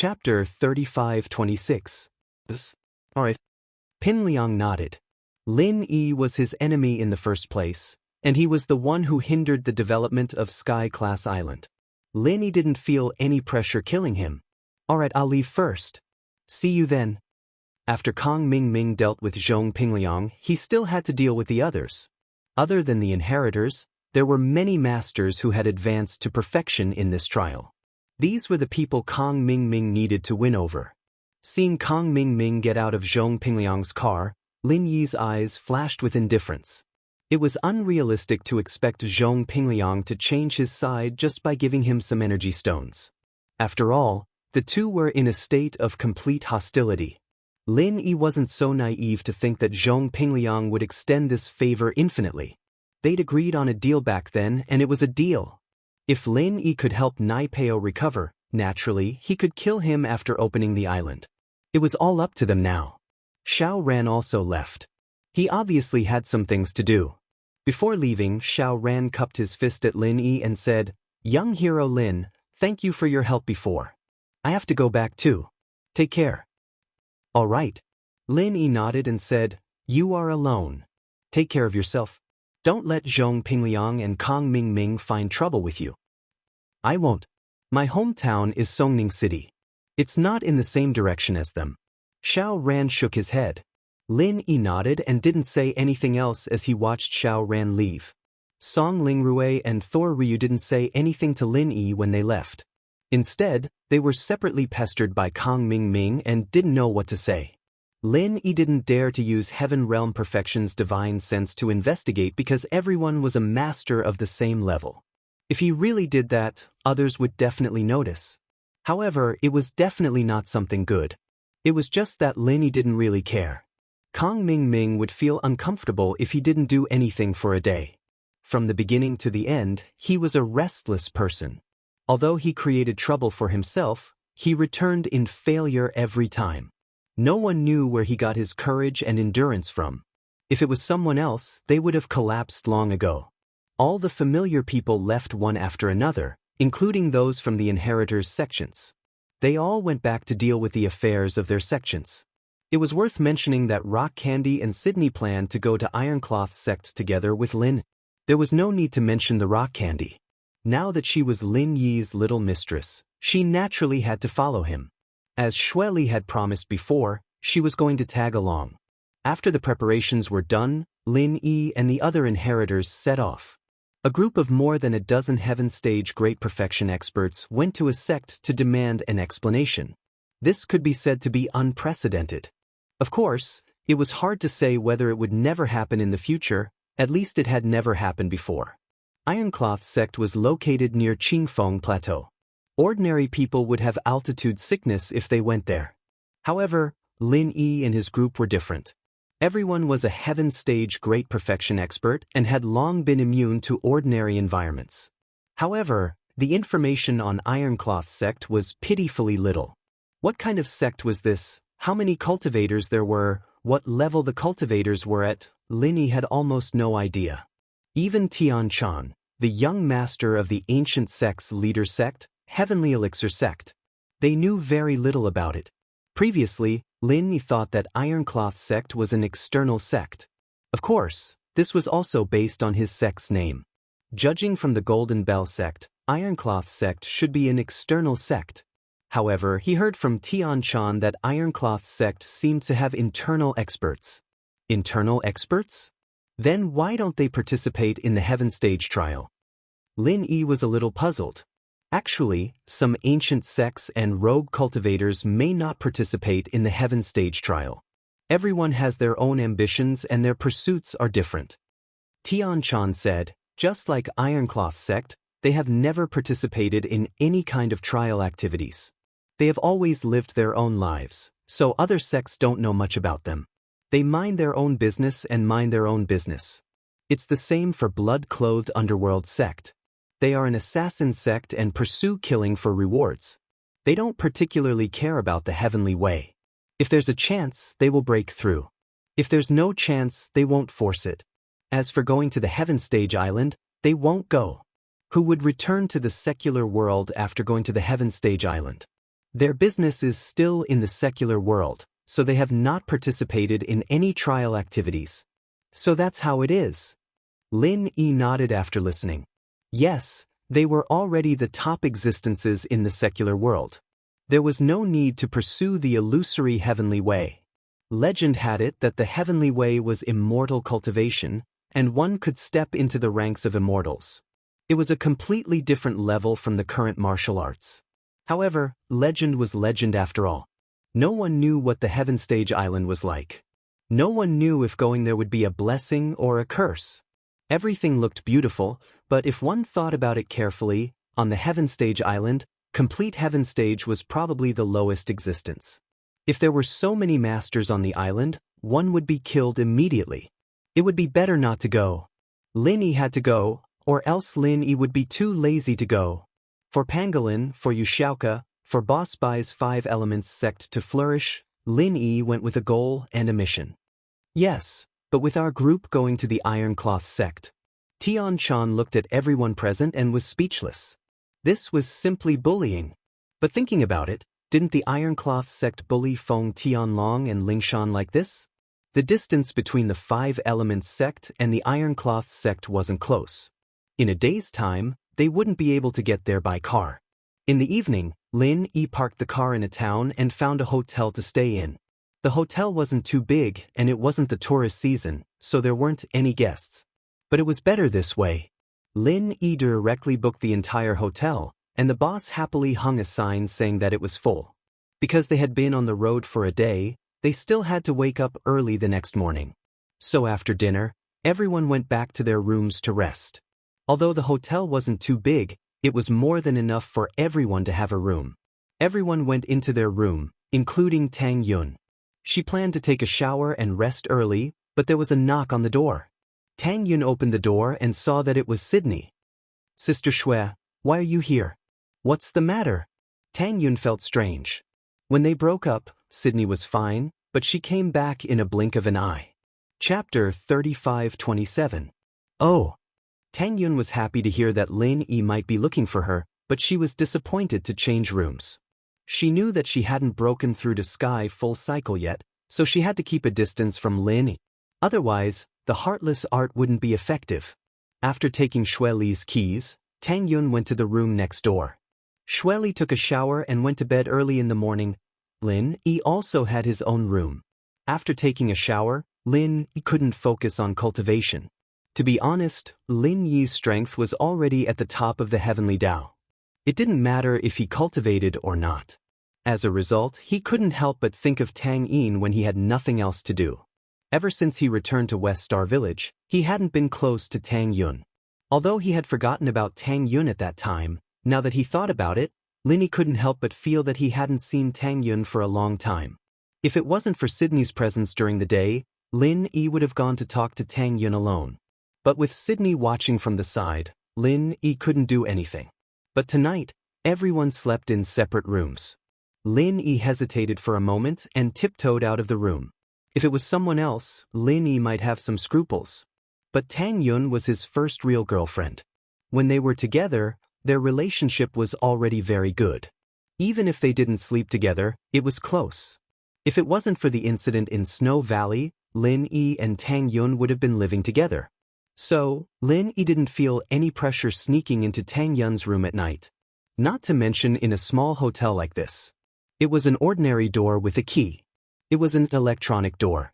Chapter 35-26. Alright. Pin Liang nodded. Lin Yi was his enemy in the first place, and he was the one who hindered the development of Sky-class Island. Lin Yi didn't feel any pressure killing him. Alright, I'll leave first. See you then. After Kong Ming dealt with Zhong Pingliang, he still had to deal with the others. Other than the inheritors, there were many masters who had advanced to perfection in this trial. These were the people Kong Ming needed to win over. Seeing Kong Ming get out of Zhong Pingliang's car, Lin Yi's eyes flashed with indifference. It was unrealistic to expect Zhong Pingliang to change his side just by giving him some energy stones. After all, the two were in a state of complete hostility. Lin Yi wasn't so naive to think that Zhong Pingliang would extend this favor infinitely. They'd agreed on a deal back then, and it was a deal. If Lin Yi could help Nai Peo recover, naturally, he could kill him after opening the island. It was all up to them now. Xiao Ran also left. He obviously had some things to do. Before leaving, Xiao Ran cupped his fist at Lin Yi and said, "Young hero Lin, thank you for your help before. I have to go back too. Take care." "All right." Lin Yi nodded and said, "You are alone. Take care of yourself. Don't let Zhong Pingliang and Kong Ming find trouble with you." "I won't. My hometown is Songning City. It's not in the same direction as them." Xiao Ran shook his head. Lin Yi nodded and didn't say anything else as he watched Xiao Ran leave. Song Lingrui and Thor Ryu didn't say anything to Lin Yi when they left. Instead, they were separately pestered by Kong Ming and didn't know what to say. Lin Yi didn't dare to use Heaven Realm Perfection's divine sense to investigate because everyone was a master of the same level. If he really did that, others would definitely notice. However, it was definitely not something good. It was just that Lin Yi didn't really care. Kong Ming would feel uncomfortable if he didn't do anything for a day. From the beginning to the end, he was a restless person. Although he created trouble for himself, he returned in failure every time. No one knew where he got his courage and endurance from. If it was someone else, they would have collapsed long ago. All the familiar people left one after another, including those from the inheritors' sections. They all went back to deal with the affairs of their sections. It was worth mentioning that Rock Candy and Sydney planned to go to Ironcloth sect together with Lin. There was no need to mention the Rock Candy. Now that she was Lin Yi's little mistress, she naturally had to follow him. As Xue Li had promised before, she was going to tag along. After the preparations were done, Lin Yi and the other inheritors set off. A group of more than a dozen Heaven Stage Great Perfection experts went to a sect to demand an explanation. This could be said to be unprecedented. Of course, it was hard to say whether it would never happen in the future, at least it had never happened before. Ironcloth sect was located near Qingfeng Plateau. Ordinary people would have altitude sickness if they went there. However, Lin Yi and his group were different. Everyone was a Heaven Stage Great Perfection expert and had long been immune to ordinary environments. However, the information on Ironcloth sect was pitifully little. What kind of sect was this? How many cultivators there were? What level the cultivators were at? Lin Yi had almost no idea. Even Tian Chan, the young master of the ancient sect's leader sect, Heavenly Elixir sect. They knew very little about it. Previously, Lin Yi thought that Ironcloth sect was an external sect. Of course, this was also based on his sect's name. Judging from the Golden Bell sect, Ironcloth sect should be an external sect. However, he heard from Tian Chan that Ironcloth sect seemed to have internal experts. Internal experts? Then why don't they participate in the Heaven Stage trial? Lin Yi was a little puzzled. Actually, some ancient sects and rogue cultivators may not participate in the Heaven Stage trial. Everyone has their own ambitions and their pursuits are different. Tian Chan said, just like Ironcloth sect, they have never participated in any kind of trial activities. They have always lived their own lives, so other sects don't know much about them. They mind their own business and mind their own business. It's the same for blood-clothed underworld sect. They are an assassin sect and pursue killing for rewards. They don't particularly care about the heavenly way. If there's a chance, they will break through. If there's no chance, they won't force it. As for going to the Heaven Stage Island, they won't go. Who would return to the secular world after going to the Heaven Stage Island? Their business is still in the secular world, so they have not participated in any trial activities. So that's how it is. Lin Yi nodded after listening. Yes, they were already the top existences in the secular world. There was no need to pursue the illusory heavenly way. Legend had it that the heavenly way was immortal cultivation, and one could step into the ranks of immortals. It was a completely different level from the current martial arts. However, legend was legend after all. No one knew what the Heaven Stage Island was like. No one knew if going there would be a blessing or a curse. Everything looked beautiful, but if one thought about it carefully, on the Heaven Stage Island, complete Heaven Stage was probably the lowest existence. If there were so many masters on the island, one would be killed immediately. It would be better not to go. Lin Yi had to go, or else Lin Yi would be too lazy to go. For Pangolin, for Yuxiaoka, for Boss Bai's 5 Elements sect to flourish, Lin Yi went with a goal and a mission. Yes, but with our group going to the Iron Cloth sect. Tian Chan looked at everyone present and was speechless. This was simply bullying. But thinking about it, didn't the Iron Cloth sect bully Feng Tianlong and Lingshan like this? The distance between the 5 Elements sect and the Iron Cloth sect wasn't close. In a day's time, they wouldn't be able to get there by car. In the evening, Lin Yi parked the car in a town and found a hotel to stay in. The hotel wasn't too big and it wasn't the tourist season, so there weren't any guests. But it was better this way. Lin Yi directly booked the entire hotel, and the boss happily hung a sign saying that it was full. Because they had been on the road for a day, they still had to wake up early the next morning. So after dinner, everyone went back to their rooms to rest. Although the hotel wasn't too big, it was more than enough for everyone to have a room. Everyone went into their room, including Tang Yun. She planned to take a shower and rest early, but there was a knock on the door. Tang Yun opened the door and saw that it was Sydney. "Sister Shui, why are you here? What's the matter?" Tang Yun felt strange. When they broke up, Sydney was fine, but she came back in a blink of an eye. Chapter 35-27. Oh. Tang Yun was happy to hear that Lin Yi might be looking for her, but she was disappointed to change rooms. She knew that she hadn't broken through to Sky full cycle yet, so she had to keep a distance from Lin Yi. Otherwise, the heartless art wouldn't be effective. After taking Shui Li's keys, Tang Yun went to the room next door. Shui Li took a shower and went to bed early in the morning. Lin Yi also had his own room. After taking a shower, Lin Yi couldn't focus on cultivation. To be honest, Lin Yi's strength was already at the top of the heavenly Tao. It didn't matter if he cultivated or not. As a result, he couldn't help but think of Tang Yin when he had nothing else to do. Ever since he returned to West Star Village, he hadn't been close to Tang Yun. Although he had forgotten about Tang Yun at that time, now that he thought about it, Lin Yi couldn't help but feel that he hadn't seen Tang Yun for a long time. If it wasn't for Sydney's presence during the day, Lin Yi would have gone to talk to Tang Yun alone. But with Sydney watching from the side, Lin Yi couldn't do anything. But tonight, everyone slept in separate rooms. Lin Yi hesitated for a moment and tiptoed out of the room. If it was someone else, Lin Yi might have some scruples. But Tang Yun was his first real girlfriend. When they were together, their relationship was already very good. Even if they didn't sleep together, it was close. If it wasn't for the incident in Snow Valley, Lin Yi and Tang Yun would have been living together. So, Lin Yi didn't feel any pressure sneaking into Tang Yun's room at night. Not to mention in a small hotel like this. It was an ordinary door with a key. It was an electronic door.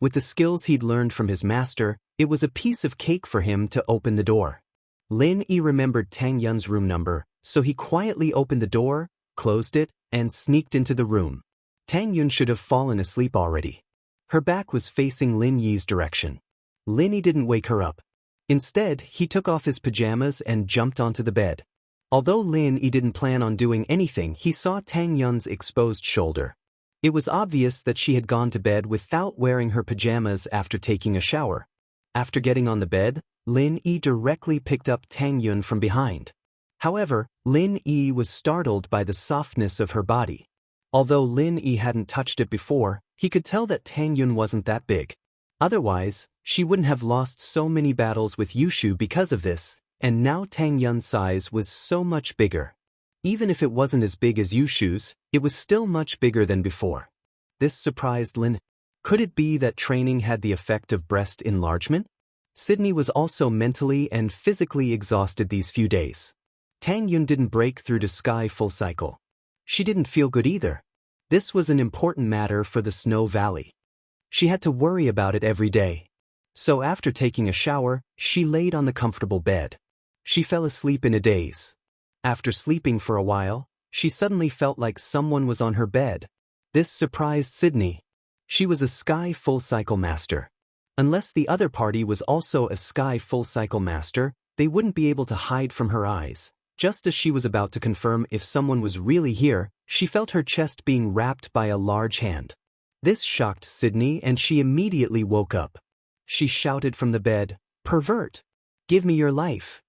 With the skills he'd learned from his master, it was a piece of cake for him to open the door. Lin Yi remembered Tang Yun's room number, so he quietly opened the door, closed it, and sneaked into the room. Tang Yun should have fallen asleep already. Her back was facing Lin Yi's direction. Lin Yi didn't wake her up. Instead, he took off his pajamas and jumped onto the bed. Although Lin Yi didn't plan on doing anything, he saw Tang Yun's exposed shoulder. It was obvious that she had gone to bed without wearing her pajamas after taking a shower. After getting on the bed, Lin Yi directly picked up Tang Yun from behind. However, Lin Yi was startled by the softness of her body. Although Lin Yi hadn't touched it before, he could tell that Tang Yun wasn't that big. Otherwise, she wouldn't have lost so many battles with Yushu because of this, and now Tang Yun's size was so much bigger. Even if it wasn't as big as Yushu's, it was still much bigger than before. This surprised Lin. Could it be that training had the effect of breast enlargement? Sydney was also mentally and physically exhausted these few days. Tang Yun didn't break through to Sky full cycle. She didn't feel good either. This was an important matter for the Snow Valley. She had to worry about it every day. So after taking a shower, she laid on the comfortable bed. She fell asleep in a daze. After sleeping for a while, she suddenly felt like someone was on her bed. This surprised Sydney. She was a Sky full cycle master. Unless the other party was also a Sky full cycle master, they wouldn't be able to hide from her eyes. Just as she was about to confirm if someone was really here, she felt her chest being wrapped by a large hand. This shocked Sydney and she immediately woke up. She shouted from the bed, "Pervert! Give me your life!"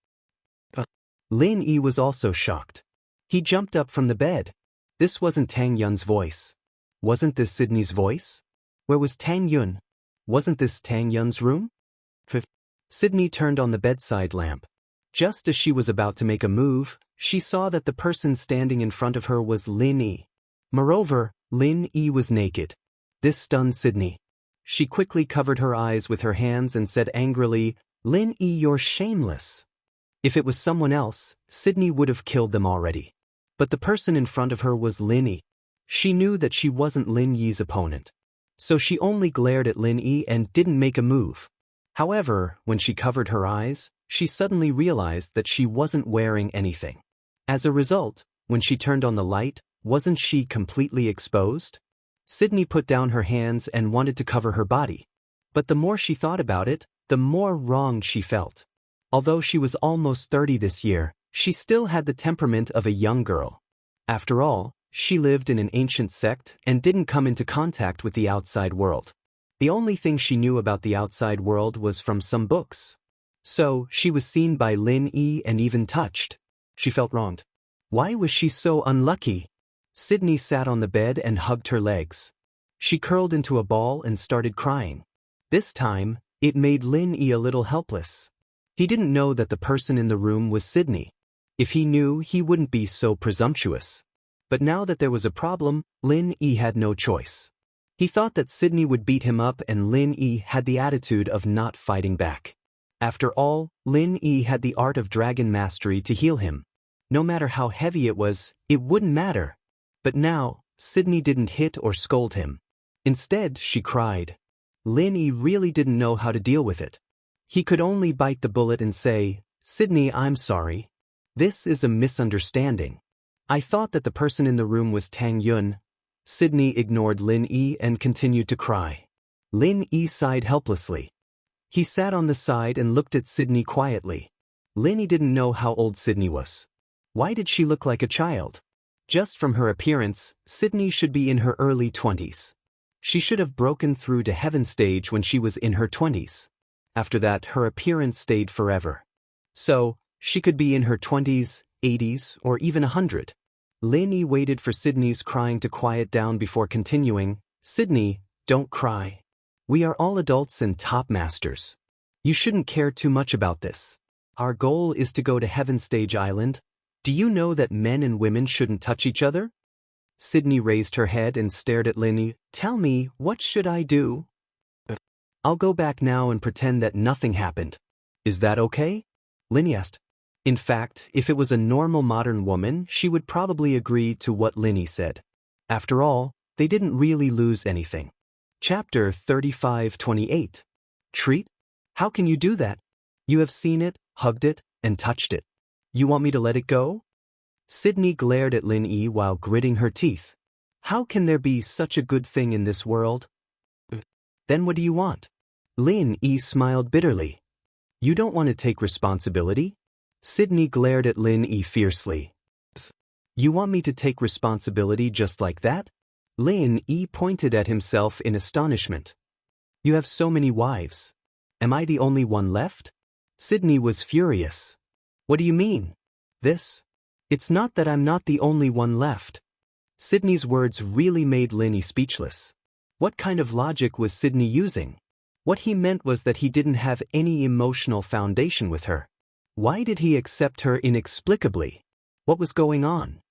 Lin Yi was also shocked. He jumped up from the bed. This wasn't Tang Yun's voice. Wasn't this Sydney's voice? Where was Tang Yun? Wasn't this Tang Yun's room? Sydney turned on the bedside lamp. Just as she was about to make a move, she saw that the person standing in front of her was Lin Yi. Moreover, Lin Yi was naked. This stunned Sydney. She quickly covered her eyes with her hands and said angrily, "Lin Yi, you're shameless." If it was someone else, Sydney would have killed them already. But the person in front of her was Lin Yi. She knew that she wasn't Lin Yi's opponent. So she only glared at Lin Yi and didn't make a move. However, when she covered her eyes, she suddenly realized that she wasn't wearing anything. As a result, when she turned on the light, wasn't she completely exposed? Sydney put down her hands and wanted to cover her body. But the more she thought about it, the more wronged she felt. Although she was almost 30 this year, she still had the temperament of a young girl. After all, she lived in an ancient sect and didn't come into contact with the outside world. The only thing she knew about the outside world was from some books. So, she was seen by Lin Yi and even touched. She felt wronged. Why was she so unlucky? Sydney sat on the bed and hugged her legs. She curled into a ball and started crying. This time, it made Lin Yi a little helpless. He didn't know that the person in the room was Sydney. If he knew, he wouldn't be so presumptuous. But now that there was a problem, Lin Yi had no choice. He thought that Sydney would beat him up and Lin Yi had the attitude of not fighting back. After all, Lin Yi had the art of dragon mastery to heal him. No matter how heavy it was, it wouldn't matter. But now, Sydney didn't hit or scold him. Instead, she cried. Lin Yi really didn't know how to deal with it. He could only bite the bullet and say, "Sydney, I'm sorry. This is a misunderstanding. I thought that the person in the room was Tang Yun." Sydney ignored Lin Yi and continued to cry. Lin Yi sighed helplessly. He sat on the side and looked at Sydney quietly. Lin Yi didn't know how old Sydney was. Why did she look like a child? Just from her appearance, Sydney should be in her early 20s. She should have broken through to heaven stage when she was in her 20s. After that, her appearance stayed forever. So, she could be in her 20s, 80s, or even 100. Lin Yi waited for Sydney's crying to quiet down before continuing, "Sydney, don't cry. We are all adults and top masters. You shouldn't care too much about this. Our goal is to go to Heaven Stage Island. Do you know that men and women shouldn't touch each other?" Sydney raised her head and stared at Lin Yi. "Tell me, what should I do?" "I'll go back now and pretend that nothing happened. Is that okay?" Lin Yi asked. In fact, if it was a normal modern woman, she would probably agree to what Lin Yi said. After all, they didn't really lose anything. Chapter 35-28. Treat? How can you do that? You have seen it, hugged it, and touched it. You want me to let it go? Sydney glared at Lin Yi while gritting her teeth. How can there be such a good thing in this world? Then what do you want? Lin Yi smiled bitterly. You don't want to take responsibility? Sydney glared at Lin Yi fiercely. You want me to take responsibility just like that? Lin Yi pointed at himself in astonishment. You have so many wives. Am I the only one left? Sydney was furious. What do you mean? This? It's not that I'm not the only one left. Sydney's words really made Lin Yi speechless. What kind of logic was Sydney using? What he meant was that he didn't have any emotional foundation with her. Why did he accept her inexplicably? What was going on?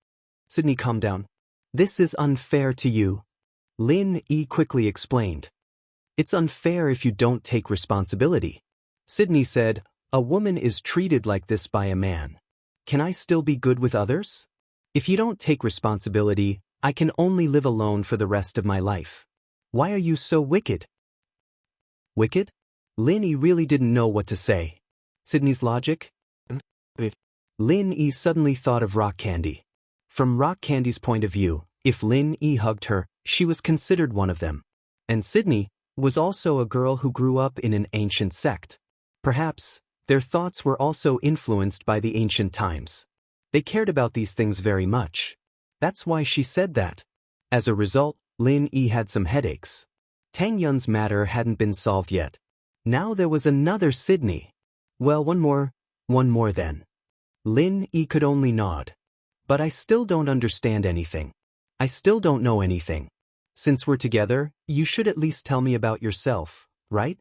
Sydney, calm down. This is unfair to you. Lin Yi quickly explained. It's unfair if you don't take responsibility. Sydney said, a woman is treated like this by a man. Can I still be good with others? If you don't take responsibility, I can only live alone for the rest of my life. Why are you so wicked? Wicked? Lin Yi really didn't know what to say. Sydney's logic? Lin Yi suddenly thought of Rock Candy. From Rock Candy's point of view, if Lin Yi hugged her, she was considered one of them. And Sydney was also a girl who grew up in an ancient sect. Perhaps, their thoughts were also influenced by the ancient times. They cared about these things very much. That's why she said that. As a result, Lin Yi had some headaches. Tang Yun's matter hadn't been solved yet. Now there was another Sydney. Well, one more then. Lin Yi could only nod. But I still don't understand anything. I still don't know anything. Since we're together, you should at least tell me about yourself, right?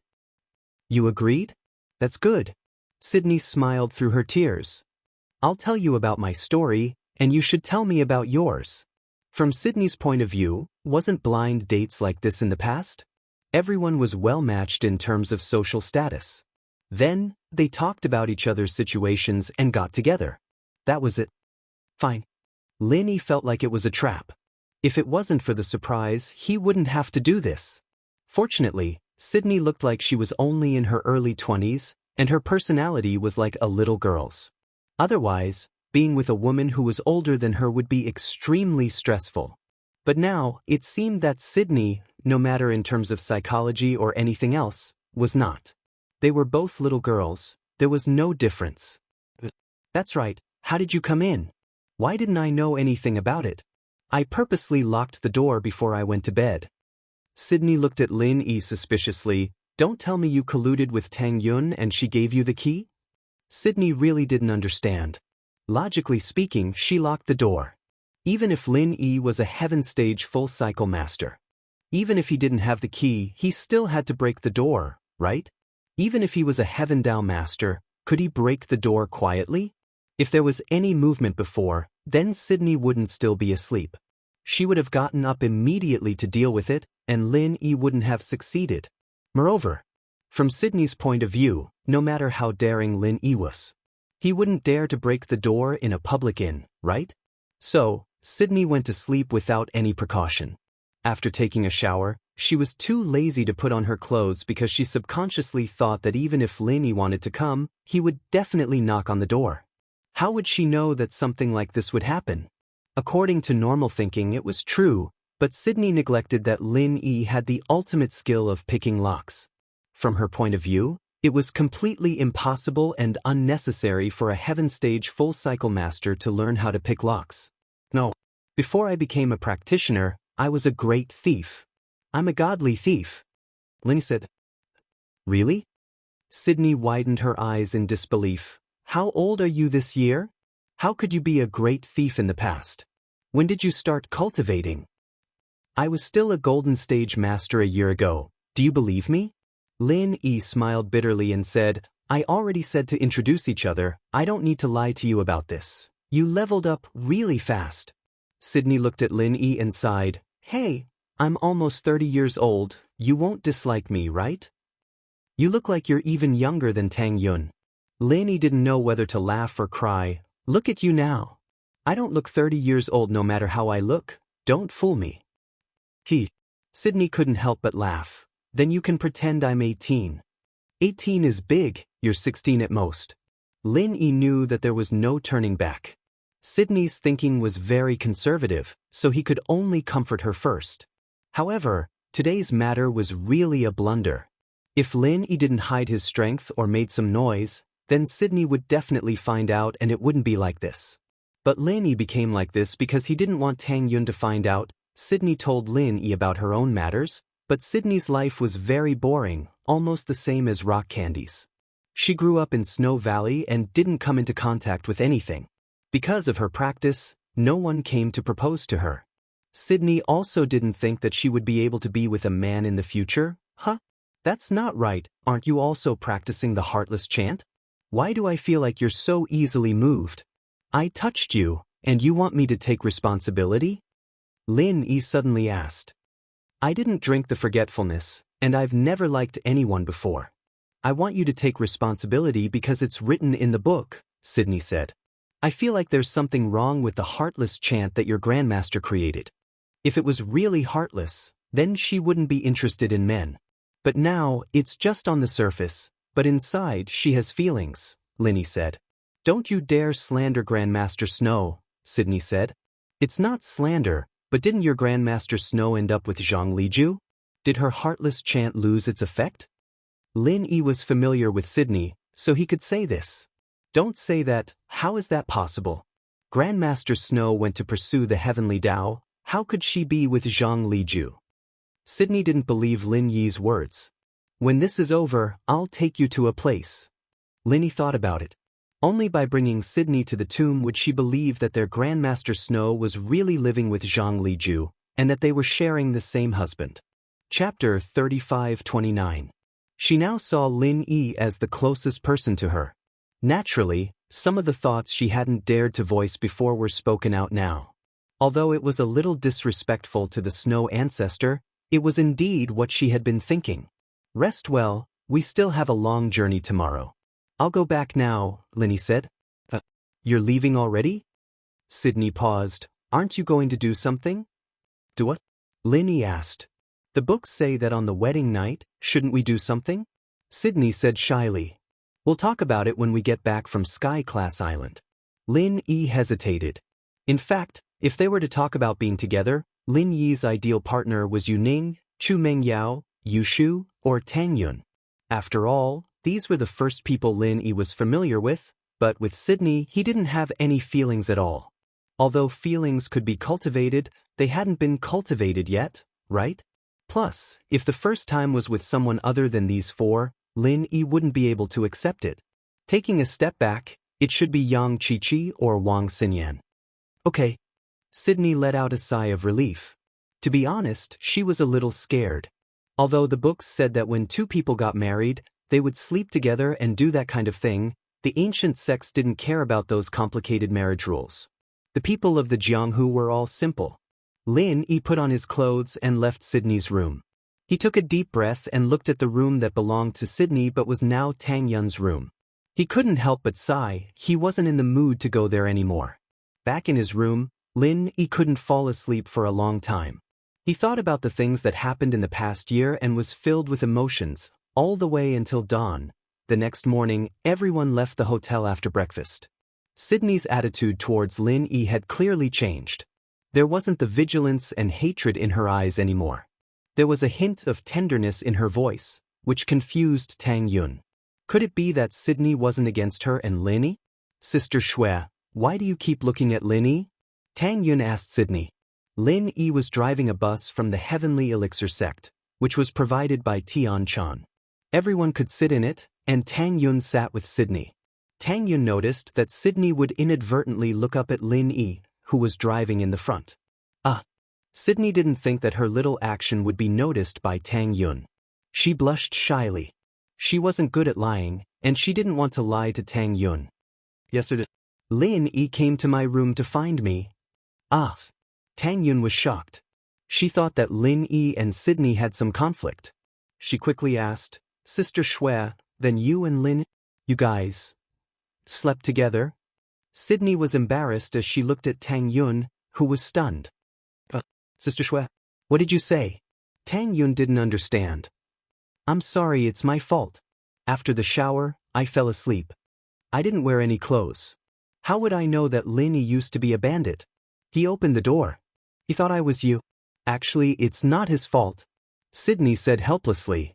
You agreed? That's good. Sydney smiled through her tears. I'll tell you about my story, and you should tell me about yours. From Sydney's point of view, wasn't blind dates like this in the past? Everyone was well matched in terms of social status. Then, they talked about each other's situations and got together. That was it. Fine. Lin Yi felt like it was a trap. If it wasn't for the surprise, he wouldn't have to do this. Fortunately, Sydney looked like she was only in her early 20s, and her personality was like a little girl's. Otherwise, being with a woman who was older than her would be extremely stressful. But now, it seemed that Sydney, no matter in terms of psychology or anything else, was not. They were both little girls. There was no difference. That's right. How did you come in? Why didn't I know anything about it? I purposely locked the door before I went to bed. Sydney looked at Lin Yi suspiciously. Don't tell me you colluded with Tang Yun and she gave you the key? Sydney really didn't understand. Logically speaking, she locked the door. Even if Lin Yi was a heaven stage full cycle master. Even if he didn't have the key, he still had to break the door, right? Even if he was a heaven Dao master, could he break the door quietly? If there was any movement before, then Sydney wouldn't still be asleep. She would have gotten up immediately to deal with it, and Lin Yi wouldn't have succeeded. Moreover, from Sydney's point of view, no matter how daring Lin Yi was, he wouldn't dare to break the door in a public inn, right? So, Sydney went to sleep without any precaution. After taking a shower, she was too lazy to put on her clothes because she subconsciously thought that even if Lin Yi wanted to come, he would definitely knock on the door. How would she know that something like this would happen? According to normal thinking, it was true, but Sydney neglected that Lin Yi had the ultimate skill of picking locks. From her point of view, it was completely impossible and unnecessary for a heaven stage full cycle master to learn how to pick locks. No. Before I became a practitioner, I was a great thief. I'm a godly thief. Lin said. Really? Sydney widened her eyes in disbelief. How old are you this year? How could you be a great thief in the past? When did you start cultivating? I was still a golden stage master a year ago. Do you believe me? Lin Yi smiled bitterly and said, I already said to introduce each other. I don't need to lie to you about this. You leveled up really fast. Sydney looked at Lin Yi and sighed. Hey, I'm almost 30 years old. You won't dislike me, right? You look like you're even younger than Tang Yun. Lin Yi didn't know whether to laugh or cry. Look at you now. I don't look 30 years old no matter how I look. Don't fool me. Sydney couldn't help but laugh. Then you can pretend I'm 18. 18 is big, you're 16 at most. Lin Yi knew that there was no turning back. Sydney's thinking was very conservative, so he could only comfort her first. However, today's matter was really a blunder. If Lin Yi didn't hide his strength or made some noise, then Sydney would definitely find out and it wouldn't be like this. But Lin Yi became like this because he didn't want Tang Yun to find out. Sydney told Lin Yi about her own matters, but Sydney's life was very boring, almost the same as Rock Candy's. She grew up in Snow Valley and didn't come into contact with anything. Because of her practice, no one came to propose to her. Sydney also didn't think that she would be able to be with a man in the future. That's not right. Aren't you also practicing the heartless chant? Why do I feel like you're so easily moved? I touched you. And you want me to take responsibility? Lin Yi suddenly asked. I didn't drink the forgetfulness, and I've never liked anyone before. I want you to take responsibility because it's written in the book, Sydney said. I feel like there's something wrong with the heartless chant that your grandmaster created. If it was really heartless, then she wouldn't be interested in men. But now, it's just on the surface, but inside she has feelings, Linny said. Don't you dare slander Grandmaster Snow, Sydney said. It's not slander, but didn't your Grandmaster Snow end up with Zhang Liju? Did her heartless chant lose its effect? Lin Yi was familiar with Sydney, so he could say this. Don't say that, how is that possible? Grandmaster Snow went to pursue the heavenly Tao, how could she be with Zhang Liju? Sydney didn't believe Lin Yi's words. When this is over, I'll take you to a place. Lin Yi thought about it. Only by bringing Sydney to the tomb would she believe that their Grandmaster Snow was really living with Zhang Liju, and that they were sharing the same husband. Chapter 35-29. She now saw Lin Yi as the closest person to her. Naturally, some of the thoughts she hadn't dared to voice before were spoken out now. Although it was a little disrespectful to the Snow ancestor, it was indeed what she had been thinking. Rest well, we still have a long journey tomorrow. I'll go back now, Linny said. You're leaving already? Sydney paused. Aren't you going to do something? Do what? Linny asked. The books say that on the wedding night, shouldn't we do something? Sydney said shyly. We'll talk about it when we get back from Sky Class Island. Lin Yi hesitated. In fact, if they were to talk about being together, Lin Yi's ideal partner was Yu Ning, Chu Mengyao, Yu Shu, or Tang Yun. After all, these were the first people Lin Yi was familiar with, but with Sydney he didn't have any feelings at all. Although feelings could be cultivated, they hadn't been cultivated yet, right? Plus, if the first time was with someone other than these four, Lin Yi wouldn't be able to accept it. Taking a step back, it should be Yang Qiqi or Wang Xinyan. Okay. Sydney let out a sigh of relief. To be honest, she was a little scared. Although the books said that when two people got married, they would sleep together and do that kind of thing, the ancient sects didn't care about those complicated marriage rules. The people of the Jianghu were all simple. Lin Yi put on his clothes and left Sydney's room. He took a deep breath and looked at the room that belonged to Sydney but was now Tang Yun's room. He couldn't help but sigh, he wasn't in the mood to go there anymore. Back in his room, Lin Yi couldn't fall asleep for a long time. He thought about the things that happened in the past year and was filled with emotions, all the way until dawn. The next morning, everyone left the hotel after breakfast. Sydney's attitude towards Lin Yi had clearly changed. There wasn't the vigilance and hatred in her eyes anymore. There was a hint of tenderness in her voice, which confused Tang Yun. Could it be that Sydney wasn't against her and Lin Yi? Sister Shui, why do you keep looking at Lin Yi? Tang Yun asked Sydney. Lin Yi was driving a bus from the Heavenly Elixir sect, which was provided by Tian Chan. Everyone could sit in it, and Tang Yun sat with Sydney. Tang Yun noticed that Sydney would inadvertently look up at Lin Yi, who was driving in the front. Sydney didn't think that her little action would be noticed by Tang Yun. She blushed shyly. She wasn't good at lying, and she didn't want to lie to Tang Yun. Yesterday, Lin Yi came to my room to find me. Tang Yun was shocked. She thought that Lin Yi and Sydney had some conflict. She quickly asked, Sister Shui, then you and Lin, you guys slept together? Sydney was embarrassed as she looked at Tang Yun, who was stunned. Sister Shui, what did you say? Tang Yun didn't understand. I'm sorry, it's my fault. After the shower, I fell asleep. I didn't wear any clothes. How would I know that Lin Yi used to be a bandit? He opened the door. He thought I was you. Actually, it's not his fault. Sydney said helplessly.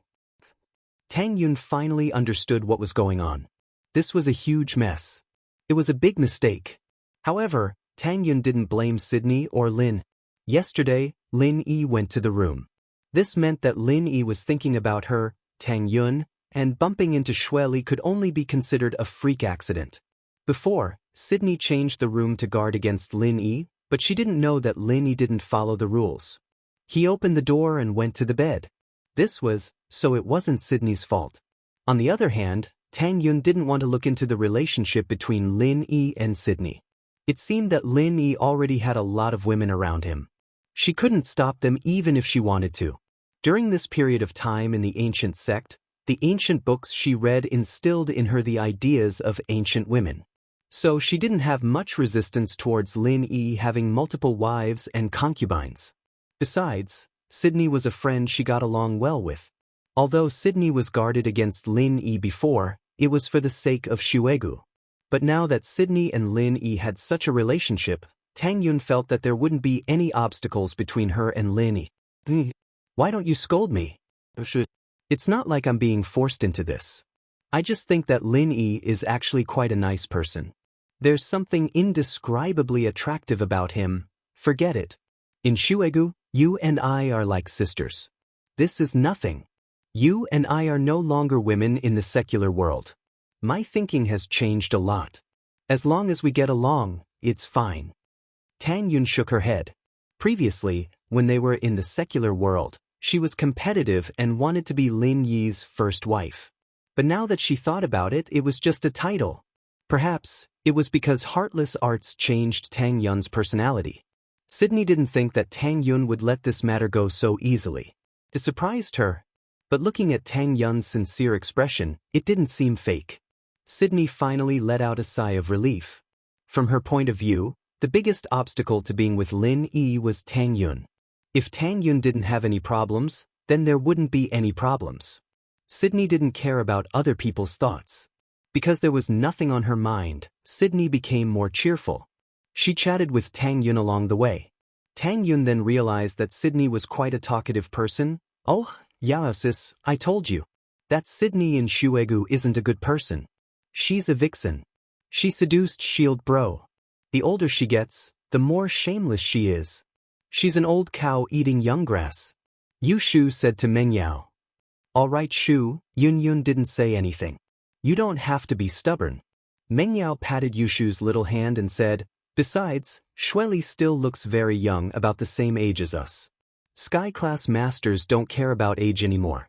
Tang Yun finally understood what was going on. This was a huge mess. It was a big mistake. However, Tang Yun didn't blame Sydney or Lin. Yesterday, Lin Yi went to the room. This meant that Lin Yi was thinking about her, Tang Yun, and bumping into Shui Li could only be considered a freak accident. Before, Sydney changed the room to guard against Lin Yi, but she didn't know that Lin Yi didn't follow the rules. He opened the door and went to the bed. So it wasn't Sydney's fault. On the other hand, Tang Yun didn't want to look into the relationship between Lin Yi and Sydney. It seemed that Lin Yi already had a lot of women around him. She couldn't stop them even if she wanted to. During this period of time in the ancient sect, the ancient books she read instilled in her the ideas of ancient women. So she didn't have much resistance towards Lin Yi having multiple wives and concubines. Besides, Sydney was a friend she got along well with. Although Sydney was guarded against Lin Yi before, it was for the sake of Shuegu. But now that Sydney and Lin Yi had such a relationship, Tang Yun felt that there wouldn't be any obstacles between her and Lin Yi. Why don't you scold me? It's not like I'm being forced into this. I just think that Lin Yi is actually quite a nice person. There's something indescribably attractive about him. Forget it. In Shuegu, you and I are like sisters. This is nothing. You and I are no longer women in the secular world. My thinking has changed a lot. As long as we get along, it's fine. Tang Yun shook her head. Previously, when they were in the secular world, she was competitive and wanted to be Lin Yi's first wife. But now that she thought about it, it was just a title. Perhaps, it was because heartless arts changed Tang Yun's personality. Sydney didn't think that Tang Yun would let this matter go so easily. It surprised her. But looking at Tang Yun's sincere expression, it didn't seem fake. Sydney finally let out a sigh of relief. From her point of view, the biggest obstacle to being with Lin Yi was Tang Yun. If Tang Yun didn't have any problems, then there wouldn't be any problems. Sydney didn't care about other people's thoughts. Because there was nothing on her mind, Sydney became more cheerful. She chatted with Tang Yun along the way. Tang Yun then realized that Sydney was quite a talkative person. Oh, yeah sis, I told you. That Sydney in Shuegu isn't a good person. She's a vixen. She seduced Shield Bro. The older she gets, the more shameless she is. She's an old cow eating young grass. Yu Shu said to Meng Yao. All right Shu, Yun Yun didn't say anything. You don't have to be stubborn. Meng Yao patted Yu Shu's little hand and said, besides, Shueli still looks very young, about the same age as us. Sky class masters don't care about age anymore.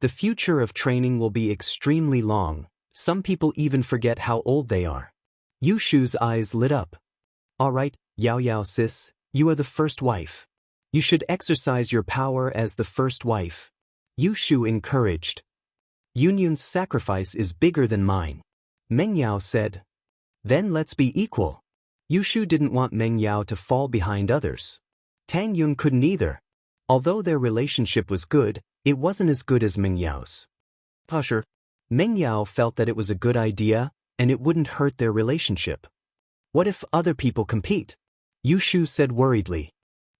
The future of training will be extremely long. Some people even forget how old they are. Yu Shu's eyes lit up. All right, Yao Yao sis, you are the first wife. You should exercise your power as the first wife. Yu Shu encouraged. Yun Yun's sacrifice is bigger than mine. Meng Yao said. Then let's be equal. Yu Shu didn't want Meng Yao to fall behind others. Tang Yun couldn't either. Although their relationship was good, it wasn't as good as Meng Yao's. Pusher. Meng Yao felt that it was a good idea, and it wouldn't hurt their relationship. What if other people compete? Yu Shu said worriedly.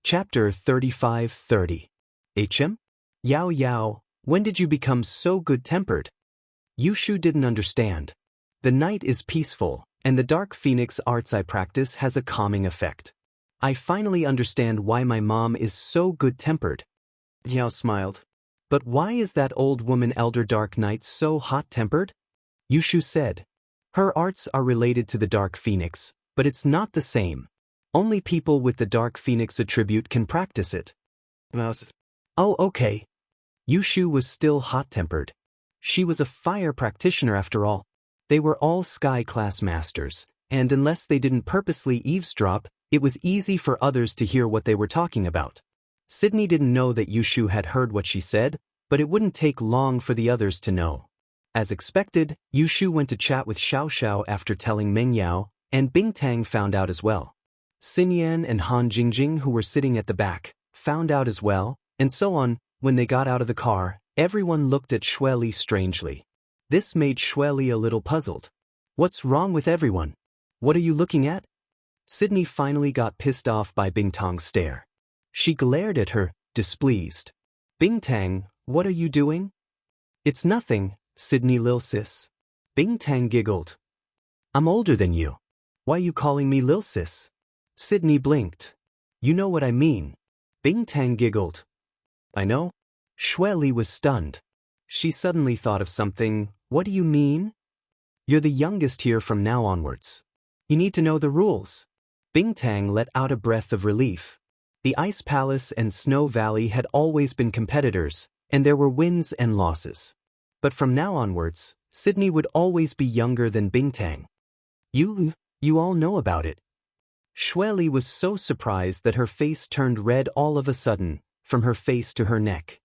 Chapter 35:30. HM? Yao Yao, when did you become so good-tempered? Yu Shu didn't understand. The night is peaceful, and the dark phoenix arts I practice has a calming effect. I finally understand why my mom is so good-tempered. Yao smiled. But why is that old woman Elder Dark Knight so hot-tempered? Yu Shu said. Her arts are related to the Dark Phoenix, but it's not the same. Only people with the Dark Phoenix attribute can practice it. Oh, okay. Yu Shu was still hot-tempered. She was a fire practitioner after all. They were all Sky class masters, and unless they didn't purposely eavesdrop, it was easy for others to hear what they were talking about. Sydney didn't know that Yu Shu had heard what she said, but it wouldn't take long for the others to know. As expected, Yu Shu went to chat with Xiao Xiao after telling Meng Yao, and Bing Tang found out as well. Xin Yan and Han Jingjing, who were sitting at the back, found out as well, and so on. When they got out of the car, everyone looked at Shueli strangely. This made Shueli a little puzzled. What's wrong with everyone? What are you looking at? Sydney finally got pissed off by Bing Tang's stare. She glared at her, displeased. Bing Tang, what are you doing? It's nothing, Sydney Lil Sis. Bing Tang giggled. I'm older than you. Why you calling me Lil Sis? Sydney blinked. You know what I mean. Bing Tang giggled. I know. Shueli was stunned. She suddenly thought of something. What do you mean? You're the youngest here from now onwards. You need to know the rules. Bing Tang let out a breath of relief. The Ice Palace and Snow Valley had always been competitors, and there were wins and losses. But from now onwards, Sydney would always be younger than Bing Tang. You all know about it. Xueli was so surprised that her face turned red all of a sudden, from her face to her neck.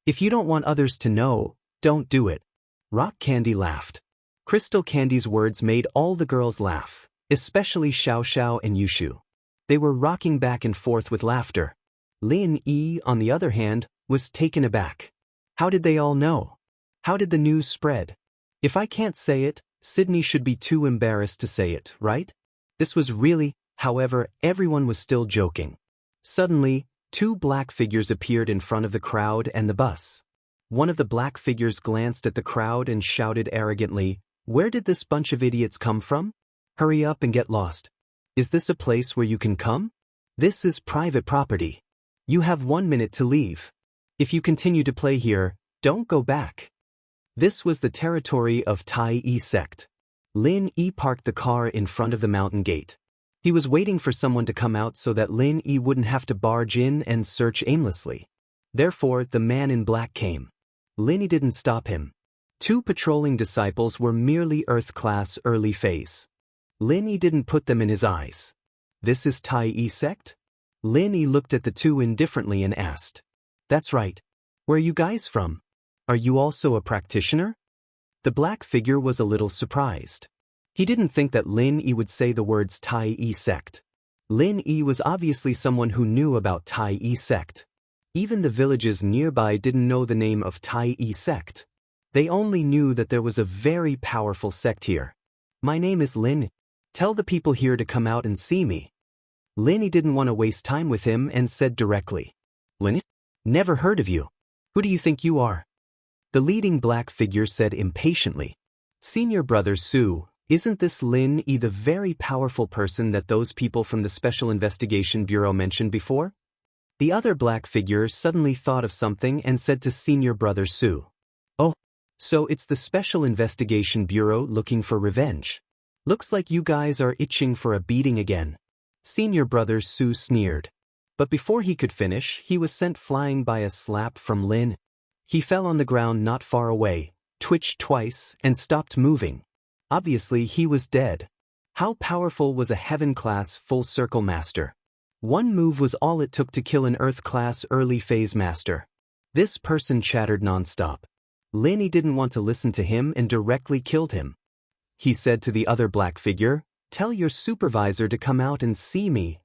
If you don't want others to know, don't do it. Rock Candy laughed. Crystal Candy's words made all the girls laugh, especially Xiaoxiao and Yushu. They were rocking back and forth with laughter. Lin Yi, on the other hand, was taken aback. How did they all know? How did the news spread? If I can't say it, Sydney should be too embarrassed to say it, right? This was really, however, everyone was still joking. Suddenly, two black figures appeared in front of the crowd and the bus. One of the black figures glanced at the crowd and shouted arrogantly, "Where did this bunch of idiots come from? Hurry up and get lost. Is this a place where you can come? This is private property. You have 1 minute to leave. If you continue to play here, don't go back." This was the territory of Tai Yi sect. Lin Yi parked the car in front of the mountain gate. He was waiting for someone to come out so that Lin Yi wouldn't have to barge in and search aimlessly. Therefore, the man in black came. Lin Yi didn't stop him. Two patrolling disciples were merely Earth class early phase. Lin Yi didn't put them in his eyes. This is Tai Yi sect? Lin Yi looked at the two indifferently and asked. That's right. Where are you guys from? Are you also a practitioner? The black figure was a little surprised. He didn't think that Lin Yi would say the words Tai Yi sect. Lin Yi was obviously someone who knew about Tai Yi sect. Even the villages nearby didn't know the name of Tai Yi sect. They only knew that there was a very powerful sect here. My name is Lin. Tell the people here to come out and see me. Lin Yi didn't want to waste time with him and said directly. Lin? Never heard of you. Who do you think you are? The leading black figure said impatiently. Senior brother Su, isn't this Lin Yi the very powerful person that those people from the Special Investigation Bureau mentioned before? The other black figure suddenly thought of something and said to senior brother Su. Oh, so it's the Special Investigation Bureau looking for revenge. Looks like you guys are itching for a beating again. Senior brother Su sneered. But before he could finish, he was sent flying by a slap from Lin. He fell on the ground not far away, twitched twice, and stopped moving. Obviously, he was dead. How powerful was a Heaven-class full-circle master? One move was all it took to kill an Earth-class early-phase master. This person chattered non-stop. Lin Yi didn't want to listen to him and directly killed him. He said to the other black figure, "Tell your supervisor to come out and see me."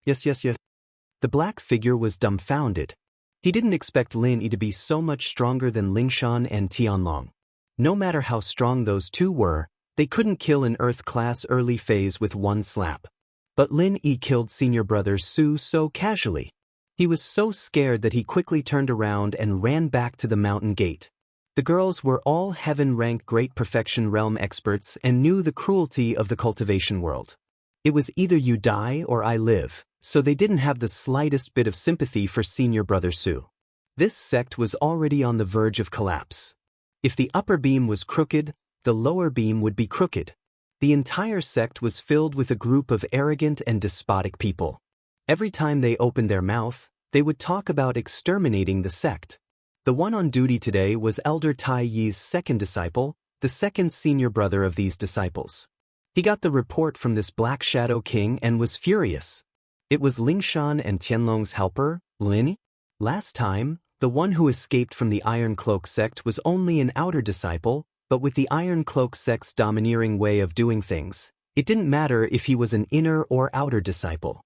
Yes. The black figure was dumbfounded. He didn't expect Lin Yi to be so much stronger than Lingshan and Tianlong. No matter how strong those two were, they couldn't kill an Earth-class early phase with one slap. But Lin Yi killed senior brother Su so casually. He was so scared that he quickly turned around and ran back to the mountain gate. The girls were all heaven-rank Great Perfection Realm experts and knew the cruelty of the cultivation world. It was either you die or I live, so they didn't have the slightest bit of sympathy for senior brother Su. This sect was already on the verge of collapse. If the upper beam was crooked, the lower beam would be crooked. The entire sect was filled with a group of arrogant and despotic people. Every time they opened their mouth, they would talk about exterminating the sect. The one on duty today was Elder Tai Yi's second disciple, the second senior brother of these disciples. He got the report from this Black Shadow King and was furious. It was Lingshan and Tianlong's helper, Lin Yi. Last time, the one who escaped from the Iron Cloak sect was only an outer disciple, but with the Iron Cloak sect's domineering way of doing things, it didn't matter if he was an inner or outer disciple.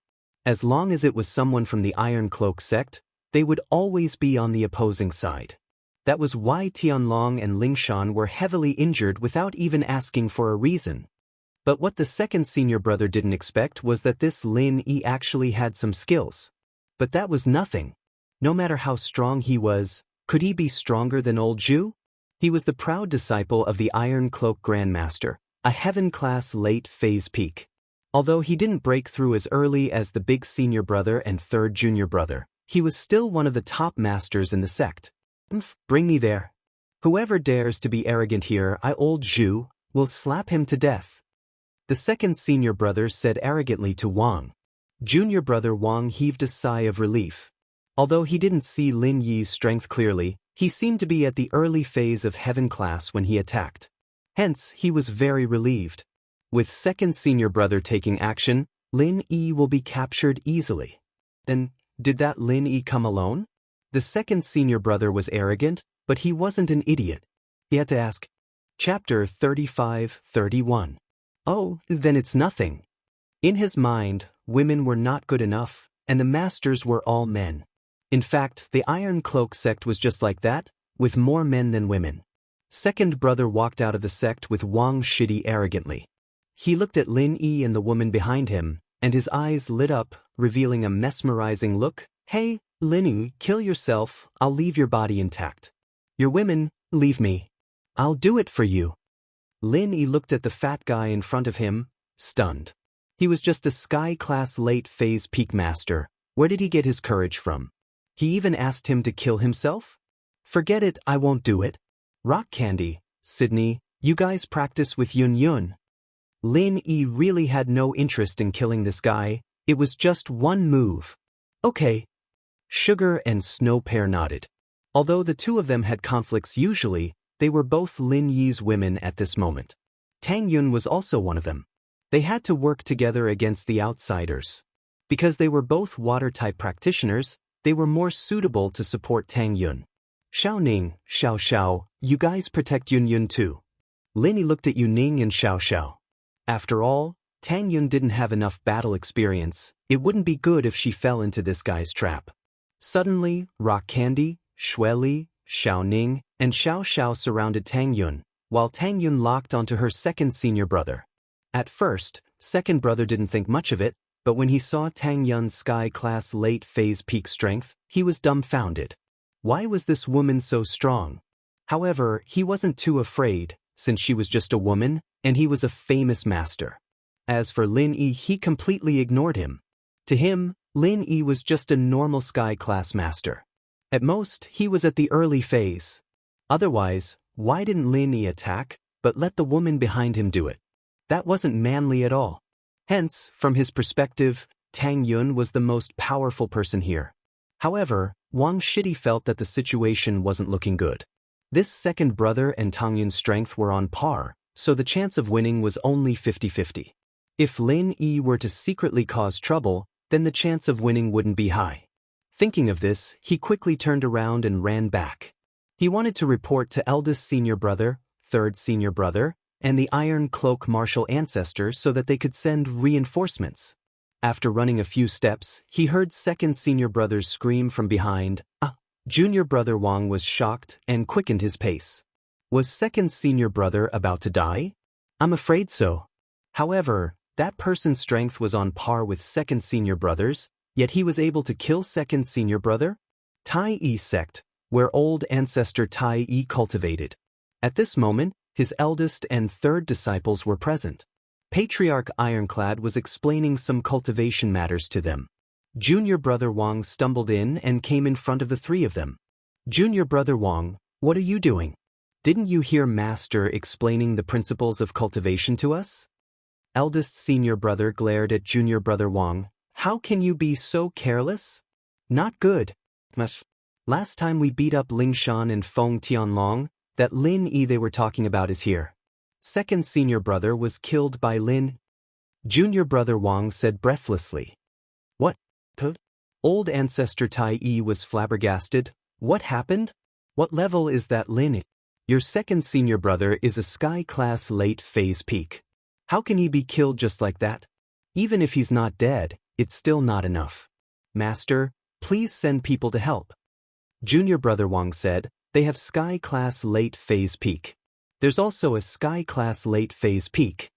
As long as it was someone from the Iron Cloak sect, they would always be on the opposing side. That was why Tianlong and Lingshan were heavily injured without even asking for a reason. But what the second senior brother didn't expect was that this Lin Yi actually had some skills. But that was nothing. No matter how strong he was, could he be stronger than old Zhu? He was the proud disciple of the Iron Cloak Grandmaster, a heaven-class late-phase peak. Although he didn't break through as early as the big senior brother and third junior brother, he was still one of the top masters in the sect. Bring me there. Whoever dares to be arrogant here, old Zhu, will slap him to death. The second senior brother said arrogantly to Wang. Junior brother Wang heaved a sigh of relief. Although he didn't see Lin Yi's strength clearly, he seemed to be at the early phase of heaven class when he attacked. Hence, he was very relieved. With second senior brother taking action, Lin Yi will be captured easily. Then, did that Lin Yi come alone? The second senior brother was arrogant, but he wasn't an idiot. He had to ask. Chapter 35-31. Oh, then it's nothing. In his mind, women were not good enough, and the masters were all men. In fact, the Iron Cloak sect was just like that, with more men than women. Second brother walked out of the sect with Wang Shidi arrogantly. He looked at Lin Yi and the woman behind him, and his eyes lit up, revealing a mesmerizing look. Hey, Lin Yi, kill yourself, I'll leave your body intact. Your women, leave me. I'll do it for you. Lin Yi looked at the fat guy in front of him, stunned. He was just a sky-class late-phase peak master. Where did he get his courage from? He even asked him to kill himself? Forget it, I won't do it. Rock Candy, Sydney, you guys practice with Yun Yun. Lin Yi really had no interest in killing this guy, it was just one move. Okay. Sugar and Snow Pear nodded. Although the two of them had conflicts usually, they were both Lin Yi's women at this moment. Tang Yun was also one of them. They had to work together against the outsiders. Because they were both water-type practitioners, they were more suitable to support Tang Yun. Xiao Ning, Xiao Xiao, you guys protect Yun Yun too. Lin Yi looked at Yu Ning and Xiao Xiao. After all, Tang Yun didn't have enough battle experience. It wouldn't be good if she fell into this guy's trap. Suddenly, Rock Candy, Xue Li, Xiao Ning, and Xiao Xiao surrounded Tang Yun, while Tang Yun locked onto her second senior brother. At first, second brother didn't think much of it, but when he saw Tang Yun's sky-class late-phase peak strength, he was dumbfounded. Why was this woman so strong? However, he wasn't too afraid, since she was just a woman, and he was a famous master. As for Lin Yi, he completely ignored him. To him, Lin Yi was just a normal sky-class master. At most, he was at the early phase. Otherwise, why didn't Lin Yi attack, but let the woman behind him do it? That wasn't manly at all. Hence, from his perspective, Tang Yun was the most powerful person here. However, Wang Shidi felt that the situation wasn't looking good. This second brother and Tang Yun's strength were on par, so the chance of winning was only 50-50. If Lin Yi were to secretly cause trouble, then the chance of winning wouldn't be high. Thinking of this, he quickly turned around and ran back. He wanted to report to eldest senior brother, third senior brother, and the Iron Cloak martial ancestors so that they could send reinforcements. After running a few steps, he heard second senior brother's scream from behind. Junior brother Wang was shocked and quickened his pace. Was second senior brother about to die? I'm afraid so. However, that person's strength was on par with second senior brother's, yet he was able to kill second senior brother? Tai Yi sect, where old ancestor Tai Yi cultivated. At this moment, his eldest and third disciples were present. Patriarch Ironclad was explaining some cultivation matters to them. Junior brother Wang stumbled in and came in front of the three of them. Junior brother Wang, what are you doing? Didn't you hear Master explaining the principles of cultivation to us? Eldest senior brother glared at junior brother Wang. How can you be so careless? Not good. Last time we beat up Lingshan and Feng Tianlong, that Lin Yi they were talking about is here. Second senior brother was killed by Lin. Junior brother Wang said breathlessly. What? Old ancestor Tai Yi was flabbergasted. What happened? What level is that Lin? Your second senior brother is a sky-class late-phase peak. How can he be killed just like that? Even if he's not dead, it's still not enough. Master, please send people to help. Junior brother Wang said, they have sky-class late-phase peak. There's also a sky-class late-phase peak.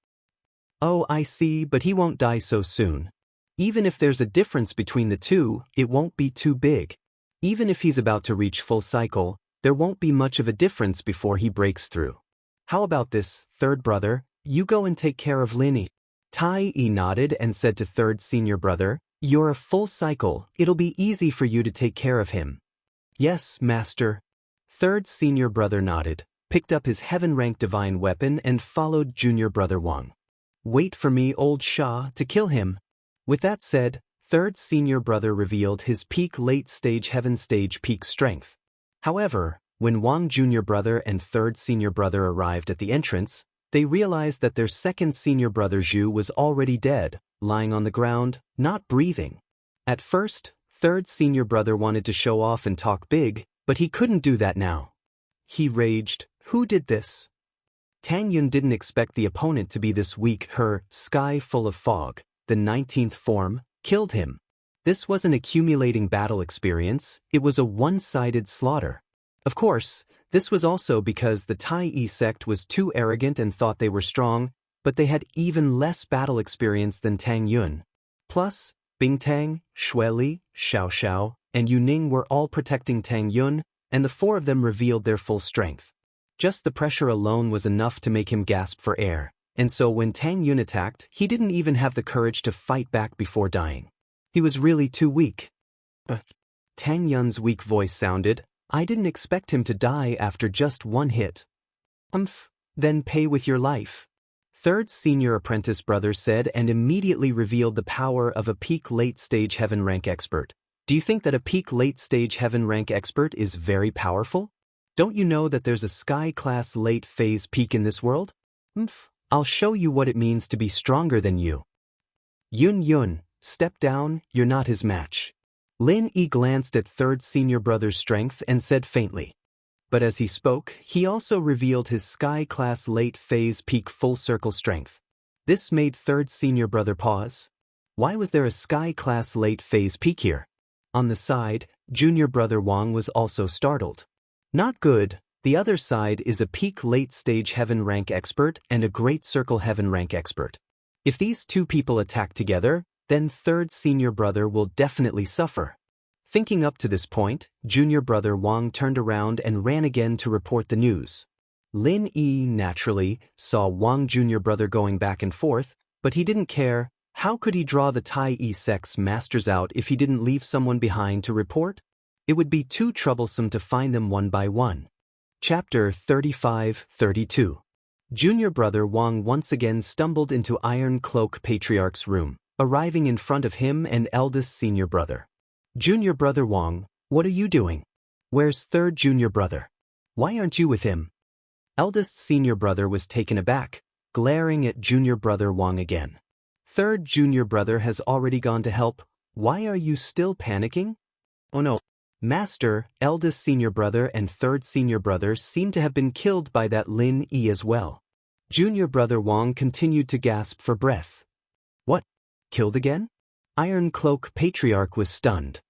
Oh, I see, but he won't die so soon. Even if there's a difference between the two, it won't be too big. Even if he's about to reach full cycle, there won't be much of a difference before he breaks through. How about this, third brother? You go and take care of Lin Yi. Tai Yi nodded and said to third senior brother, you're a full cycle, it'll be easy for you to take care of him. Yes, master. Third senior brother nodded, picked up his heaven-ranked divine weapon and followed junior brother Wang. Wait for me, old Shah, to kill him. With that said, third senior brother revealed his peak late-stage heaven stage peak strength. However, when Wang junior brother and third senior brother arrived at the entrance, They realized that their second senior brother Zhu was already dead, lying on the ground, not breathing. At first, third senior brother wanted to show off and talk big, but he couldn't do that now. He raged, "Who did this?" Tang Yun didn't expect the opponent to be this weak. Her sky full of fog, the 19th form, killed him. This wasn't accumulating battle experience, it was a one-sided slaughter. Of course, this was also because the Tai Yi sect was too arrogant and thought they were strong, but they had even less battle experience than Tang Yun. Plus, Bingtang, Xueli, Xiao, and Yuning were all protecting Tang Yun, and the four of them revealed their full strength. Just the pressure alone was enough to make him gasp for air, and so when Tang Yun attacked, he didn't even have the courage to fight back before dying. He was really too weak. But Tang Yun's weak voice sounded, "I didn't expect him to die after just one hit." Then pay with your life. Third senior apprentice brother said and immediately revealed the power of a peak late-stage heaven rank expert. Do you think that a peak late-stage heaven rank expert is very powerful? Don't you know that there's a sky-class late-phase peak in this world? I'll show you what it means to be stronger than you. Yun, step down, you're not his match. Lin Yi glanced at third senior brother's strength and said faintly. But as he spoke, he also revealed his sky-class late-phase peak full-circle strength. This made third senior brother pause. Why was there a sky-class late-phase peak here? On the side, junior brother Wang was also startled. Not good. The other side is a peak late-stage heaven rank expert and a great circle heaven rank expert. If these two people attack together, then third senior brother will definitely suffer. Thinking up to this point, junior brother Wang turned around and ran again to report the news. Lin Yi, naturally, saw Wang junior brother going back and forth, but he didn't care. How could he draw the Tai Yi sect's masters out if he didn't leave someone behind to report? It would be too troublesome to find them one by one. Chapter 35-32. Junior brother Wang once again stumbled into Iron Cloak Patriarch's room, arriving in front of him and eldest senior brother. Junior brother Wang, what are you doing? Where's third junior brother? Why aren't you with him? Eldest senior brother was taken aback, glaring at junior brother Wang again. Third junior brother has already gone to help. Why are you still panicking? Oh no. Master, eldest senior brother and third senior brother seem to have been killed by that Lin Yi as well. Junior brother Wang continued to gasp for breath. What? Killed again? Iron Cloak Patriarch was stunned.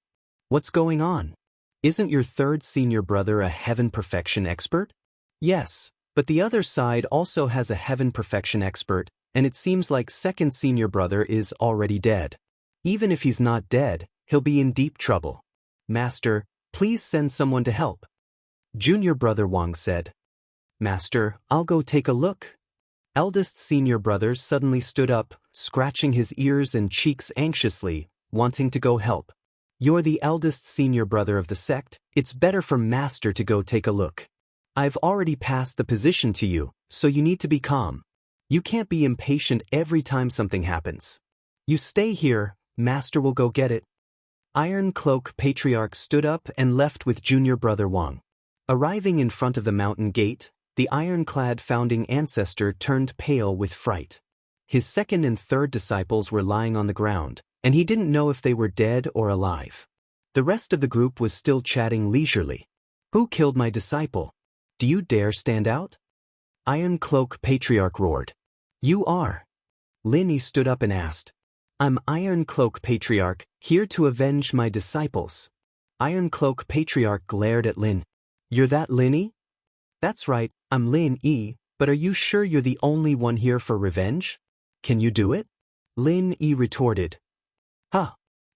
What's going on? Isn't your third senior brother a heaven perfection expert? Yes, but the other side also has a heaven perfection expert, and it seems like second senior brother is already dead. Even if he's not dead, he'll be in deep trouble. Master, please send someone to help. Junior brother Wang said. Master, I'll go take a look. Eldest senior brother suddenly stood up, scratching his ears and cheeks anxiously, wanting to go help. You're the eldest senior brother of the sect, it's better for Master to go take a look. I've already passed the position to you, so you need to be calm. You can't be impatient every time something happens. You stay here, Master will go get it. Iron Cloak Patriarch stood up and left with junior brother Wang. Arriving in front of the mountain gate, the ironclad founding ancestor turned pale with fright. His second and third disciples were lying on the ground, and he didn't know if they were dead or alive. The rest of the group was still chatting leisurely. Who killed my disciple? Do you dare stand out? Iron Cloak Patriarch roared. You are. Lin Yi stood up and asked. I'm Iron Cloak Patriarch, here to avenge my disciples. Iron Cloak Patriarch glared at Lin. You're that Lin Yi? That's right, I'm Lin Yi, but are you sure you're the only one here for revenge? Can you do it? Lin Yi retorted. Huh.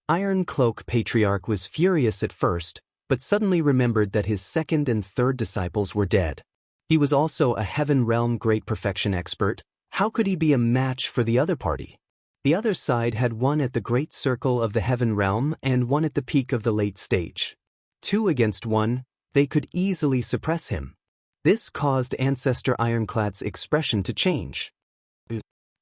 Iron Cloak Patriarch was furious at first, but suddenly remembered that his second and third disciples were dead. He was also a Heaven Realm Great Perfection expert. How could he be a match for the other party? The other side had one at the Great Circle of the Heaven Realm and one at the peak of the late stage. 2 against 1, they could easily suppress him. This caused Ancestor Ironclad's expression to change.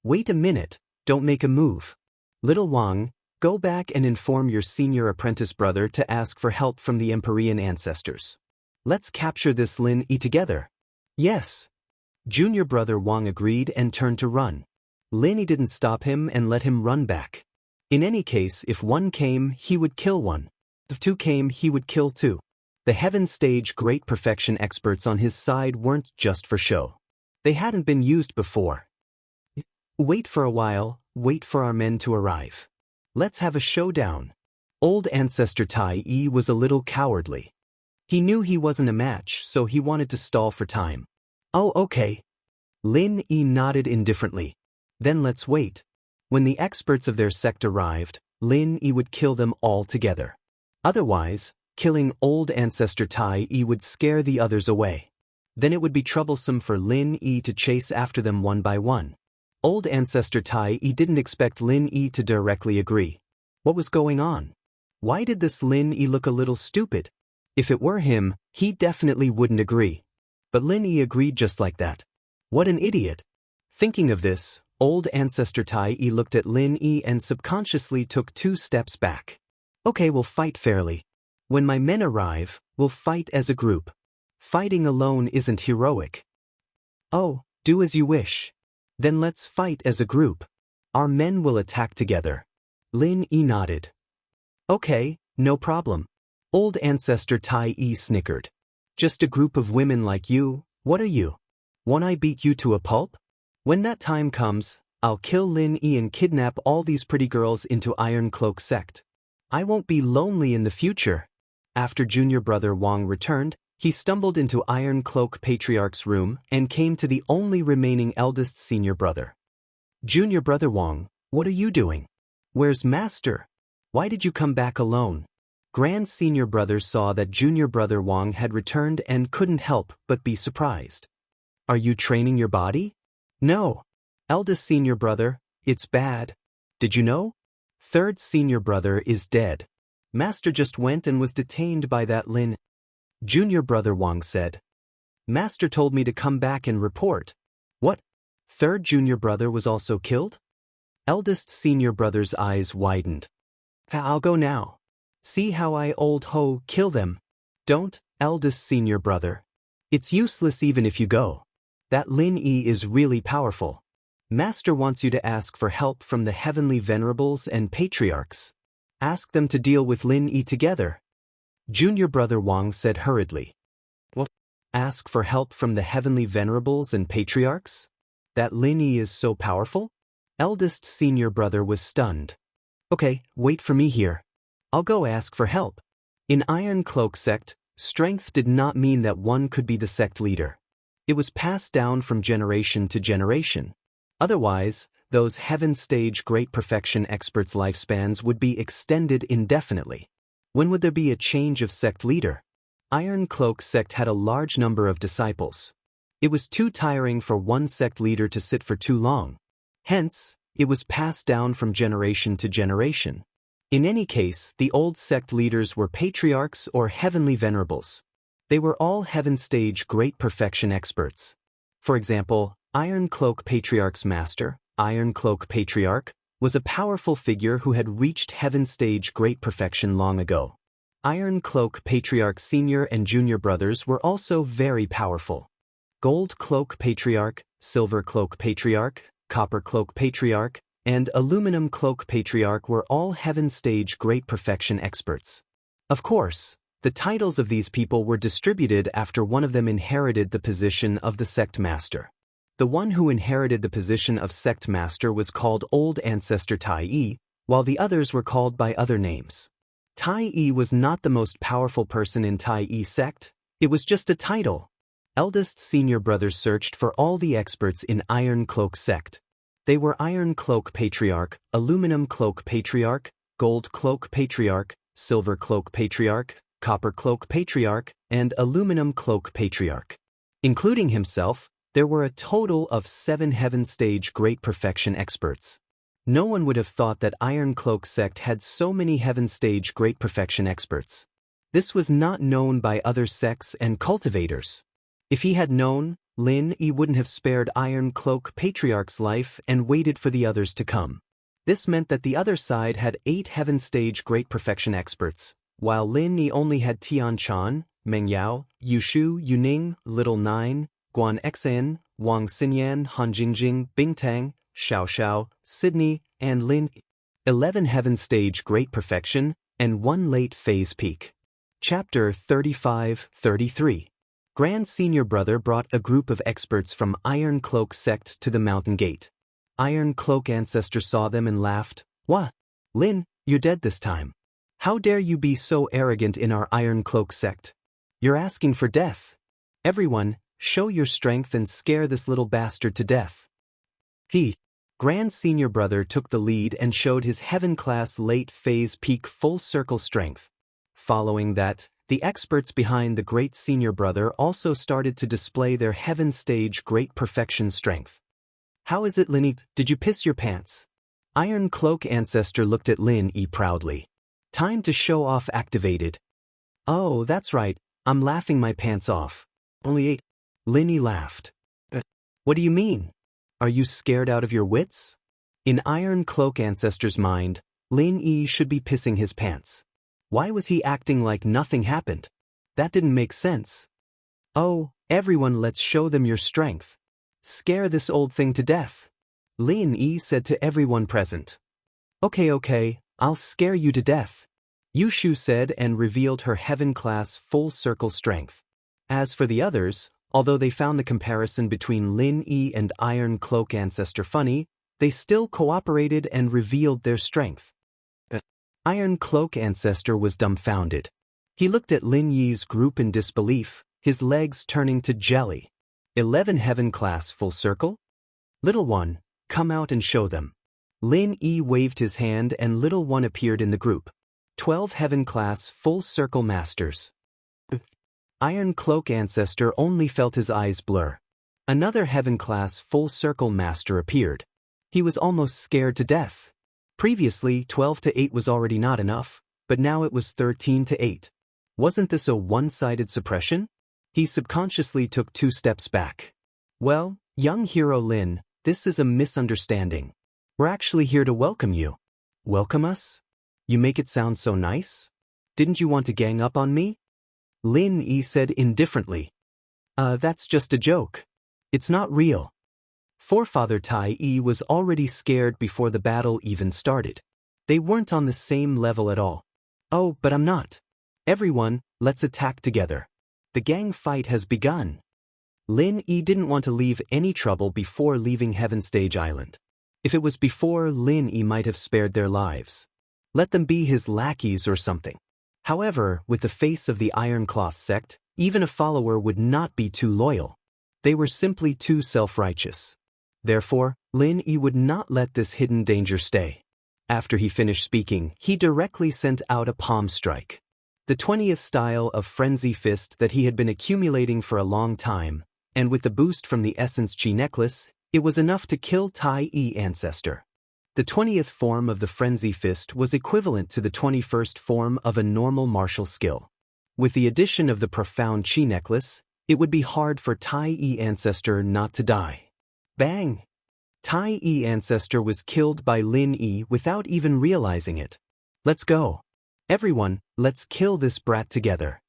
Wait a minute, don't make a move. Little Wang, go back and inform your senior apprentice brother to ask for help from the Empyrean ancestors. Let's capture this Lin Yi together. Yes. Junior brother Wang agreed and turned to run. Lin didn't stop him and let him run back. In any case, if one came, he would kill one. If two came, he would kill two. The Heaven Stage Great Perfection experts on his side weren't just for show. They hadn't been used before. Wait for a while, wait for our men to arrive. Let's have a showdown. Old Ancestor Tai Yi was a little cowardly. He knew he wasn't a match, so he wanted to stall for time. Oh, okay. Lin Yi nodded indifferently. Then let's wait. When the experts of their sect arrived, Lin Yi would kill them all together. Otherwise, killing Old Ancestor Tai Yi would scare the others away. Then it would be troublesome for Lin Yi to chase after them one by one. Old Ancestor Tai Yi didn't expect Lin Yi to directly agree. What was going on? Why did this Lin Yi look a little stupid? If it were him, he definitely wouldn't agree. But Lin Yi agreed just like that. What an idiot. Thinking of this, Old Ancestor Tai Yi looked at Lin Yi and subconsciously took 2 steps back. Okay, we'll fight fairly. When my men arrive, we'll fight as a group. Fighting alone isn't heroic. Oh, do as you wish. Then let's fight as a group. Our men will attack together. Lin Yi nodded. Okay, no problem. Old Ancestor Tai Yi snickered. Just a group of women like you, what are you? Won't I beat you to a pulp? When that time comes, I'll kill Lin Yi and kidnap all these pretty girls into Iron Cloak sect. I won't be lonely in the future. After junior brother Wang returned, he stumbled into Iron Cloak Patriarch's room and came to the only remaining eldest senior brother. Junior brother Wang, what are you doing? Where's Master? Why did you come back alone? Grand senior brother saw that junior brother Wang had returned and couldn't help but be surprised. Are you training your body? No. Eldest senior brother, it's bad. Did you know? Third senior brother is dead. Master just went and was detained by that Lin. Junior brother Wang said. Master told me to come back and report. What? Third junior brother was also killed? Eldest senior brother's eyes widened. I'll go now. See how I old ho kill them. Don't, eldest senior brother. It's useless even if you go. That Lin Yi is really powerful. Master wants you to ask for help from the heavenly venerables and patriarchs. Ask them to deal with Lin Yi together. Junior brother Wang said hurriedly. What? Ask for help from the heavenly venerables and patriarchs? That Lin Yi is so powerful? Eldest senior brother was stunned. Okay, wait for me here. I'll go ask for help. In Iron Cloak sect, strength did not mean that one could be the sect leader. It was passed down from generation to generation. Otherwise, those Heaven Stage Great Perfection experts' lifespans would be extended indefinitely. When would there be a change of sect leader? Iron Cloak sect had a large number of disciples. It was too tiring for one sect leader to sit for too long. Hence, it was passed down from generation to generation. In any case, the old sect leaders were patriarchs or heavenly venerables. They were all Heaven Stage Great Perfection experts. For example, Iron Cloak Patriarch's master, Iron Cloak Patriarch, was a powerful figure who had reached Heaven Stage Great Perfection long ago. Iron Cloak Patriarch Senior and Junior brothers were also very powerful. Gold Cloak Patriarch, Silver Cloak Patriarch, Copper Cloak Patriarch, and Aluminum Cloak Patriarch were all Heaven Stage Great Perfection experts. Of course, the titles of these people were distributed after one of them inherited the position of the sect master. The one who inherited the position of sect master was called Old Ancestor Tai Yi, while the others were called by other names. Tai Yi was not the most powerful person in Tai Yi sect, it was just a title. Eldest senior brothers searched for all the experts in Iron Cloak sect. They were Iron Cloak Patriarch, Aluminum Cloak Patriarch, Gold Cloak Patriarch, Silver Cloak Patriarch, Copper Cloak Patriarch, and Aluminum Cloak Patriarch. Including himself, there were a total of 7 Heaven Stage Great Perfection experts. No one would have thought that Iron Cloak sect had so many Heaven Stage Great Perfection experts. This was not known by other sects and cultivators. If he had known, Lin Yi wouldn't have spared Iron Cloak Patriarch's life and waited for the others to come. This meant that the other side had 8 Heaven Stage Great Perfection experts, while Lin Yi only had Tian Chan, Meng Yao, Yushu, Yuning, Little Nine, Guan Xan, Wang Xinyan, Han Jingjing, Bingtang, Xiaoxiao, Sydney, and Lin. 11 Heaven Stage Great Perfection, and 1 Late Phase Peak. Chapter 35-33. Grand Senior Brother brought a group of experts from Iron Cloak sect to the mountain gate. Iron Cloak ancestor saw them and laughed. "What? Lin, you're dead this time. How dare you be so arrogant in our Iron Cloak sect? You're asking for death. Everyone, show your strength and scare this little bastard to death." He, Grand Senior Brother, took the lead and showed his heaven-class late phase peak full circle strength. Following that, the experts behind the Great Senior Brother also started to display their heaven stage great perfection strength. "How is it, Lin? Did you piss your pants?" Iron Cloak ancestor looked at Lin proudly. "Time to show off activated." "Oh, that's right, I'm laughing my pants off." "Only 8. Lin laughed. "What do you mean? Are you scared out of your wits?" In Iron Cloak ancestor's mind, Lin should be pissing his pants. Why was he acting like nothing happened? That didn't make sense. "Oh, everyone, let's show them your strength. Scare this old thing to death," Lin said to everyone present. Okay, I'll scare you to death," Yushu said and revealed her heaven-class full circle strength. As for the others, although they found the comparison between Lin and Iron Cloak ancestor funny, they still cooperated and revealed their strength. Iron Cloak ancestor was dumbfounded. He looked at Lin Yi's group in disbelief, his legs turning to jelly. 11 heaven class full circle? "Little one, come out and show them." Lin waved his hand and little one appeared in the group. 12 heaven class full circle masters. Iron Cloak ancestor only felt his eyes blur. Another heaven class full circle master appeared. He was almost scared to death. Previously 12-8 was already not enough, but now it was 13-8. Wasn't this a one-sided suppression? He subconsciously took 2 steps back. "Well, young hero Lin, this is a misunderstanding. We're actually here to welcome you." "Welcome us? You make it sound so nice. Didn't you want to gang up on me?" Lin said indifferently. That's just a joke. It's not real." Forefather Tai was already scared before the battle even started. They weren't on the same level at all. "Oh, but I'm not. Everyone, let's attack together. The gang fight has begun." Lin didn't want to leave any trouble before leaving Heaven Stage Island. If it was before, Lin might have spared their lives. Let them be his lackeys or something. However, with the face of the Iron Cloth sect, even a follower would not be too loyal. They were simply too self-righteous. Therefore, Lin would not let this hidden danger stay. After he finished speaking, he directly sent out a palm strike. The 20th style of Frenzy Fist that he had been accumulating for a long time, and with the boost from the Essence Chi necklace, it was enough to kill Tai ancestor. The 20th form of the Frenzy Fist was equivalent to the 21st form of a normal martial skill. With the addition of the profound Chi necklace, it would be hard for Tai ancestor not to die. Bang! Tai ancestor was killed by Lin without even realizing it. "Let's go. Everyone, let's kill this brat together."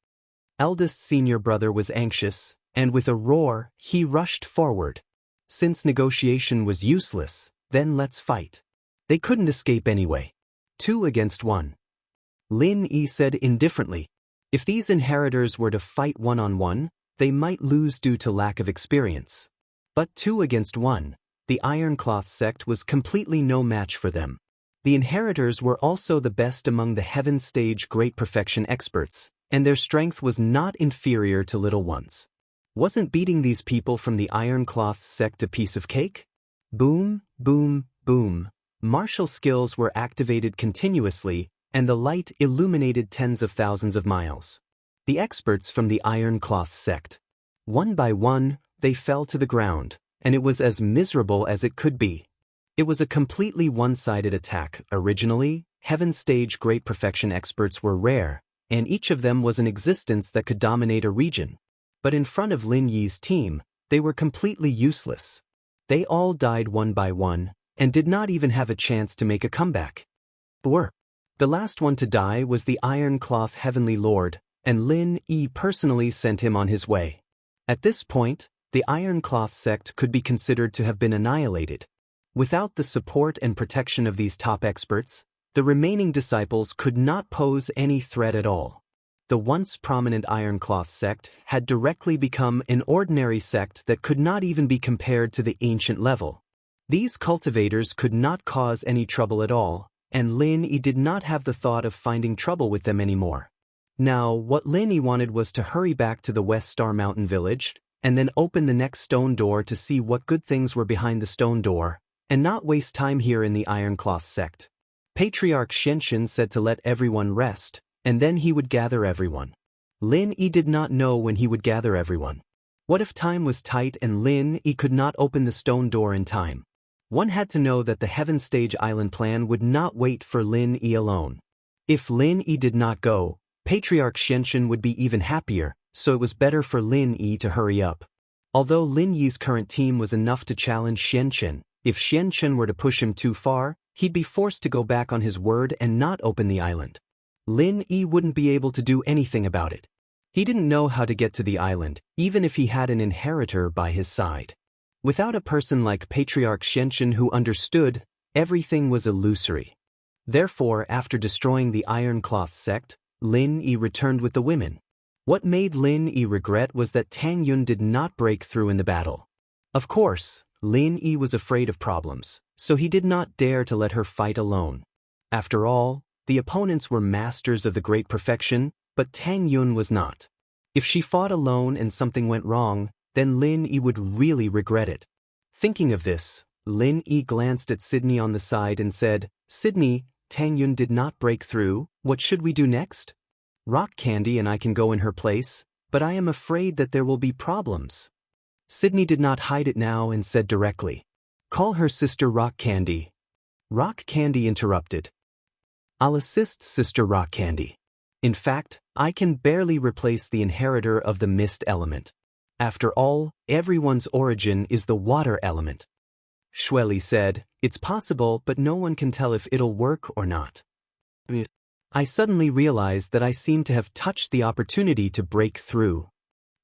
Eldest Senior Brother was anxious, and with a roar, he rushed forward. Since negotiation was useless, then let's fight. They couldn't escape anyway. 2 against 1. Lin said indifferently. If these inheritors were to fight one-on-one, they might lose due to lack of experience. But 2 against 1, the Iron Cloth sect was completely no match for them. The inheritors were also the best among the Heaven Stage Great Perfection experts, and their strength was not inferior to little ones. Wasn't beating these people from the Iron Cloth sect a piece of cake? Boom, boom, boom. Martial skills were activated continuously, and the light illuminated tens of thousands of miles. The experts from the Iron Cloth sect. One by one, they fell to the ground, and it was as miserable as it could be. It was a completely one-sided attack. Originally, Heaven Stage Great Perfection experts were rare, and each of them was an existence that could dominate a region. But in front of Lin Yi's team, they were completely useless. They all died one by one, and did not even have a chance to make a comeback. The last one to die was the Iron Cloth Heavenly Lord, and Lin personally sent him on his way. At this point, the Iron Cloth sect could be considered to have been annihilated. Without the support and protection of these top experts, the remaining disciples could not pose any threat at all. The once prominent Iron Cloth sect had directly become an ordinary sect that could not even be compared to the ancient level. These cultivators could not cause any trouble at all, and Lin Yi did not have the thought of finding trouble with them anymore. Now, what Lin Yi wanted was to hurry back to the West Star Mountain village, and then open the next stone door to see what good things were behind the stone door, and not waste time here in the Iron Cloth sect. Patriarch Xianxia said to let everyone rest, and then he would gather everyone. Lin Yi did not know when he would gather everyone. What if time was tight and Lin Yi could not open the stone door in time? One had to know that the Heaven Stage Island plan would not wait for Lin Yi alone. If Lin Yi did not go, Patriarch Xianxia would be even happier, so it was better for Lin Yi to hurry up. Although Lin Yi's current team was enough to challenge Xianxia, if Xianxia were to push him too far, he'd be forced to go back on his word and not open the island. Lin Yi wouldn't be able to do anything about it. He didn't know how to get to the island, even if he had an inheritor by his side. Without a person like Patriarch Xianxia who understood, everything was illusory. Therefore, after destroying the Iron Cloth sect, Lin Yi returned with the women. What made Lin Yi regret was that Tang Yun did not break through in the battle. Of course, Lin Yi was afraid of problems, so he did not dare to let her fight alone. After all, the opponents were masters of the great perfection, but Tang Yun was not. If she fought alone and something went wrong, then Lin Yi would really regret it. Thinking of this, Lin Yi glanced at Sydney on the side and said, "Sydney, Tang Yun did not break through, what should we do next? Rock Candy and I can go in her place, but I am afraid that there will be problems." Sydney did not hide it now and said directly, "Call her Sister Rock Candy." Rock Candy interrupted, "I'll assist Sister Rock Candy. In fact, I can barely replace the inheritor of the mist element. After all, everyone's origin is the water element." Shueli said, "It's possible, but no one can tell if it'll work or not." I suddenly realized that I seemed to have touched the opportunity to break through.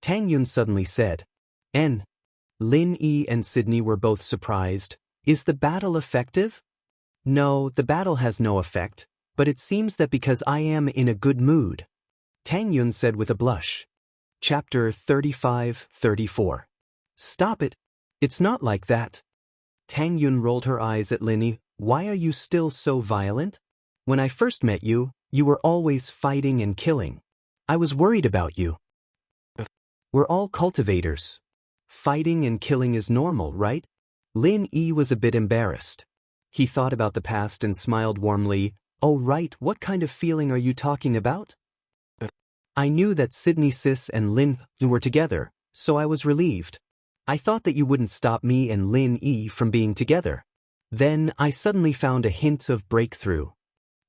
Tang Yun suddenly said, "N." Lin Yi and Sydney were both surprised. "Is the battle effective?" "No, the battle has no effect, but it seems that because I am in a good mood," Tang Yun said with a blush. Chapter 35-34. "Stop it. It's not like that." Tang Yun rolled her eyes at Lin Yi. "Why are you still so violent? When I first met you, you were always fighting and killing. I was worried about you. We're all cultivators. Fighting and killing is normal, right?" Lin Yi was a bit embarrassed. He thought about the past and smiled warmly. "Oh right, what kind of feeling are you talking about?" "I knew that Sydney Sis and Lin were together, so I was relieved. I thought that you wouldn't stop me and Lin Yi from being together. Then I suddenly found a hint of breakthrough."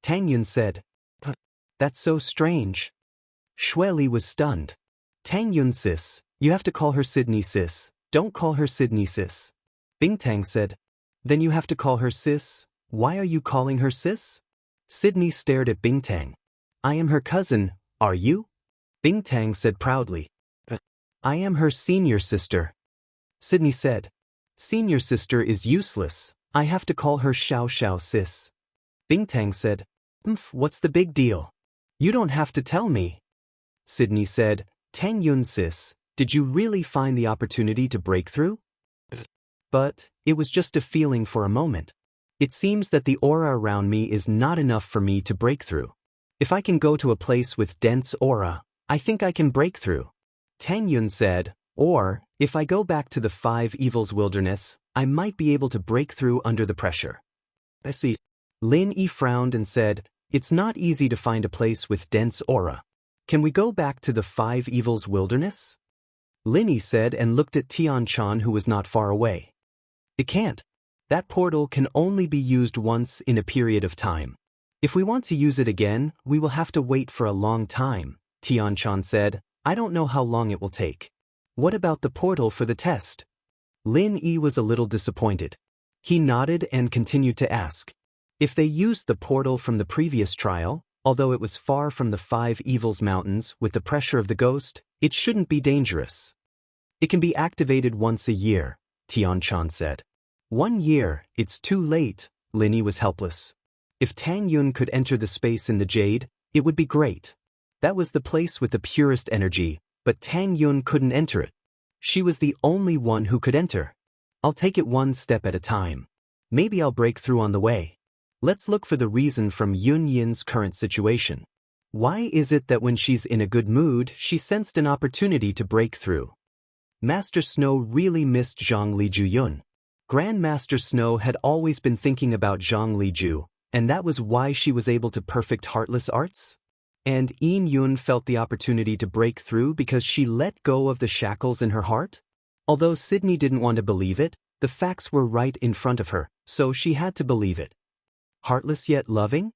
Tang Yun said, "That's so strange." Shueli was stunned. "Tang Yun Sis, you have to call her Sydney Sis, don't call her Sydney Sis." Bingtang said, "Then you have to call her Sis. Why are you calling her Sis?" Sydney stared at Bingtang. "I am her cousin, are you?" Bingtang said proudly, "I am her senior sister." Sydney said, "Senior sister is useless, I have to call her Xiao Xiao Sis." Bingtang said, "What's the big deal? You don't have to tell me." Sydney said, "Tang Yun Sis, did you really find the opportunity to break through?" "But it was just a feeling for a moment. It seems that the aura around me is not enough for me to break through. If I can go to a place with dense aura, I think I can break through." Tang Yun said, "Or, if I go back to the Five Evils Wilderness, I might be able to break through under the pressure." "I see." Lin Yi frowned and said, "It's not easy to find a place with dense aura. Can we go back to the Five Evils Wilderness?" Lin Yi said and looked at Tian Chan who was not far away. "It can't. That portal can only be used once in a period of time. If we want to use it again, we will have to wait for a long time," Tian Chan said. "I don't know how long it will take." "What about the portal for the test?" Lin Yi was a little disappointed. He nodded and continued to ask. If they used the portal from the previous trial, although it was far from the Five Evils Mountains with the pressure of the ghost, it shouldn't be dangerous. It can be activated once a year, Tianchan said. 1 year, it's too late, Lin was helpless. If Tang Yun could enter the space in the jade, it would be great. That was the place with the purest energy, but Tang Yun couldn't enter it. She was the only one who could enter. I'll take it one step at a time. Maybe I'll break through on the way. Let's look for the reason from Yun Yin's current situation. Why is it that when she's in a good mood, she sensed an opportunity to break through? Master Snow really missed Zhang Liju Yun. Grandmaster Snow had always been thinking about Zhang Liju, and that was why she was able to perfect heartless arts? And Yin Yun felt the opportunity to break through because she let go of the shackles in her heart? Although Sydney didn't want to believe it, the facts were right in front of her, so she had to believe it. Heartless yet loving?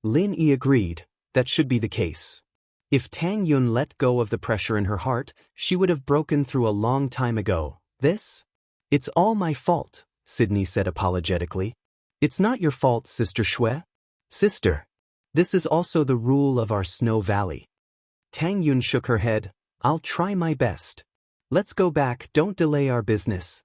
Lin Yi agreed, that should be the case. If Tang Yun let go of the pressure in her heart, she would have broken through a long time ago. This? It's all my fault, Sydney said apologetically. It's not your fault, Sister Shui. Sister. This is also the rule of our Snow Valley. Tang Yun shook her head. I'll try my best. Let's go back, don't delay our business.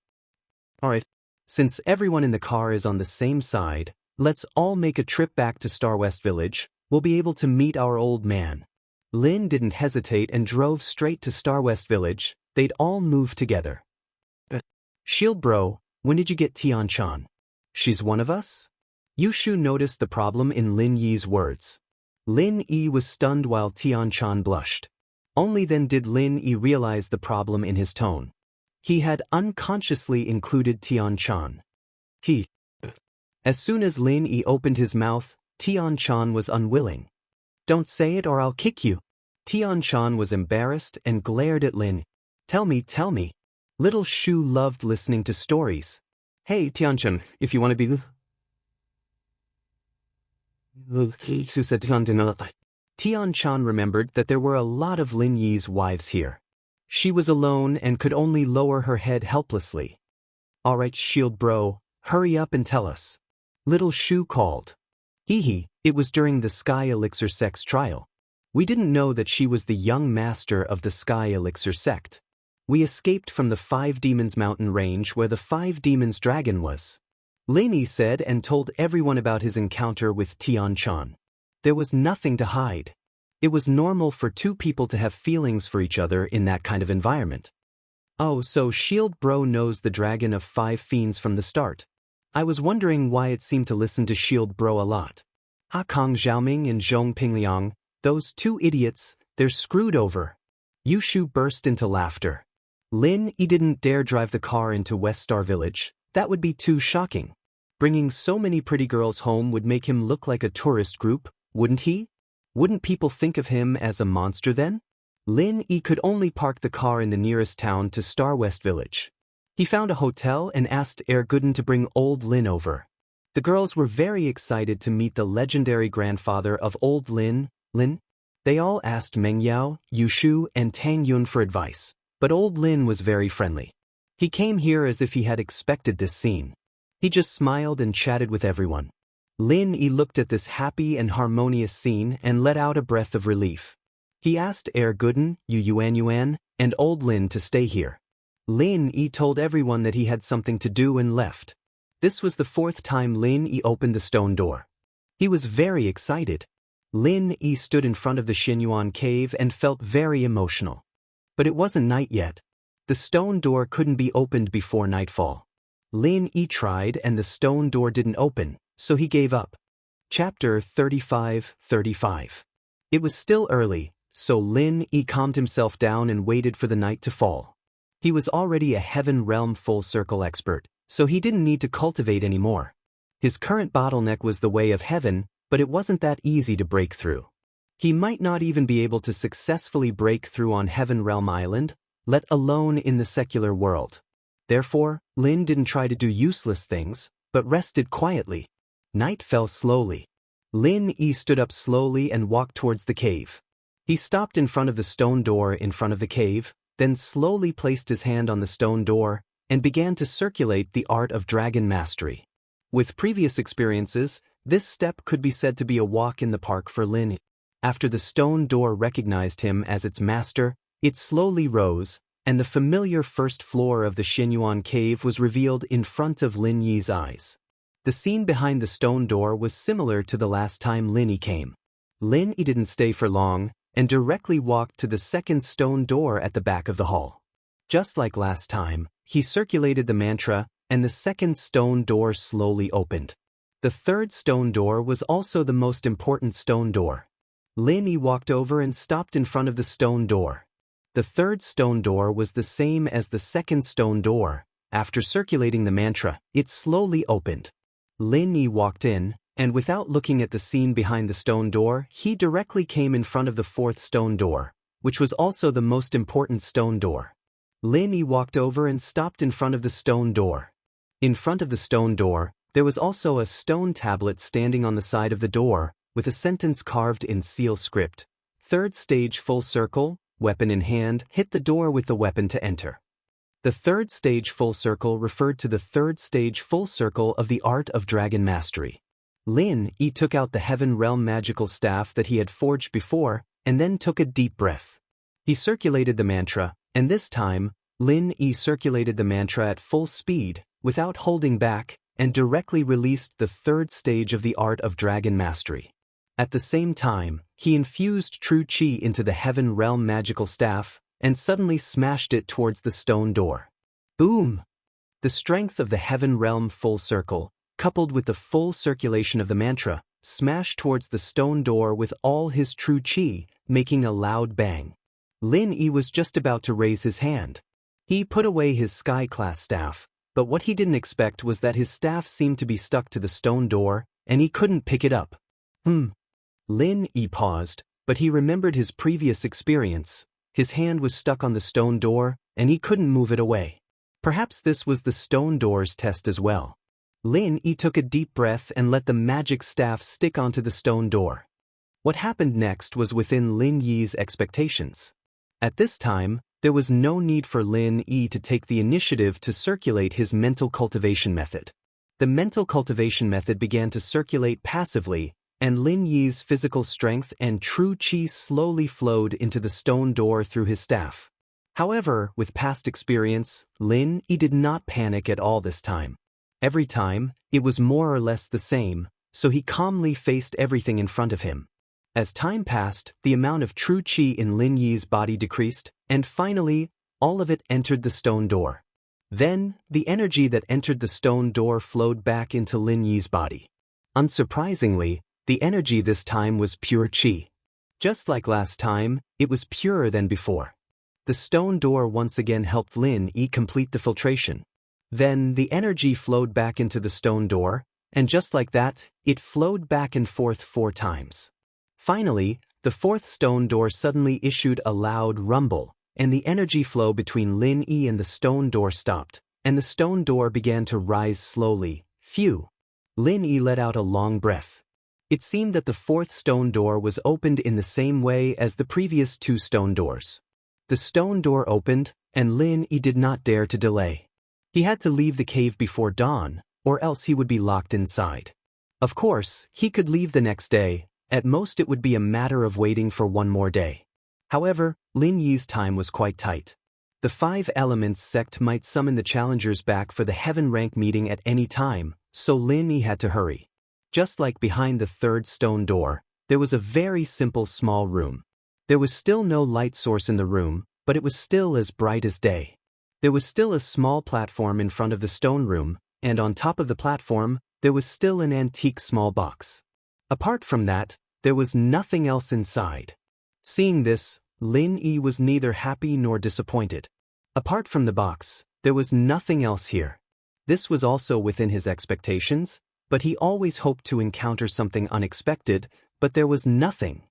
Alright. Since everyone in the car is on the same side, let's all make a trip back to Star West Village. We'll be able to meet our old man. Lin didn't hesitate and drove straight to Star West Village. They'd all move together. Shield bro, when did you get Tianchan? She's one of us? Yushu noticed the problem in Lin Yi's words. Lin Yi was stunned while Tianchan blushed. Only then did Lin Yi realize the problem in his tone. He had unconsciously included Tianchan. As soon as Lin Yi opened his mouth, Tianchan was unwilling. Don't say it or I'll kick you. Tianchan was embarrassed and glared at Lin. Tell me. Little Shu loved listening to stories. Hey Tianchan, if you want to be... Tianchan remembered that there were a lot of Lin Yi's wives here. She was alone and could only lower her head helplessly. Alright shield bro, hurry up and tell us. Little Shu called. It was during the Sky Elixir sex trial. We didn't know that she was the young master of the Sky Elixir sect. We escaped from the Five Demons mountain range where the Five Demons dragon was. Lin Yi said and told everyone about his encounter with Tianchan. There was nothing to hide. It was normal for two people to have feelings for each other in that kind of environment. Oh, so Shield Bro knows the Dragon of Five Fiends from the start. I was wondering why it seemed to listen to Shield Bro a lot. Kong Xiaoming and Zhong Pingliang, those two idiots, they're screwed over. Yushu burst into laughter. Lin Yi didn't dare drive the car into West Star Village. That would be too shocking. Bringing so many pretty girls home would make him look like a tourist group, wouldn't he? Wouldn't people think of him as a monster then? Lin Yi could only park the car in the nearest town to Star West Village. He found a hotel and asked Gooden to bring old Lin over. The girls were very excited to meet the legendary grandfather of old Lin. They all asked Meng Yao, Yushu, and Tang Yun for advice, but old Lin was very friendly. He came here as if he had expected this scene. He just smiled and chatted with everyone. Lin Yi looked at this happy and harmonious scene and let out a breath of relief. He asked Gooden, Yuan, and old Lin to stay here. Lin Yi told everyone that he had something to do and left. This was the fourth time Lin Yi opened the stone door. He was very excited. Lin Yi stood in front of the Xinyuan cave and felt very emotional. But it wasn't night yet. The stone door couldn't be opened before nightfall. Lin Yi tried and the stone door didn't open, so he gave up. Chapter 35. It was still early, so Lin Yi calmed himself down and waited for the night to fall. He was already a Heaven Realm Full Circle expert, so he didn't need to cultivate anymore. His current bottleneck was the Way of Heaven, but it wasn't that easy to break through. He might not even be able to successfully break through on Heaven Realm Island, let alone in the secular world. Therefore, Lin didn't try to do useless things, but rested quietly. Night fell slowly. Lin Yi stood up slowly and walked towards the cave. He stopped in front of the stone door in front of the cave, then slowly placed his hand on the stone door, and began to circulate the art of dragon mastery. With previous experiences, this step could be said to be a walk in the park for Lin. After the stone door recognized him as its master, it slowly rose, and the familiar first floor of the Xianyuan cave was revealed in front of Lin Yi's eyes. The scene behind the stone door was similar to the last time Lin Yi came. Lin Yi didn't stay for long, and directly walked to the second stone door at the back of the hall. Just like last time, he circulated the mantra, and the second stone door slowly opened. The third stone door was also the most important stone door. Lin Yi walked over and stopped in front of the stone door. The third stone door was the same as the second stone door. After circulating the mantra, it slowly opened. Lin Yi walked in, and without looking at the scene behind the stone door, he directly came in front of the fourth stone door, which was also the most important stone door. Lin Yi walked over and stopped in front of the stone door. In front of the stone door, there was also a stone tablet standing on the side of the door, with a sentence carved in seal script. Third stage full circle, weapon in hand, hit the door with the weapon to enter. The third stage full circle referred to the third stage full circle of the art of dragon mastery. Lin Yi took out the heaven realm magical staff that he had forged before, and then took a deep breath. He circulated the mantra, and this time, Lin Yi circulated the mantra at full speed, without holding back, and directly released the third stage of the art of dragon mastery. At the same time, he infused true qi into the heaven realm magical staff, and suddenly smashed it towards the stone door. Boom! The strength of the heaven realm full circle, coupled with the full circulation of the mantra, smashed towards the stone door with all his true qi, making a loud bang. Lin Yi was just about to raise his hand. He put away his sky-class staff, but what he didn't expect was that his staff seemed to be stuck to the stone door, and he couldn't pick it up. Lin Yi paused, but he remembered his previous experience. His hand was stuck on the stone door, and he couldn't move it away. Perhaps this was the stone door's test as well. Lin Yi took a deep breath and let the magic staff stick onto the stone door. What happened next was within Lin Yi's expectations. At this time, there was no need for Lin Yi to take the initiative to circulate his mental cultivation method. The mental cultivation method began to circulate passively, and Lin Yi's physical strength and true qi slowly flowed into the stone door through his staff. However, with past experience, Lin Yi did not panic at all this time. Every time, it was more or less the same, so he calmly faced everything in front of him. As time passed, the amount of true qi in Lin Yi's body decreased, and finally, all of it entered the stone door. Then, the energy that entered the stone door flowed back into Lin Yi's body. Unsurprisingly, the energy this time was pure qi. Just like last time, it was purer than before. The stone door once again helped Lin Yi complete the filtration. Then the energy flowed back into the stone door, and just like that, it flowed back and forth 4 times. Finally, the fourth stone door suddenly issued a loud rumble, and the energy flow between Lin Yi and the stone door stopped, and the stone door began to rise slowly. Phew! Lin Yi let out a long breath. It seemed that the fourth stone door was opened in the same way as the previous 2 stone doors. The stone door opened, and Lin Yi did not dare to delay. He had to leave the cave before dawn, or else he would be locked inside. Of course, he could leave the next day. At most it would be a matter of waiting for 1 more day. However, Lin Yi's time was quite tight. The 5 Elements sect might summon the challengers back for the heaven rank meeting at any time, so Lin Yi had to hurry. Just like behind the third stone door, there was a very simple small room. There was still no light source in the room, but it was still as bright as day. There was still a small platform in front of the stone room, and on top of the platform, there was still an antique small box. Apart from that, there was nothing else inside. Seeing this, Lin Yi was neither happy nor disappointed. Apart from the box, there was nothing else here. This was also within his expectations, but he always hoped to encounter something unexpected, but there was nothing.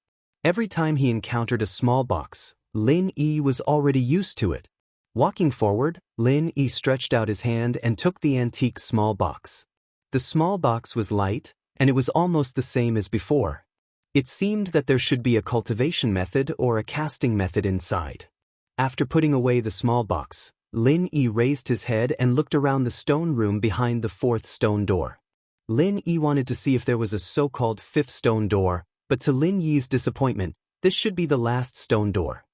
Every time he encountered a small box, Lin Yi was already used to it. Walking forward, Lin Yi stretched out his hand and took the antique small box. The small box was light, and it was almost the same as before. It seemed that there should be a cultivation method or a casting method inside. After putting away the small box, Lin Yi raised his head and looked around the stone room behind the fourth stone door. Lin Yi wanted to see if there was a so-called 5th stone door, but to Lin Yi's disappointment, this should be the last stone door.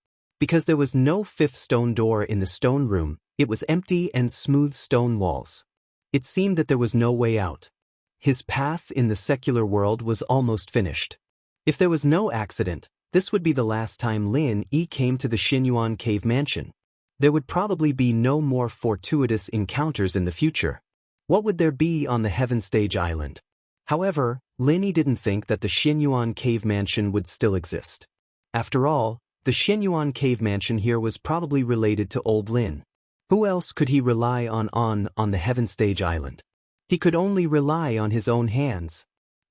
Because there was no fifth stone door in the stone room, it was empty and smooth stone walls. It seemed that there was no way out. His path in the secular world was almost finished. If there was no accident, this would be the last time Lin Yi came to the Xinyuan cave mansion. There would probably be no more fortuitous encounters in the future. What would there be on the Heaven Stage Island? However, Lin Yi didn't think that the Xinyuan cave mansion would still exist. After all, the Xinyuan cave mansion here was probably related to Old Lin. Who else could he rely on the Heaven Stage Island? He could only rely on his own hands.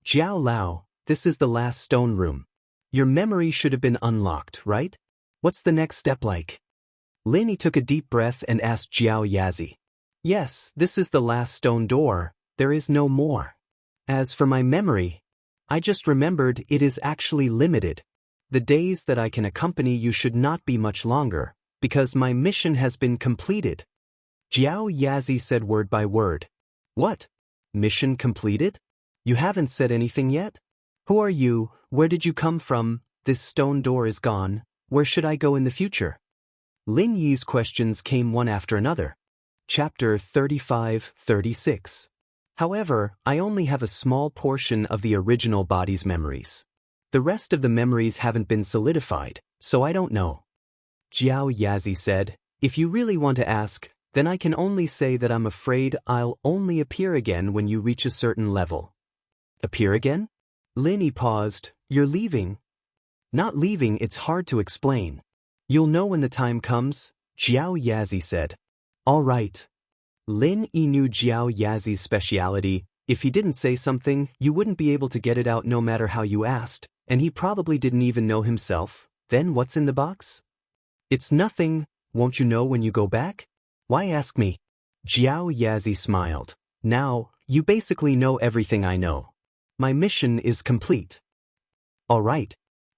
Jiao Lao, this is the last stone room. Your memory should have been unlocked, right? What's the next step like? Lin Yi took a deep breath and asked Jiao Yazi. Yes, this is the last stone door, there is no more. As for my memory, I just remembered it is actually limited. The days that I can accompany you should not be much longer, because my mission has been completed. Jiao Yazi said word by word. What? Mission completed? You haven't said anything yet? Who are you? Where did you come from? This stone door is gone. Where should I go in the future? Lin Yi's questions came one after another. Chapter 35-36. However, I only have a small portion of the original body's memories. The rest of the memories haven't been solidified, so I don't know. Jiao Yazi said, if you really want to ask, then I can only say that I'm afraid I'll only appear again when you reach a certain level. Appear again? Lin Yi paused. You're leaving? Not leaving, it's hard to explain. You'll know when the time comes, Jiao Yazi said. All right. Lin Yi knew Jiao Yazi's speciality. If he didn't say something, you wouldn't be able to get it out no matter how you asked, and he probably didn't even know himself. Then what's in the box? It's nothing. Won't you know when you go back? Why ask me? Jiao Yazi smiled. Now, you basically know everything I know. My mission is complete. All right.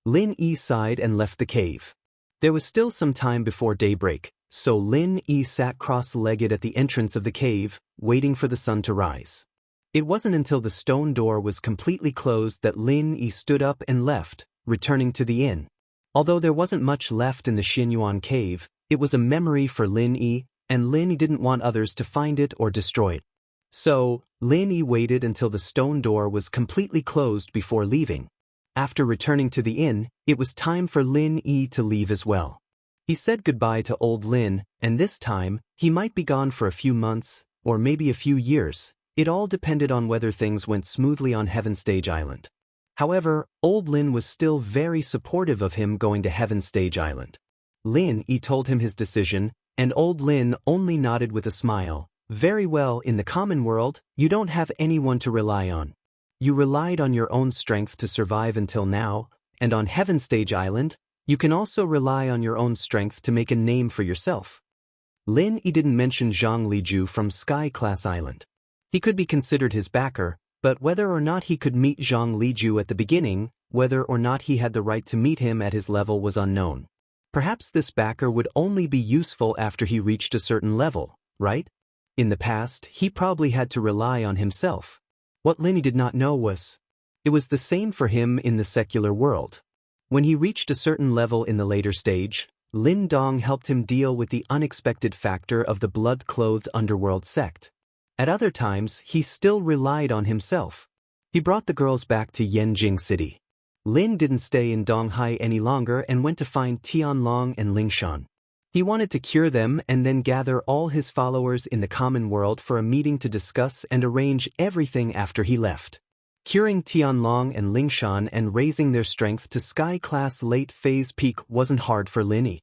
Lin Yi sighed and left the cave. There was still some time before daybreak, so Lin Yi sat cross-legged at the entrance of the cave, waiting for the sun to rise. It wasn't until the stone door was completely closed that Lin Yi stood up and left, returning to the inn. Although there wasn't much left in the Xinyuan cave, it was a memory for Lin Yi, and Lin Yi didn't want others to find it or destroy it. So, Lin Yi waited until the stone door was completely closed before leaving. After returning to the inn, it was time for Lin Yi to leave as well. He said goodbye to Old Lin, and this time, he might be gone for a few months, or maybe a few years. It all depended on whether things went smoothly on Heaven Stage Island. However, Old Lin was still very supportive of him going to Heaven Stage Island. Lin Yi told him his decision, and Old Lin only nodded with a smile. Very well, in the common world, you don't have anyone to rely on. You relied on your own strength to survive until now, and on Heaven Stage Island, you can also rely on your own strength to make a name for yourself. Lin Yi didn't mention Zhang Liju from Sky Class Island. He could be considered his backer, but whether or not he could meet Zhang Liju at the beginning, whether or not he had the right to meet him at his level was unknown. Perhaps this backer would only be useful after he reached a certain level, right? In the past, he probably had to rely on himself. What Lin Yi did not know was, it was the same for him in the secular world. When he reached a certain level in the later stage, Lin Dong helped him deal with the unexpected factor of the blood-clothed underworld sect. At other times, he still relied on himself. He brought the girls back to Yanjing City. Lin didn't stay in Donghai any longer and went to find Tianlong and Lingshan. He wanted to cure them and then gather all his followers in the common world for a meeting to discuss and arrange everything after he left. Curing Tianlong and Lingshan and raising their strength to Sky-class late-phase peak wasn't hard for Lin Yi.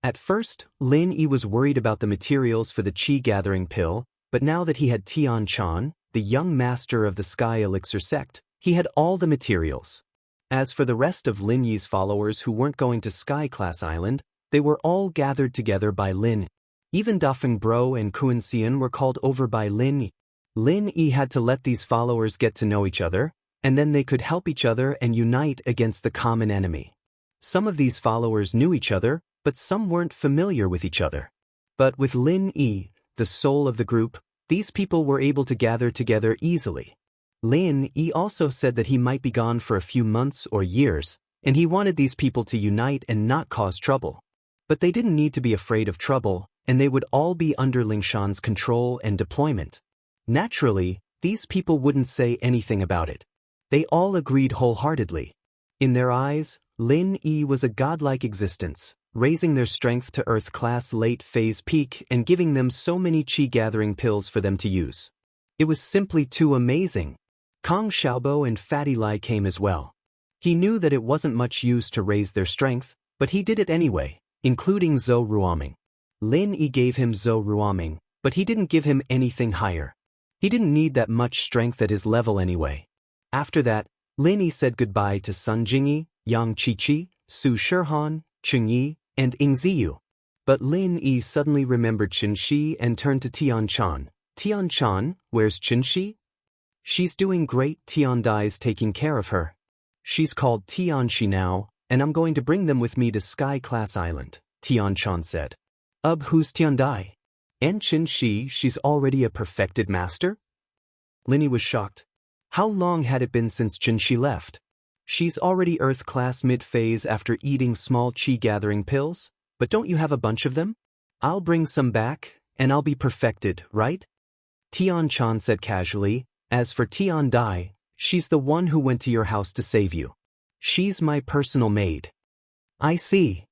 At first, Lin Yi was worried about the materials for the Qi-gathering pill, but now that he had Tian Chan, the young master of the Sky Elixir sect, he had all the materials. As for the rest of Lin Yi's followers who weren't going to Sky-class Island, they were all gathered together by Lin. Even Dafeng Bro and Kuan Xian were called over by Lin Yi. Lin Yi had to let these followers get to know each other, and then they could help each other and unite against the common enemy. Some of these followers knew each other, but some weren't familiar with each other. But with Lin Yi, the soul of the group, these people were able to gather together easily. Lin Yi also said that he might be gone for a few months or years, and he wanted these people to unite and not cause trouble. But they didn't need to be afraid of trouble, and they would all be under Lingshan's control and deployment. Naturally, these people wouldn't say anything about it. They all agreed wholeheartedly. In their eyes, Lin Yi was a godlike existence, raising their strength to Earth-class late-phase peak and giving them so many chi-gathering pills for them to use. It was simply too amazing. Kong Xiaobo and Fatty Lai came as well. He knew that it wasn't much use to raise their strength, but he did it anyway, including Zhou Ruoming. Lin Yi gave him Zhou Ruoming, but he didn't give him anything higher. He didn't need that much strength at his level anyway. After that, Lin Yi said goodbye to Sun Jingyi, Yang Qiqi, Su Shihan, Cheng Yi, and Ing Ziyu. But Lin Yi suddenly remembered Qin Shi and turned to Tian Chan. Tian Chan, where's Qin Shi? She's doing great. Tian Dai's taking care of her. She's called Tian Shi now, and I'm going to bring them with me to Sky Class Island, Tian Chan said. Who's Tian Dai? And Qin Shi, she's already a perfected master? Lin Yi was shocked. How long had it been since Qin Shi left? She's already Earth class mid-phase after eating small chi-gathering pills, but don't you have a bunch of them? I'll bring some back, and I'll be perfected, right? Tian Chan said casually. As for Tian Dai, she's the one who went to your house to save you. She's my personal maid. I see.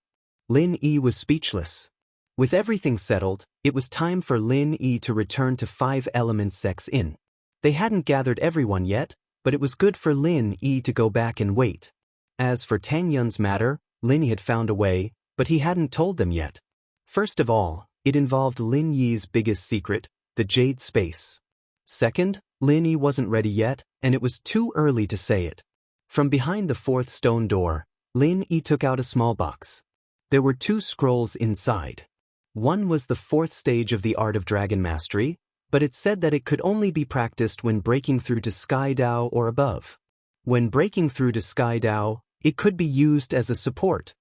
Lin Yi was speechless. With everything settled, it was time for Lin Yi to return to 5 Elements Sex Inn. They hadn't gathered everyone yet, but it was good for Lin Yi to go back and wait. As for Tang Yun's matter, Lin Yi had found a way, but he hadn't told them yet. First of all, it involved Lin Yi's biggest secret, the Jade Space. Second, Lin Yi wasn't ready yet, and it was too early to say it. From behind the 4th stone door, Lin Yi took out a small box. There were 2 scrolls inside. One was the 4th stage of the Art of Dragon Mastery, but it said that it could only be practiced when breaking through to Sky Dao or above. When breaking through to Sky Dao, it could be used as a support.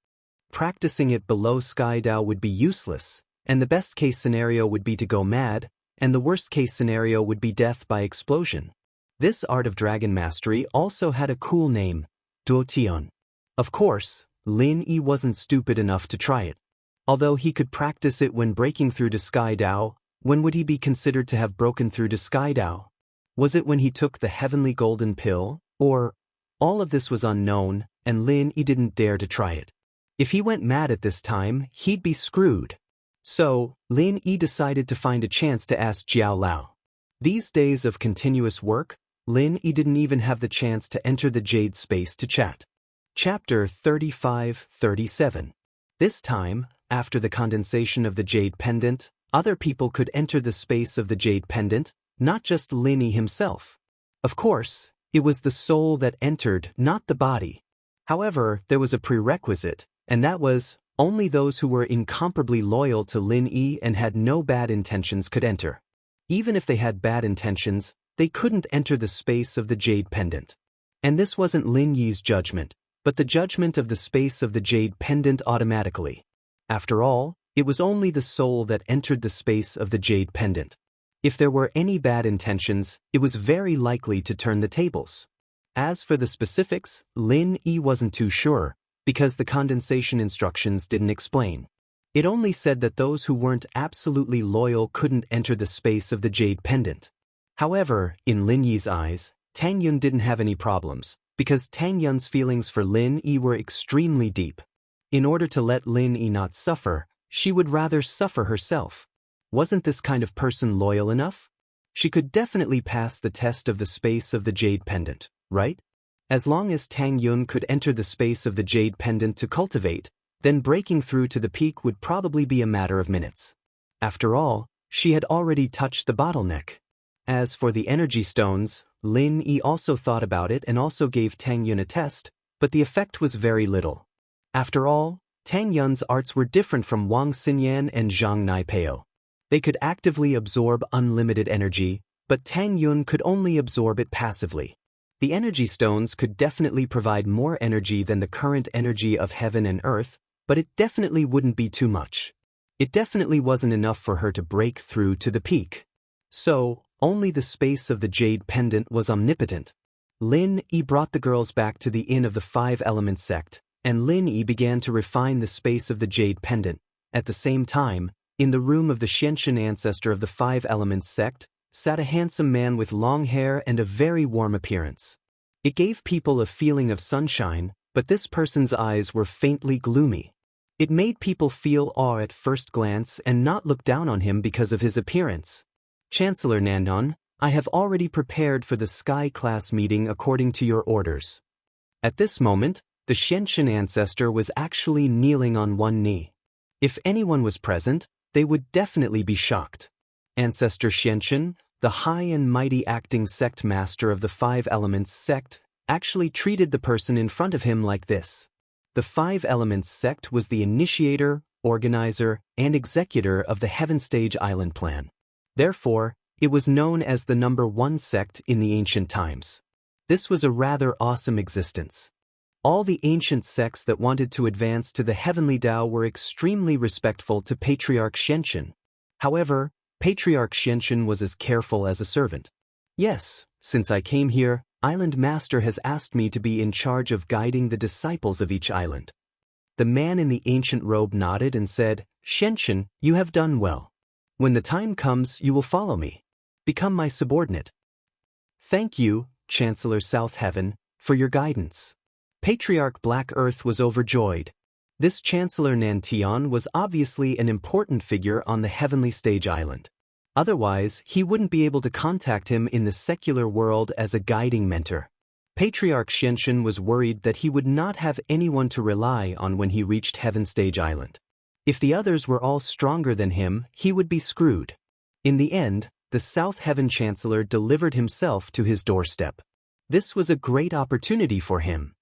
Practicing it below Sky Dao would be useless, and the best-case scenario would be to go mad, and the worst-case scenario would be death by explosion. This Art of Dragon Mastery also had a cool name, Duo Tian. Of course, Lin Yi wasn't stupid enough to try it. Although he could practice it when breaking through to Sky Dao, when would he be considered to have broken through to Sky Dao? Was it when he took the heavenly golden pill, or? All of this was unknown, and Lin Yi didn't dare to try it. If he went mad at this time, he'd be screwed. So, Lin Yi decided to find a chance to ask Jiao Lao. These days of continuous work, Lin Yi didn't even have the chance to enter the Jade Space to chat. Chapter 35-37. This time, after the condensation of the Jade Pendant, other people could enter the space of the Jade Pendant, not just Lin Yi himself. Of course, it was the soul that entered, not the body. However, there was a prerequisite, and that was, only those who were incomparably loyal to Lin Yi and had no bad intentions could enter. Even if they had bad intentions, they couldn't enter the space of the Jade Pendant. And this wasn't Lin Yi's judgment, but the judgment of the space of the Jade Pendant automatically. After all, it was only the soul that entered the space of the Jade Pendant. If there were any bad intentions, it was very likely to turn the tables. As for the specifics, Lin Yi wasn't too sure, because the condensation instructions didn't explain. It only said that those who weren't absolutely loyal couldn't enter the space of the Jade Pendant. However, in Lin Yi's eyes, Tang Yun didn't have any problems, because Tang Yun's feelings for Lin Yi were extremely deep. In order to let Lin Yi not suffer, she would rather suffer herself. Wasn't this kind of person loyal enough? She could definitely pass the test of the space of the Jade Pendant, right? As long as Tang Yun could enter the space of the Jade Pendant to cultivate, then breaking through to the peak would probably be a matter of minutes. After all, she had already touched the bottleneck. As for the energy stones, Lin Yi also thought about it and also gave Tang Yun a test, but the effect was very little. After all, Tang Yun's arts were different from Wang Xinyan and Zhang Naipeo. They could actively absorb unlimited energy, but Tang Yun could only absorb it passively. The energy stones could definitely provide more energy than the current energy of heaven and earth, but it definitely wouldn't be too much. It definitely wasn't enough for her to break through to the peak. So, only the space of the Jade Pendant was omnipotent. Lin Yi brought the girls back to the Inn of the 5 Elements sect, and Lin Yi began to refine the space of the jade pendant. At the same time, in the room of the Xianxian ancestor of the Five Elements sect, sat a handsome man with long hair and a very warm appearance. It gave people a feeling of sunshine, but this person's eyes were faintly gloomy. It made people feel awe at first glance and not look down on him because of his appearance. Chancellor Nandon, I have already prepared for the Sky class meeting according to your orders. At this moment, the Xianxian ancestor was actually kneeling on one knee. If anyone was present, they would definitely be shocked. Ancestor Xianxian, the high and mighty acting sect master of the Five Elements sect, actually treated the person in front of him like this. The Five Elements sect was the initiator, organizer, and executor of the Heaven Stage Island plan. Therefore, it was known as the number one sect in the ancient times. This was a rather awesome existence. All the ancient sects that wanted to advance to the heavenly Tao were extremely respectful to Patriarch Xianxian. However, Patriarch Xianxian was as careful as a servant. Yes, since I came here, Island Master has asked me to be in charge of guiding the disciples of each island. The man in the ancient robe nodded and said, Xianxian, you have done well. When the time comes, you will follow me. Become my subordinate. Thank you, Chancellor South Heaven, for your guidance. Patriarch Black Earth was overjoyed. This Chancellor Nantian was obviously an important figure on the Heavenly Stage Island. Otherwise, he wouldn't be able to contact him in the secular world as a guiding mentor. Patriarch Xianxian was worried that he would not have anyone to rely on when he reached Heaven Stage Island. If the others were all stronger than him, he would be screwed. In the end, the South Heaven Chancellor delivered himself to his doorstep. This was a great opportunity for him.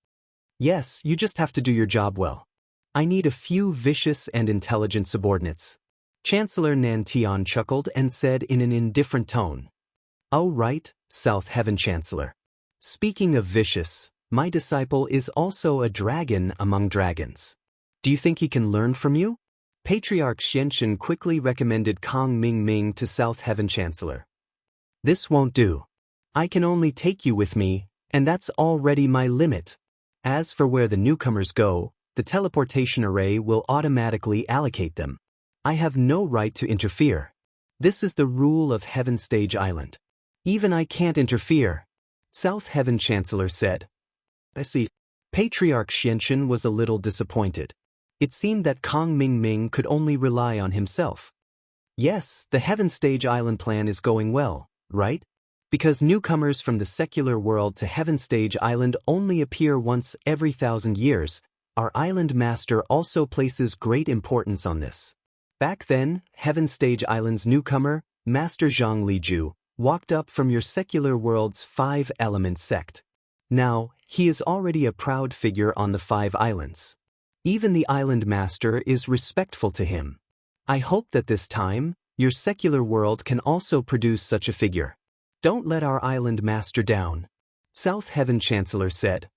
Yes, you just have to do your job well. I need a few vicious and intelligent subordinates. Chancellor Nantian chuckled and said in an indifferent tone. Oh right, South Heaven Chancellor. Speaking of vicious, my disciple is also a dragon among dragons. Do you think he can learn from you? Patriarch Xianxian quickly recommended Kong Ming to South Heaven Chancellor. This won't do. I can only take you with me, and that's already my limit. As for where the newcomers go, the teleportation array will automatically allocate them. I have no right to interfere. This is the rule of Heaven Stage Island. Even I can't interfere. South Heaven Chancellor said. I see. Patriarch Xianxian was a little disappointed. It seemed that Kong Ming could only rely on himself. Yes, the Heaven Stage Island plan is going well, right? Because newcomers from the secular world to Heaven Stage Island only appear once every 1,000 years, our Island Master also places great importance on this. Back then, Heaven Stage Island's newcomer, Master Zhang Liju, walked up from your secular world's Five Elements sect. Now, he is already a proud figure on the Five Islands. Even the Island Master is respectful to him. I hope that this time, your secular world can also produce such a figure. Don't let our Island Master down. South Heaven Chancellor said.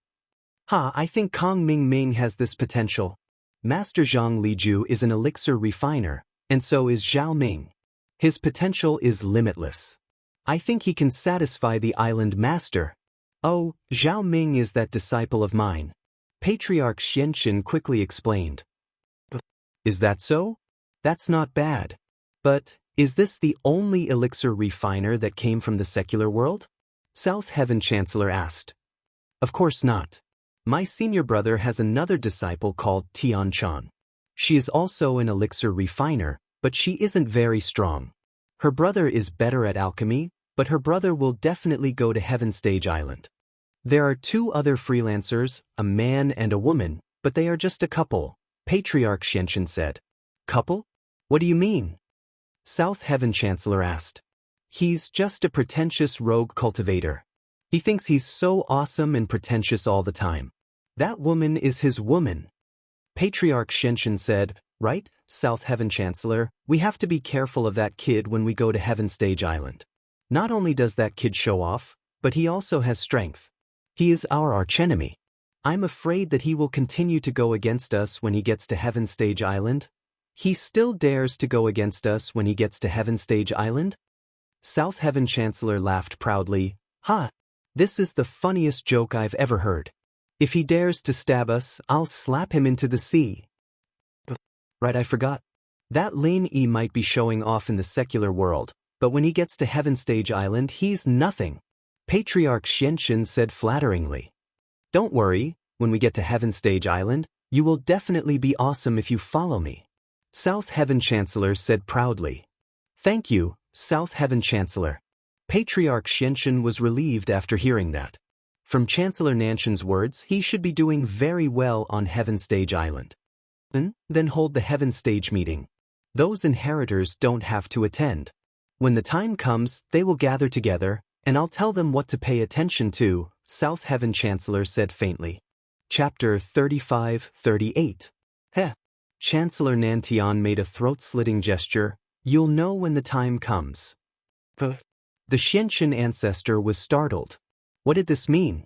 I think Kong Ming has this potential. Master Zhang Liju is an elixir refiner, and so is Zhao Ming. His potential is limitless. I think he can satisfy the Island Master. Oh, Zhao Ming is that disciple of mine. Patriarch Xianxian quickly explained. Is that so? That's not bad. But, is this the only elixir refiner that came from the secular world? South Heaven Chancellor asked. Of course not. My senior brother has another disciple called Tian Chan. She is also an elixir refiner, but she isn't very strong. Her brother is better at alchemy, but her brother will definitely go to Heaven Stage Island. There are two other freelancers, a man and a woman, but they are just a couple, Patriarch Xianxian said. Couple? What do you mean? South Heaven Chancellor asked. He's just a pretentious rogue cultivator. He thinks he's so awesome and pretentious all the time. That woman is his woman. Patriarch Xianxian said, right, South Heaven Chancellor, we have to be careful of that kid when we go to Heaven Stage Island. Not only does that kid show off, but he also has strength. He is our archenemy. I'm afraid that he will continue to go against us when he gets to Heaven Stage Island. He still dares to go against us when he gets to Heaven Stage Island? South Heaven Chancellor laughed proudly. This is the funniest joke I've ever heard. If he dares to stab us, I'll slap him into the sea. Right, I forgot. That Lin Yi might be showing off in the secular world, but when he gets to Heaven Stage Island, he's nothing. Patriarch Xianxia said flatteringly. Don't worry, when we get to Heaven Stage Island, you will definitely be awesome if you follow me. South Heaven Chancellor said proudly. Thank you, South Heaven Chancellor. Patriarch Xianxia was relieved after hearing that. From Chancellor Nanxian's words, he should be doing very well on Heaven Stage Island. Then hold the Heaven Stage meeting. Those inheritors don't have to attend. When the time comes, they will gather together, and I'll tell them what to pay attention to, South Heaven Chancellor said faintly. Chapter 35-38. Heh. Chancellor Nantian made a throat-slitting gesture. You'll know when the time comes. The Xianxia ancestor was startled. What did this mean?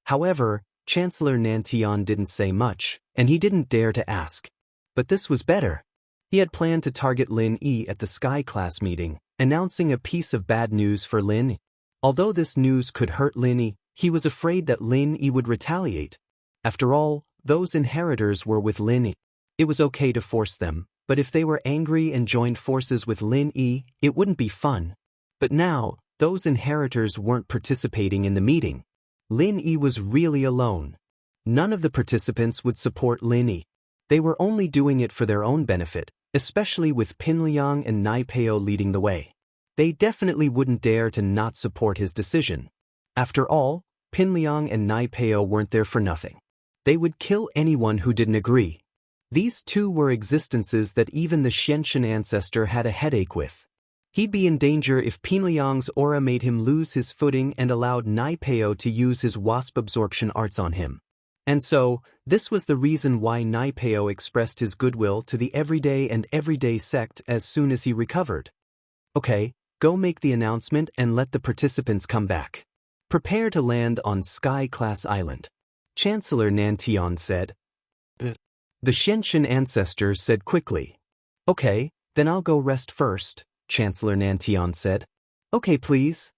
However, Chancellor Nantian didn't say much, and he didn't dare to ask. But this was better. He had planned to target Lin Yi at the Sky Class meeting, announcing a piece of bad news for Lin Yi. Although this news could hurt Lin Yi, he was afraid that Lin Yi would retaliate. After all, those inheritors were with Lin Yi. It was okay to force them, but if they were angry and joined forces with Lin Yi, it wouldn't be fun. But now, those inheritors weren't participating in the meeting. Lin Yi was really alone. None of the participants would support Lin Yi. They were only doing it for their own benefit, especially with Pinliang and Naipeo leading the way. They definitely wouldn't dare to not support his decision. After all, Pinliang and Naipeo weren't there for nothing. They would kill anyone who didn't agree. These two were existences that even the Xianxia ancestor had a headache with. He'd be in danger if Pinliang's aura made him lose his footing and allowed Naipeo to use his wasp absorption arts on him. And so, this was the reason why Naipeo expressed his goodwill to the everyday sect as soon as he recovered. Okay, go make the announcement and let the participants come back. Prepare to land on Sky Class Island. Chancellor Nantian said. The Xianxia ancestor said quickly. Okay, then I'll go rest first, Chancellor Nantian said. Okay, please.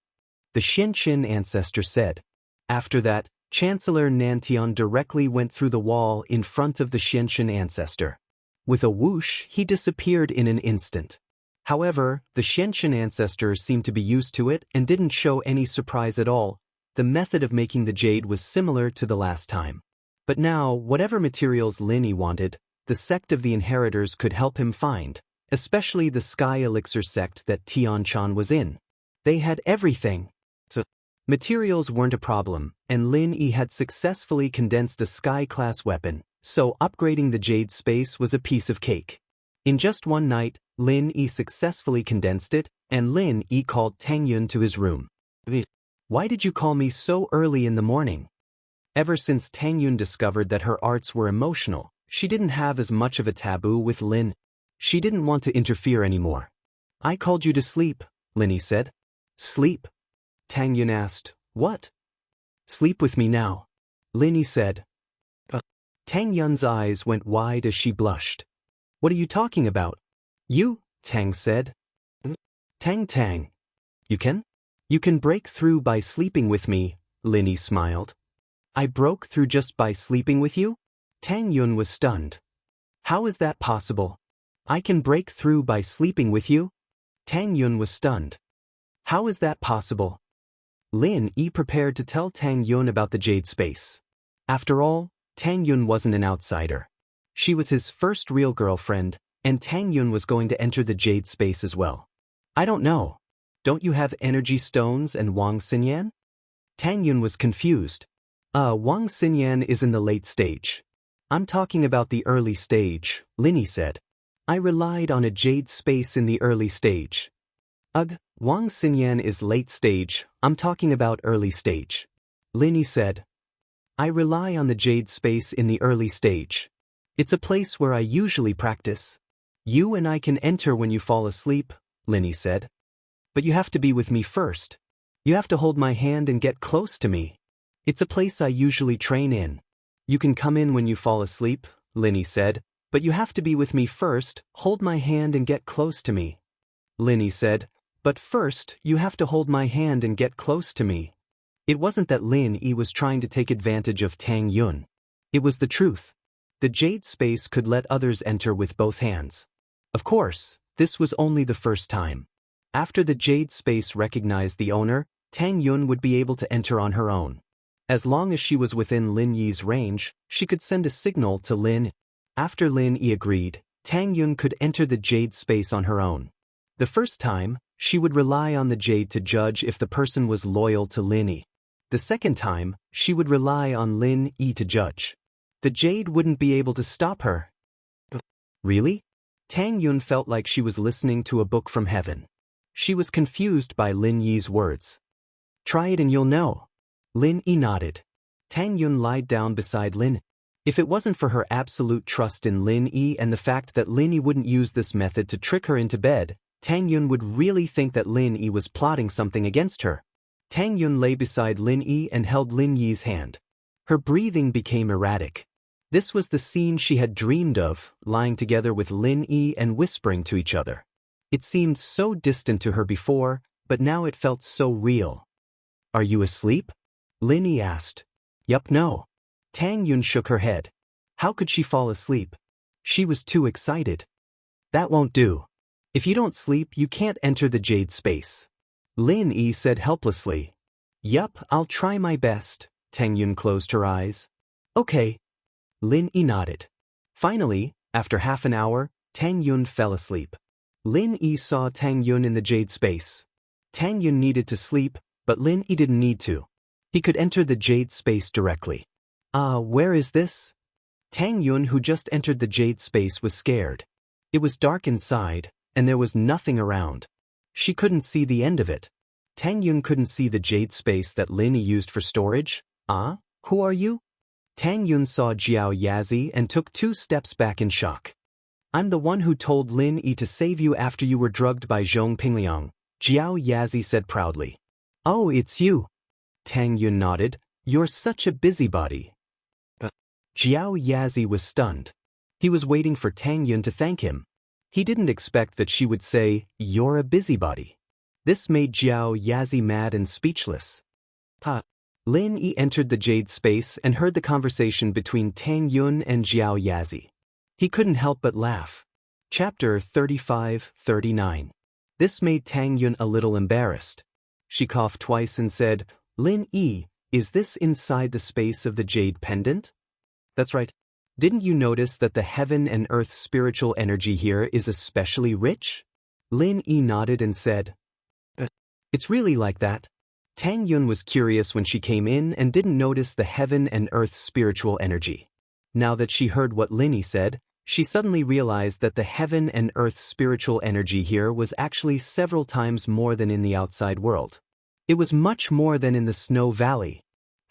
The Xianxia ancestor said. After that, Chancellor Nantian directly went through the wall in front of the Xianxia ancestor. With a whoosh, he disappeared in an instant. However, the Xianxia ancestor seemed to be used to it and didn't show any surprise at all. The method of making the jade was similar to the last time. But now, whatever materials Lin Yi wanted, the sect of the inheritors could help him find, especially the Sky Elixir sect that Tianchan was in. They had everything. Materials weren't a problem, and Lin Yi had successfully condensed a Sky-class weapon, so upgrading the jade space was a piece of cake. In just one night, Lin Yi successfully condensed it, and Lin Yi called Tang Yun to his room. Why did you call me so early in the morning? Ever since Tang Yun discovered that her arts were emotional, she didn't have as much of a taboo with Lin. She didn't want to interfere anymore. I called you to sleep, Lin Yi said. Sleep? Tang Yun asked, what? Sleep with me now, Lin Yi said. Tang Yun's eyes went wide as she blushed. What are you talking about? You, Tang said. Tang. You can? You can break through by sleeping with me, Lin Yi smiled. I broke through just by sleeping with you? Tang Yun was stunned. How is that possible? I can break through by sleeping with you? Tang Yun was stunned. How is that possible? Lin Yi prepared to tell Tang Yun about the jade space. After all, Tang Yun wasn't an outsider. She was his first real girlfriend, and Tang Yun was going to enter the jade space as well. I don't know. Don't you have energy stones and Wang Xinyan? Tang Yun was confused. Wang Xinyan is in the late stage. I'm talking about the early stage, Lin Yi said. I relied on a jade space in the early stage. Wang Xinyan is late stage, I'm talking about early stage. Lin Yi said. I rely on the jade space in the early stage. It's a place where I usually practice. You and I can enter when you fall asleep, Lin Yi said. But you have to be with me first. You have to hold my hand and get close to me. It's a place I usually train in. You can come in when you fall asleep, Lin Yi said, but you have to be with me first, hold my hand and get close to me. Lin Yi said, but first you have to hold my hand and get close to me. It wasn't that Lin Yi was trying to take advantage of Tang Yun. It was the truth. The jade space could let others enter with both hands. Of course, this was only the first time. After the jade space recognized the owner, Tang Yun would be able to enter on her own. As long as she was within Lin Yi's range, she could send a signal to Lin. After Lin Yi agreed, Tang Yun could enter the jade space on her own. The first time, she would rely on the jade to judge if the person was loyal to Lin Yi. The second time, she would rely on Lin Yi to judge. The jade wouldn't be able to stop her. Really? Tang Yun felt like she was listening to a book from heaven. She was confused by Lin Yi's words. Try it and you'll know. Lin Yi nodded. Tang Yun lied down beside Lin. If it wasn't for her absolute trust in Lin Yi and the fact that Lin Yi wouldn't use this method to trick her into bed, Tang Yun would really think that Lin Yi was plotting something against her. Tang Yun lay beside Lin Yi and held Lin Yi's hand. Her breathing became erratic. This was the scene she had dreamed of, lying together with Lin Yi and whispering to each other. It seemed so distant to her before, but now it felt so real. Are you asleep? Lin Yi asked. Yup, no. Tang Yun shook her head. How could she fall asleep? She was too excited. That won't do. If you don't sleep, you can't enter the jade space. Lin Yi said helplessly. Yup, I'll try my best. Tang Yun closed her eyes. Okay. Lin Yi nodded. Finally, after half an hour, Tang Yun fell asleep. Lin Yi saw Tang Yun in the jade space. Tang Yun needed to sleep, but Lin Yi didn't need to. He could enter the jade space directly. Where is this? Tang Yun, who just entered the jade space, was scared. It was dark inside, and there was nothing around. She couldn't see the end of it. Tang Yun couldn't see the jade space that Lin Yi used for storage. Who are you? Tang Yun saw Jiao Yazi and took 2 steps back in shock. I'm the one who told Lin Yi to save you after you were drugged by Zhong Pingliang, Jiao Yazi said proudly. Oh, it's you. Tang Yun nodded. You're such a busybody. Jiao Yazi was stunned. He was waiting for Tang Yun to thank him. He didn't expect that she would say, you're a busybody. This made Jiao Yazi mad and speechless. Lin Yi entered the jade space and heard the conversation between Tang Yun and Jiao Yazi. He couldn't help but laugh. Chapter 35-39. This made Tang Yun a little embarrassed. She coughed twice and said, Lin Yi, is this inside the space of the jade pendant? That's right. Didn't you notice that the heaven and earth spiritual energy here is especially rich? Lin Yi nodded and said, It's really like that. Tang Yun was curious when she came in and didn't notice the heaven and earth spiritual energy. Now that she heard what Lin Yi said, she suddenly realized that the heaven and earth spiritual energy here was actually several times more than in the outside world. It was much more than in the Snow Valley.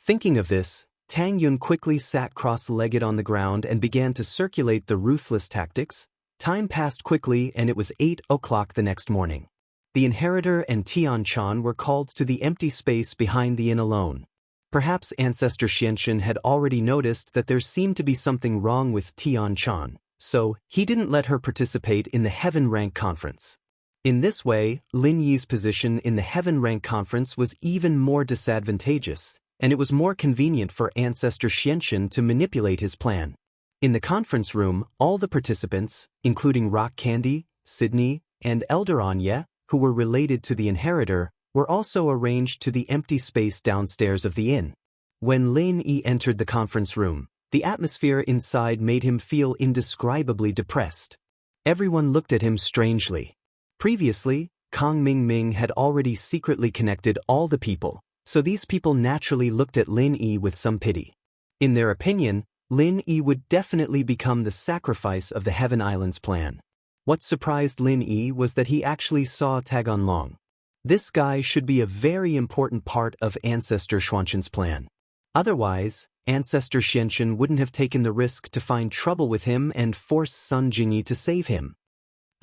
Thinking of this, Tang Yun quickly sat cross-legged on the ground and began to circulate the ruthless tactics. Time passed quickly and it was 8 o'clock the next morning. The inheritor and Tian Chan were called to the empty space behind the inn alone. Perhaps Ancestor Xianxia had already noticed that there seemed to be something wrong with Tian Chan, so he didn't let her participate in the Heaven Rank Conference. In this way, Lin Yi's position in the Heaven Rank Conference was even more disadvantageous, and it was more convenient for Ancestor Xianxia to manipulate his plan. In the conference room, all the participants, including Rock Candy, Sydney, and Elder Anya, who were related to the inheritor, were also arranged to the empty space downstairs of the inn. When Lin Yi entered the conference room, the atmosphere inside made him feel indescribably depressed. Everyone looked at him strangely. Previously, Kang Ming had already secretly connected all the people, so these people naturally looked at Lin Yi with some pity. In their opinion, Lin Yi would definitely become the sacrifice of the Heaven Islands plan. What surprised Lin Yi was that he actually saw Tagon Long. This guy should be a very important part of Ancestor Xianxia's plan. Otherwise, Ancestor Xianxia wouldn't have taken the risk to find trouble with him and force Sun Jingyi to save him.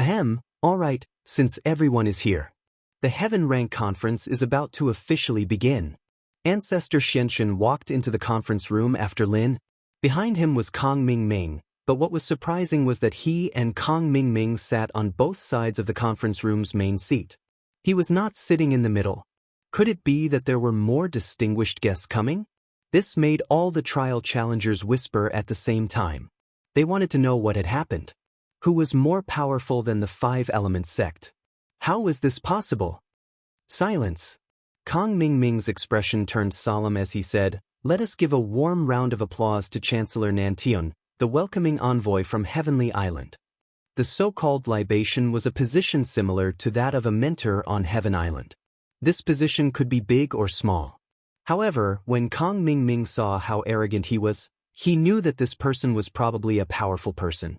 Ahem, alright, since everyone is here. The Heaven Rank Conference is about to officially begin. Ancestor Xianxia walked into the conference room after Lin. Behind him was Kang Ming, but what was surprising was that he and Kang Ming sat on both sides of the conference room's main seat. He was not sitting in the middle. Could it be that there were more distinguished guests coming? This made all the trial challengers whisper at the same time. They wanted to know what had happened. Who was more powerful than the Five Elements sect? How was this possible? Silence. Kong Mingming's expression turned solemn as he said, "Let us give a warm round of applause to Chancellor Nantian, the welcoming envoy from Heavenly Island." The so-called libation was a position similar to that of a mentor on Heaven Island. This position could be big or small. However, when Kong Mingming saw how arrogant he was, he knew that this person was probably a powerful person.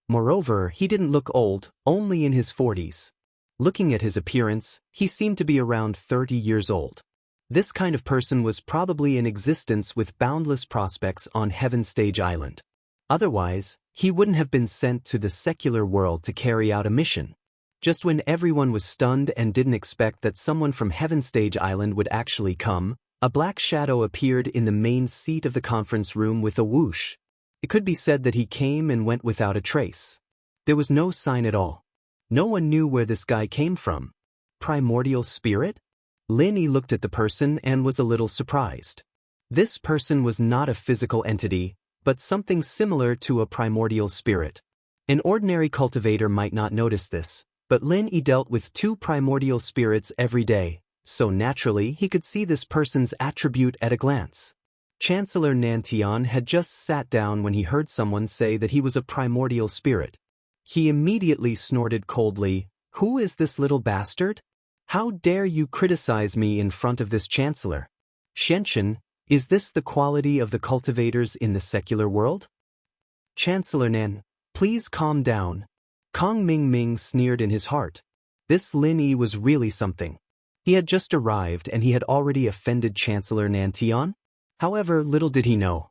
Moreover, he didn't look old, only in his 40s. Looking at his appearance, he seemed to be around 30 years old. This kind of person was probably in existence with boundless prospects on Heaven Stage Island. Otherwise, he wouldn't have been sent to the secular world to carry out a mission. Just when everyone was stunned and didn't expect that someone from Heaven Stage Island would actually come, a black shadow appeared in the main seat of the conference room with a whoosh. It could be said that he came and went without a trace. There was no sign at all. No one knew where this guy came from. Primordial spirit? Lin Yi looked at the person and was a little surprised. This person was not a physical entity, but something similar to a primordial spirit. An ordinary cultivator might not notice this, but Lin Yi dealt with two primordial spirits every day, so naturally he could see this person's attribute at a glance. Chancellor Nantian had just sat down when he heard someone say that he was a primordial spirit. He immediately snorted coldly, "Who is this little bastard? How dare you criticize me in front of this chancellor? Xianxia, is this the quality of the cultivators in the secular world?" "Chancellor Nan, please calm down." Kong Mingming sneered in his heart. This Lin Yi was really something. He had just arrived and he had already offended Chancellor Nantian. However, little did he know.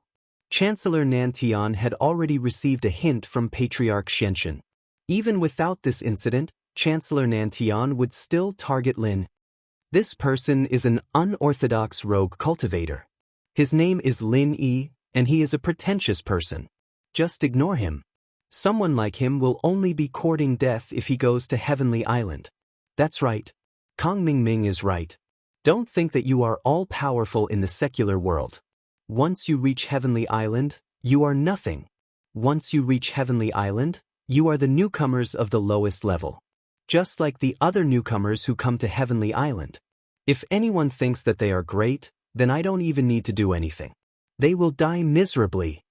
Chancellor Nantian had already received a hint from Patriarch Xianxia. Even without this incident, Chancellor Nantian would still target Lin. This person is an unorthodox rogue cultivator. His name is Lin Yi, and he is a pretentious person. Just ignore him. Someone like him will only be courting death if he goes to Heavenly Island. That's right. Kong Mingming is right. Don't think that you are all-powerful in the secular world. Once you reach Heavenly Island, you are nothing. Once you reach Heavenly Island, you are the newcomers of the lowest level. Just like the other newcomers who come to Heavenly Island. If anyone thinks that they are great, then I don't even need to do anything. They will die miserably.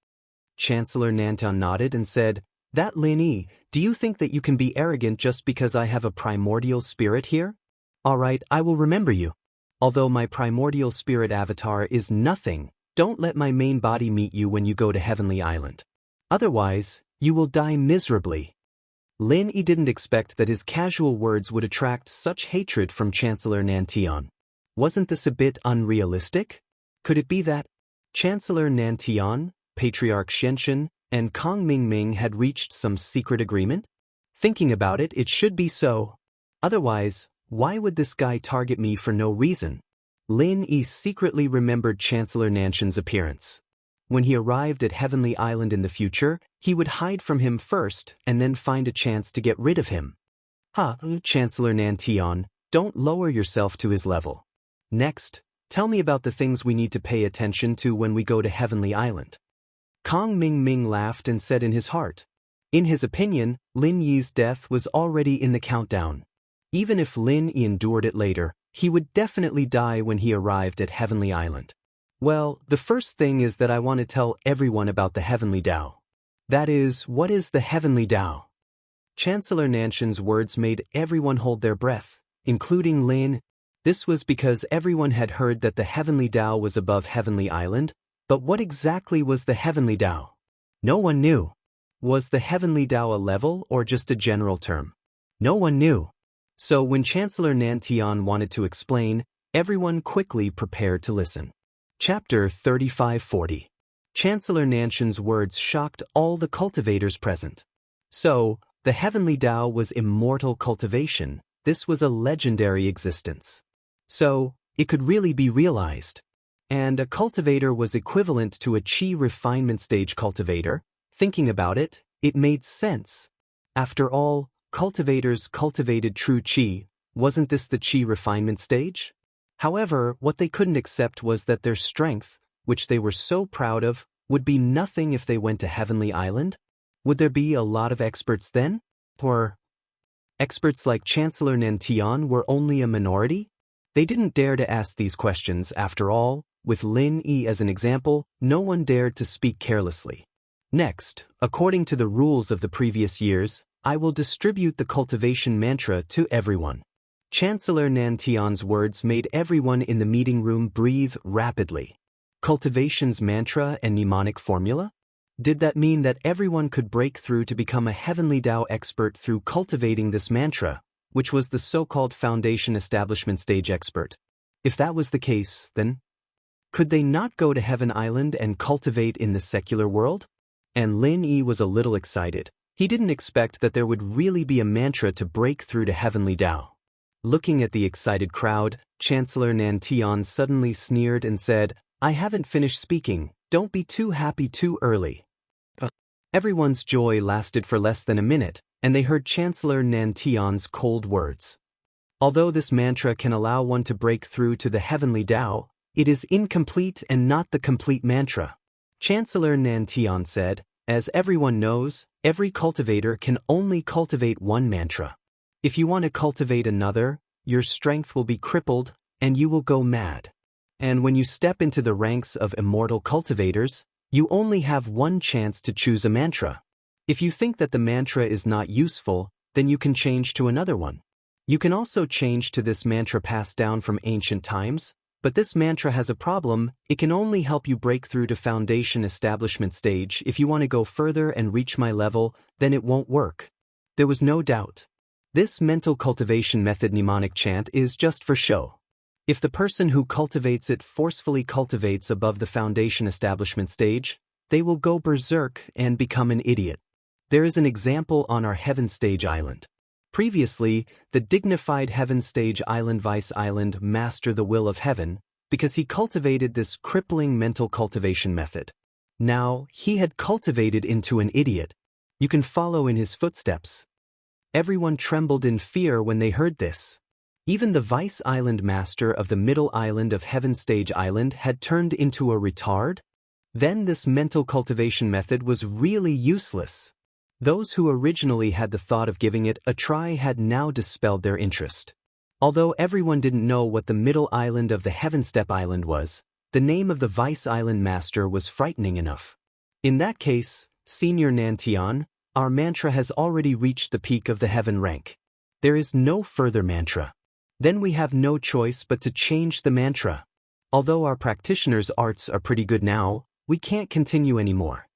Chancellor Nantian nodded and said, "That Lin Yi, do you think that you can be arrogant just because I have a primordial spirit here? All right, I will remember you. Although my primordial spirit avatar is nothing, don't let my main body meet you when you go to Heavenly Island. Otherwise, you will die miserably." Lin Yi didn't expect that his casual words would attract such hatred from Chancellor Nantian. Wasn't this a bit unrealistic? Could it be that Chancellor Nantian, Patriarch Xianxia, and Kong Mingming had reached some secret agreement? Thinking about it, it should be so. Otherwise, why would this guy target me for no reason? Lin Yi secretly remembered Chancellor Nantian's appearance. When he arrived at Heavenly Island in the future, he would hide from him first and then find a chance to get rid of him. Chancellor Nantian, don't lower yourself to his level. Next, tell me about the things we need to pay attention to when we go to Heavenly Island. Kong Mingming laughed and said in his heart. In his opinion, Lin Yi's death was already in the countdown. Even if Lin Yi endured it later, he would definitely die when he arrived at Heavenly Island. Well, the first thing is that I want to tell everyone about the Heavenly Dao. That is, what is the Heavenly Dao? Chancellor Nantian's words made everyone hold their breath, including Lin. This was because everyone had heard that the Heavenly Dao was above Heavenly Island, but what exactly was the Heavenly Dao? No one knew. Was the Heavenly Dao a level or just a general term? No one knew. So when Chancellor Nantian wanted to explain, everyone quickly prepared to listen. Chapter 3540. Chancellor Nantian's words shocked all the cultivators present. So, the Heavenly Dao was immortal cultivation. This was a legendary existence. So, it could really be realized. And a cultivator was equivalent to a Qi refinement stage cultivator. Thinking about it, it made sense. After all, cultivators cultivated true Qi. Wasn't this the Qi refinement stage? However, what they couldn't accept was that their strength, which they were so proud of, would be nothing if they went to Heavenly Island? Would there be a lot of experts then? Or experts like Chancellor Nantian were only a minority? They didn't dare to ask these questions after all. With Lin Yi as an example, no one dared to speak carelessly. Next, according to the rules of the previous years, I will distribute the cultivation mantra to everyone. Chancellor Nantian's words made everyone in the meeting room breathe rapidly. Cultivation's mantra and mnemonic formula? Did that mean that everyone could break through to become a heavenly Dao expert through cultivating this mantra, which was the so-called foundation establishment stage expert? If that was the case, then could they not go to Heaven Island and cultivate in the secular world? And Lin Yi was a little excited. He didn't expect that there would really be a mantra to break through to Heavenly Dao. Looking at the excited crowd, Chancellor Nantian suddenly sneered and said, "I haven't finished speaking, don't be too happy too early." Everyone's joy lasted for less than a minute, and they heard Chancellor Nantian's cold words. Although this mantra can allow one to break through to the Heavenly Dao, it is incomplete and not the complete mantra. Chancellor Nantian said, "As everyone knows, every cultivator can only cultivate one mantra. If you want to cultivate another, your strength will be crippled, and you will go mad. And when you step into the ranks of immortal cultivators, you only have one chance to choose a mantra. If you think that the mantra is not useful, then you can change to another one. You can also change to this mantra passed down from ancient times, but this mantra has a problem. It can only help you break through to foundation establishment stage. If you want to go further and reach my level, then it won't work." There was no doubt. This mental cultivation method mnemonic chant is just for show. If the person who cultivates it forcefully cultivates above the foundation establishment stage, they will go berserk and become an idiot. There is an example on our Heaven Stage Island. Previously, the dignified Heaven Stage Island Vice Island master the will of heaven, because he cultivated this crippling mental cultivation method. Now, he had cultivated into an idiot. You can follow in his footsteps. Everyone trembled in fear when they heard this. Even the Vice Island Master of the middle island of Heaven Stage Island had turned into a retard? Then this mental cultivation method was really useless. Those who originally had the thought of giving it a try had now dispelled their interest. Although everyone didn't know what the middle island of the Heaven Step Island was, the name of the Vice Island Master was frightening enough. In that case, Senior Nantian, our mantra has already reached the peak of the heaven rank. There is no further mantra. Then we have no choice but to change the mantra. Although our practitioner's arts are pretty good now, we can't continue anymore.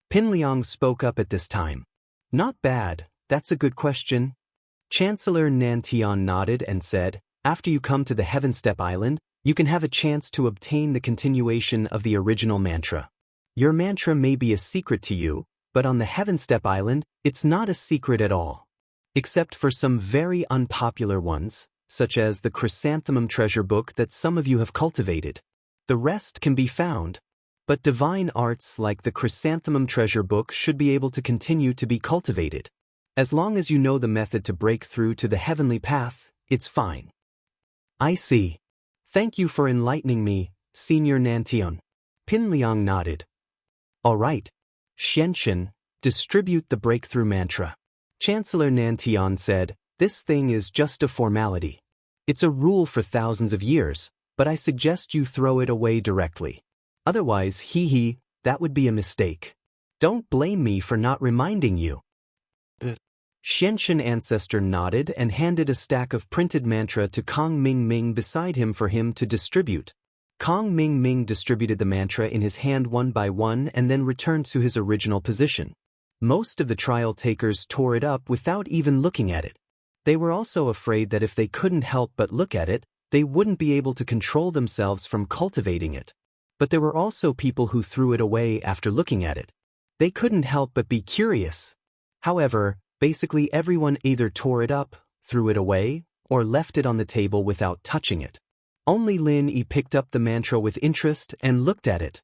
Pinliang spoke up at this time. "Not bad, that's a good question." Chancellor Nantian nodded and said, "After you come to the Heaven Step Island, you can have a chance to obtain the continuation of the original mantra. Your mantra may be a secret to you, but on the Heaven Step Island, it's not a secret at all. Except for some very unpopular ones, such as the Chrysanthemum treasure book that some of you have cultivated. The rest can be found. But divine arts like the Chrysanthemum treasure book should be able to continue to be cultivated. As long as you know the method to break through to the heavenly path, it's fine." "I see. Thank you for enlightening me, Senior Nantian." Pinliang nodded. "All right. Xianxia, distribute the breakthrough mantra." Chancellor Nantian said, "This thing is just a formality. It's a rule for thousands of years, but I suggest you throw it away directly. Otherwise, that would be a mistake. Don't blame me for not reminding you." Xianxia ancestor nodded and handed a stack of printed mantra to Kong Ming Ming beside him for him to distribute. Kong Ming Ming distributed the mantra in his hand one by one and then returned to his original position. Most of the trial takers tore it up without even looking at it. They were also afraid that if they couldn't help but look at it, they wouldn't be able to control themselves from cultivating it. But there were also people who threw it away after looking at it. They couldn't help but be curious. However, basically everyone either tore it up, threw it away, or left it on the table without touching it. Only Lin Yi picked up the mantra with interest and looked at it.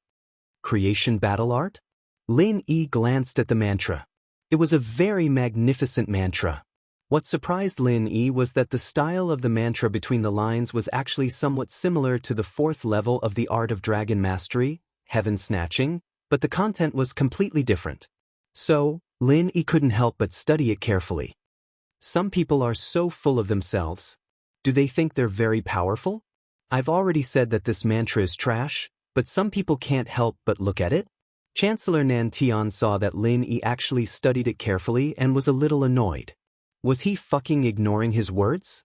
Creation battle art? Lin Yi glanced at the mantra. It was a very magnificent mantra. What surprised Lin Yi was that the style of the mantra between the lines was actually somewhat similar to the fourth level of the art of dragon mastery, heaven snatching, but the content was completely different. So, Lin Yi couldn't help but study it carefully. Some people are so full of themselves. Do they think they're very powerful? I've already said that this mantra is trash, but some people can't help but look at it. Chancellor Nan Tian saw that Lin Yi actually studied it carefully and was a little annoyed. Was he fucking ignoring his words?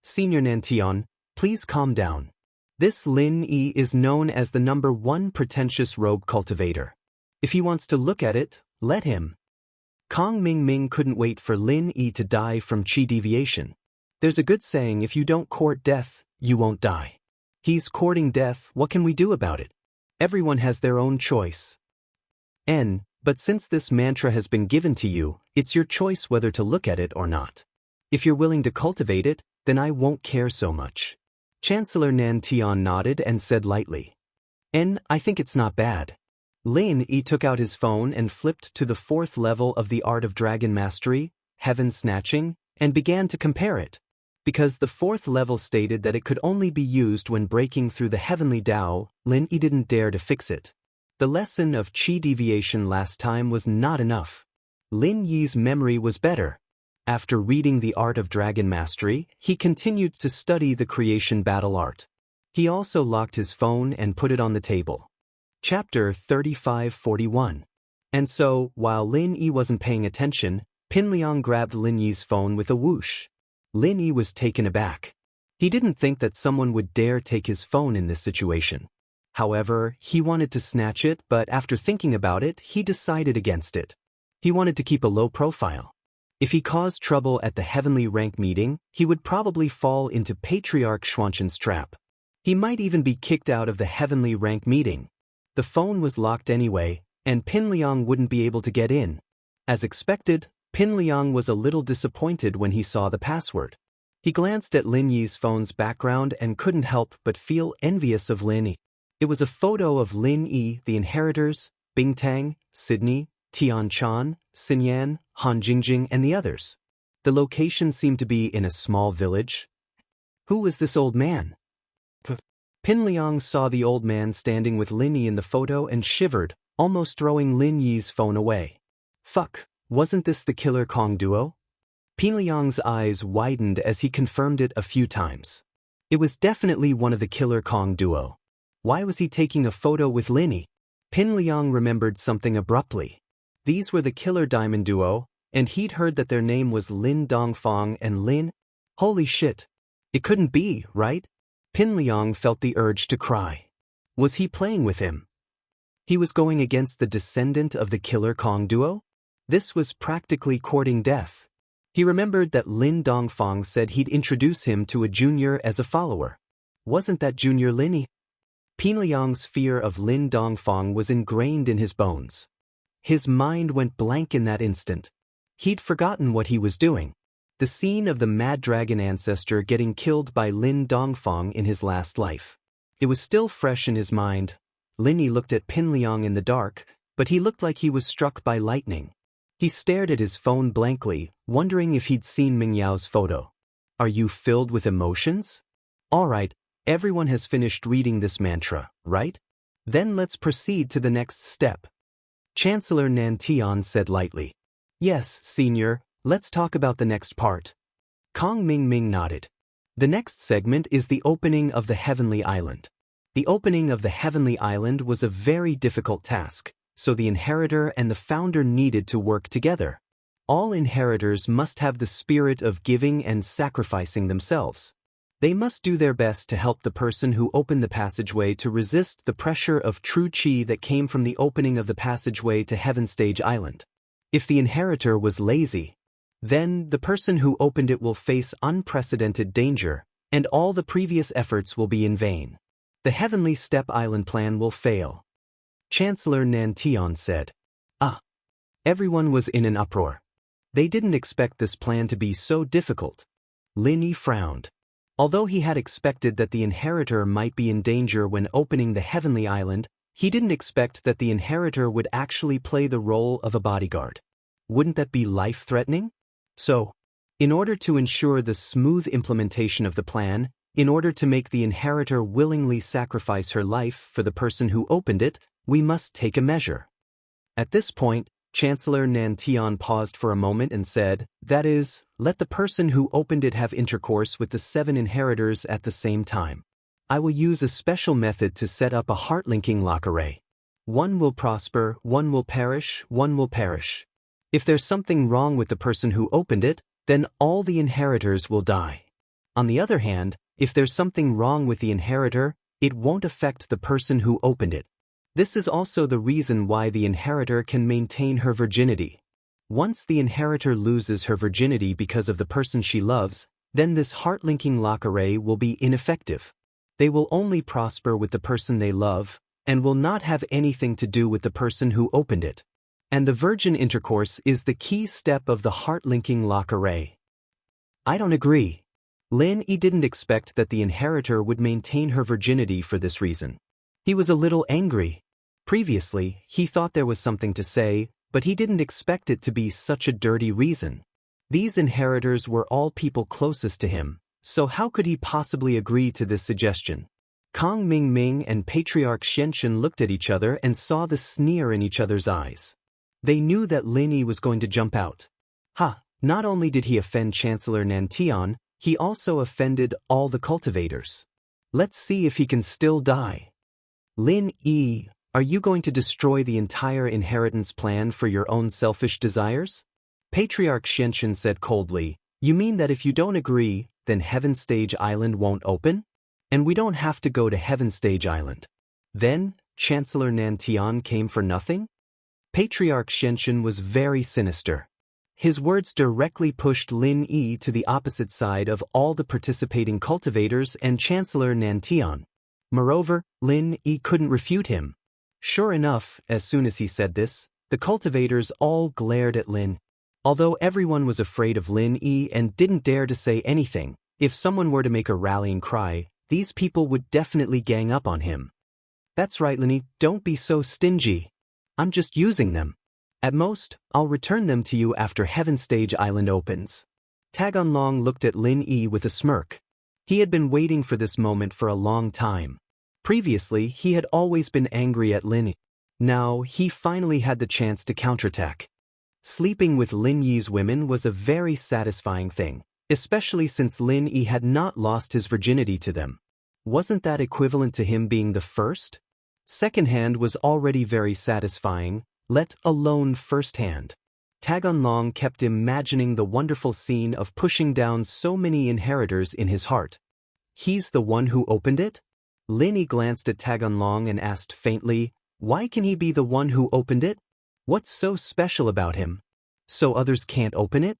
Senior Nan Tian, please calm down. This Lin Yi is known as the #1 pretentious rogue cultivator. If he wants to look at it, let him. Kong Ming couldn't wait for Lin Yi to die from chi deviation. There's a good saying, if you don't court death, you won't die. He's courting death, what can we do about it? Everyone has their own choice. But since this mantra has been given to you, it's your choice whether to look at it or not. If you're willing to cultivate it, then I won't care so much. Chancellor Nan Tian nodded and said lightly. I think it's not bad. Lin Yi took out his phone and flipped to the fourth level of the art of dragon mastery, heaven snatching, and began to compare it. Because the fourth level stated that it could only be used when breaking through the heavenly Tao, Lin Yi didn't dare to fix it. The lesson of chi deviation last time was not enough. Lin Yi's memory was better. After reading the art of dragon mastery, he continued to study the creation battle art. He also locked his phone and put it on the table. Chapter 3541. And so, while Lin Yi wasn't paying attention, Pin Liang grabbed Lin Yi's phone with a whoosh. Lin Yi was taken aback. He didn't think that someone would dare take his phone in this situation. However, he wanted to snatch it, but after thinking about it, he decided against it. He wanted to keep a low profile. If he caused trouble at the heavenly rank meeting, he would probably fall into Patriarch Xuanqian's trap. He might even be kicked out of the heavenly rank meeting. The phone was locked anyway, and Pin Liang wouldn't be able to get in. As expected, Pin Liang was a little disappointed when he saw the password. He glanced at Lin Yi's phone's background and couldn't help but feel envious of Lin Yi. It was a photo of Lin Yi, the inheritors, Bingtang, Sydney, Tian Chan, Xinyan, Han Jingjing, and the others. The location seemed to be in a small village. Who was this old man? Pin Liang saw the old man standing with Lin Yi in the photo and shivered, almost throwing Lin Yi's phone away. Fuck, wasn't this the Killer Kong duo? Pin Liang's eyes widened as he confirmed it a few times. It was definitely one of the Killer Kong duo. Why was he taking a photo with Lin Yi? Pin Liang remembered something abruptly. These were the Killer Diamond duo, and he'd heard that their name was Lin Dongfang and Lin. Holy shit. It couldn't be, right? Pin Liang felt the urge to cry. Was he playing with him? He was going against the descendant of the Killer Kong duo? This was practically courting death. He remembered that Lin Dongfang said he'd introduce him to a junior as a follower. Wasn't that junior Lin Yi? Pin Liang's fear of Lin Dongfang was ingrained in his bones. His mind went blank in that instant. He'd forgotten what he was doing. The scene of the Mad Dragon ancestor getting killed by Lin Dongfang in his last life. It was still fresh in his mind. Lin Yi looked at Pin Liang in the dark, but he looked like he was struck by lightning. He stared at his phone blankly, wondering if he'd seen Ming Yao's photo. Are you filled with emotions? All right. Everyone has finished reading this mantra, right? Then let's proceed to the next step. Chancellor Nan Tian said lightly. Yes, Senior, let's talk about the next part. Kong Ming nodded. The next segment is the opening of the Heavenly Island. The opening of the Heavenly Island was a very difficult task, so the inheritor and the founder needed to work together. All inheritors must have the spirit of giving and sacrificing themselves. They must do their best to help the person who opened the passageway to resist the pressure of true chi that came from the opening of the passageway to Heaven Stage Island. If the inheritor was lazy, then the person who opened it will face unprecedented danger, and all the previous efforts will be in vain. The Heavenly Step Island plan will fail. Chancellor Nan Tian said. Everyone was in an uproar. They didn't expect this plan to be so difficult. Lin Yi frowned. Although he had expected that the inheritor might be in danger when opening the Heavenly Island, he didn't expect that the inheritor would actually play the role of a bodyguard. Wouldn't that be life-threatening? So, In order to ensure the smooth implementation of the plan, in order to make the inheritor willingly sacrifice her life for the person who opened it, we must take a measure. At this point, Chancellor Nantian paused for a moment and said, that is, let the person who opened it have intercourse with the 7 inheritors at the same time. I will use a special method to set up a heart-linking lock array. One will prosper, one will perish, one will perish. If there's something wrong with the person who opened it, then all the inheritors will die. On the other hand, if there's something wrong with the inheritor, it won't affect the person who opened it. This is also the reason why the inheritor can maintain her virginity. Once the inheritor loses her virginity because of the person she loves, then this heart-linking lock array will be ineffective. They will only prosper with the person they love, and will not have anything to do with the person who opened it. And the virgin intercourse is the key step of the heart-linking lock array. I don't agree. Lin Yi didn't expect that the inheritor would maintain her virginity for this reason. He was a little angry. Previously, he thought there was something to say, but he didn't expect it to be such a dirty reason. These inheritors were all people closest to him, so how could he possibly agree to this suggestion? Kong Mingming and Patriarch Xianxia looked at each other and saw the sneer in each other's eyes. They knew that Lin Yi was going to jump out. Not only did he offend Chancellor Nantian, he also offended all the cultivators. Let's see if he can still die. Lin Yi, are you going to destroy the entire inheritance plan for your own selfish desires? Patriarch Xianxia said coldly, you mean that if you don't agree, then Heaven Stage Island won't open? And we don't have to go to Heaven Stage Island. Then, Chancellor Nantian came for nothing? Patriarch Xianxia was very sinister. His words directly pushed Lin Yi to the opposite side of all the participating cultivators and Chancellor Nantian. Moreover, Lin Yi couldn't refute him. Sure enough, as soon as he said this, the cultivators all glared at Lin. Although everyone was afraid of Lin Yi and didn't dare to say anything, if someone were to make a rallying cry, these people would definitely gang up on him. That's right, Lin Yi, don't be so stingy. I'm just using them. At most, I'll return them to you after Heaven Stage Island opens. Taganlong looked at Lin Yi with a smirk. He had been waiting for this moment for a long time. Previously, he had always been angry at Lin Yi. Now, he finally had the chance to counterattack. Sleeping with Lin Yi's women was a very satisfying thing, especially since Lin Yi had not lost his virginity to them. Wasn't that equivalent to him being the first? Second-hand was already very satisfying, let alone first-hand. Taganlong kept imagining the wonderful scene of pushing down so many inheritors in his heart. He's the one who opened it? Lin Yi glanced at Taganlong and asked faintly, why can he be the one who opened it? What's so special about him? So others can't open it?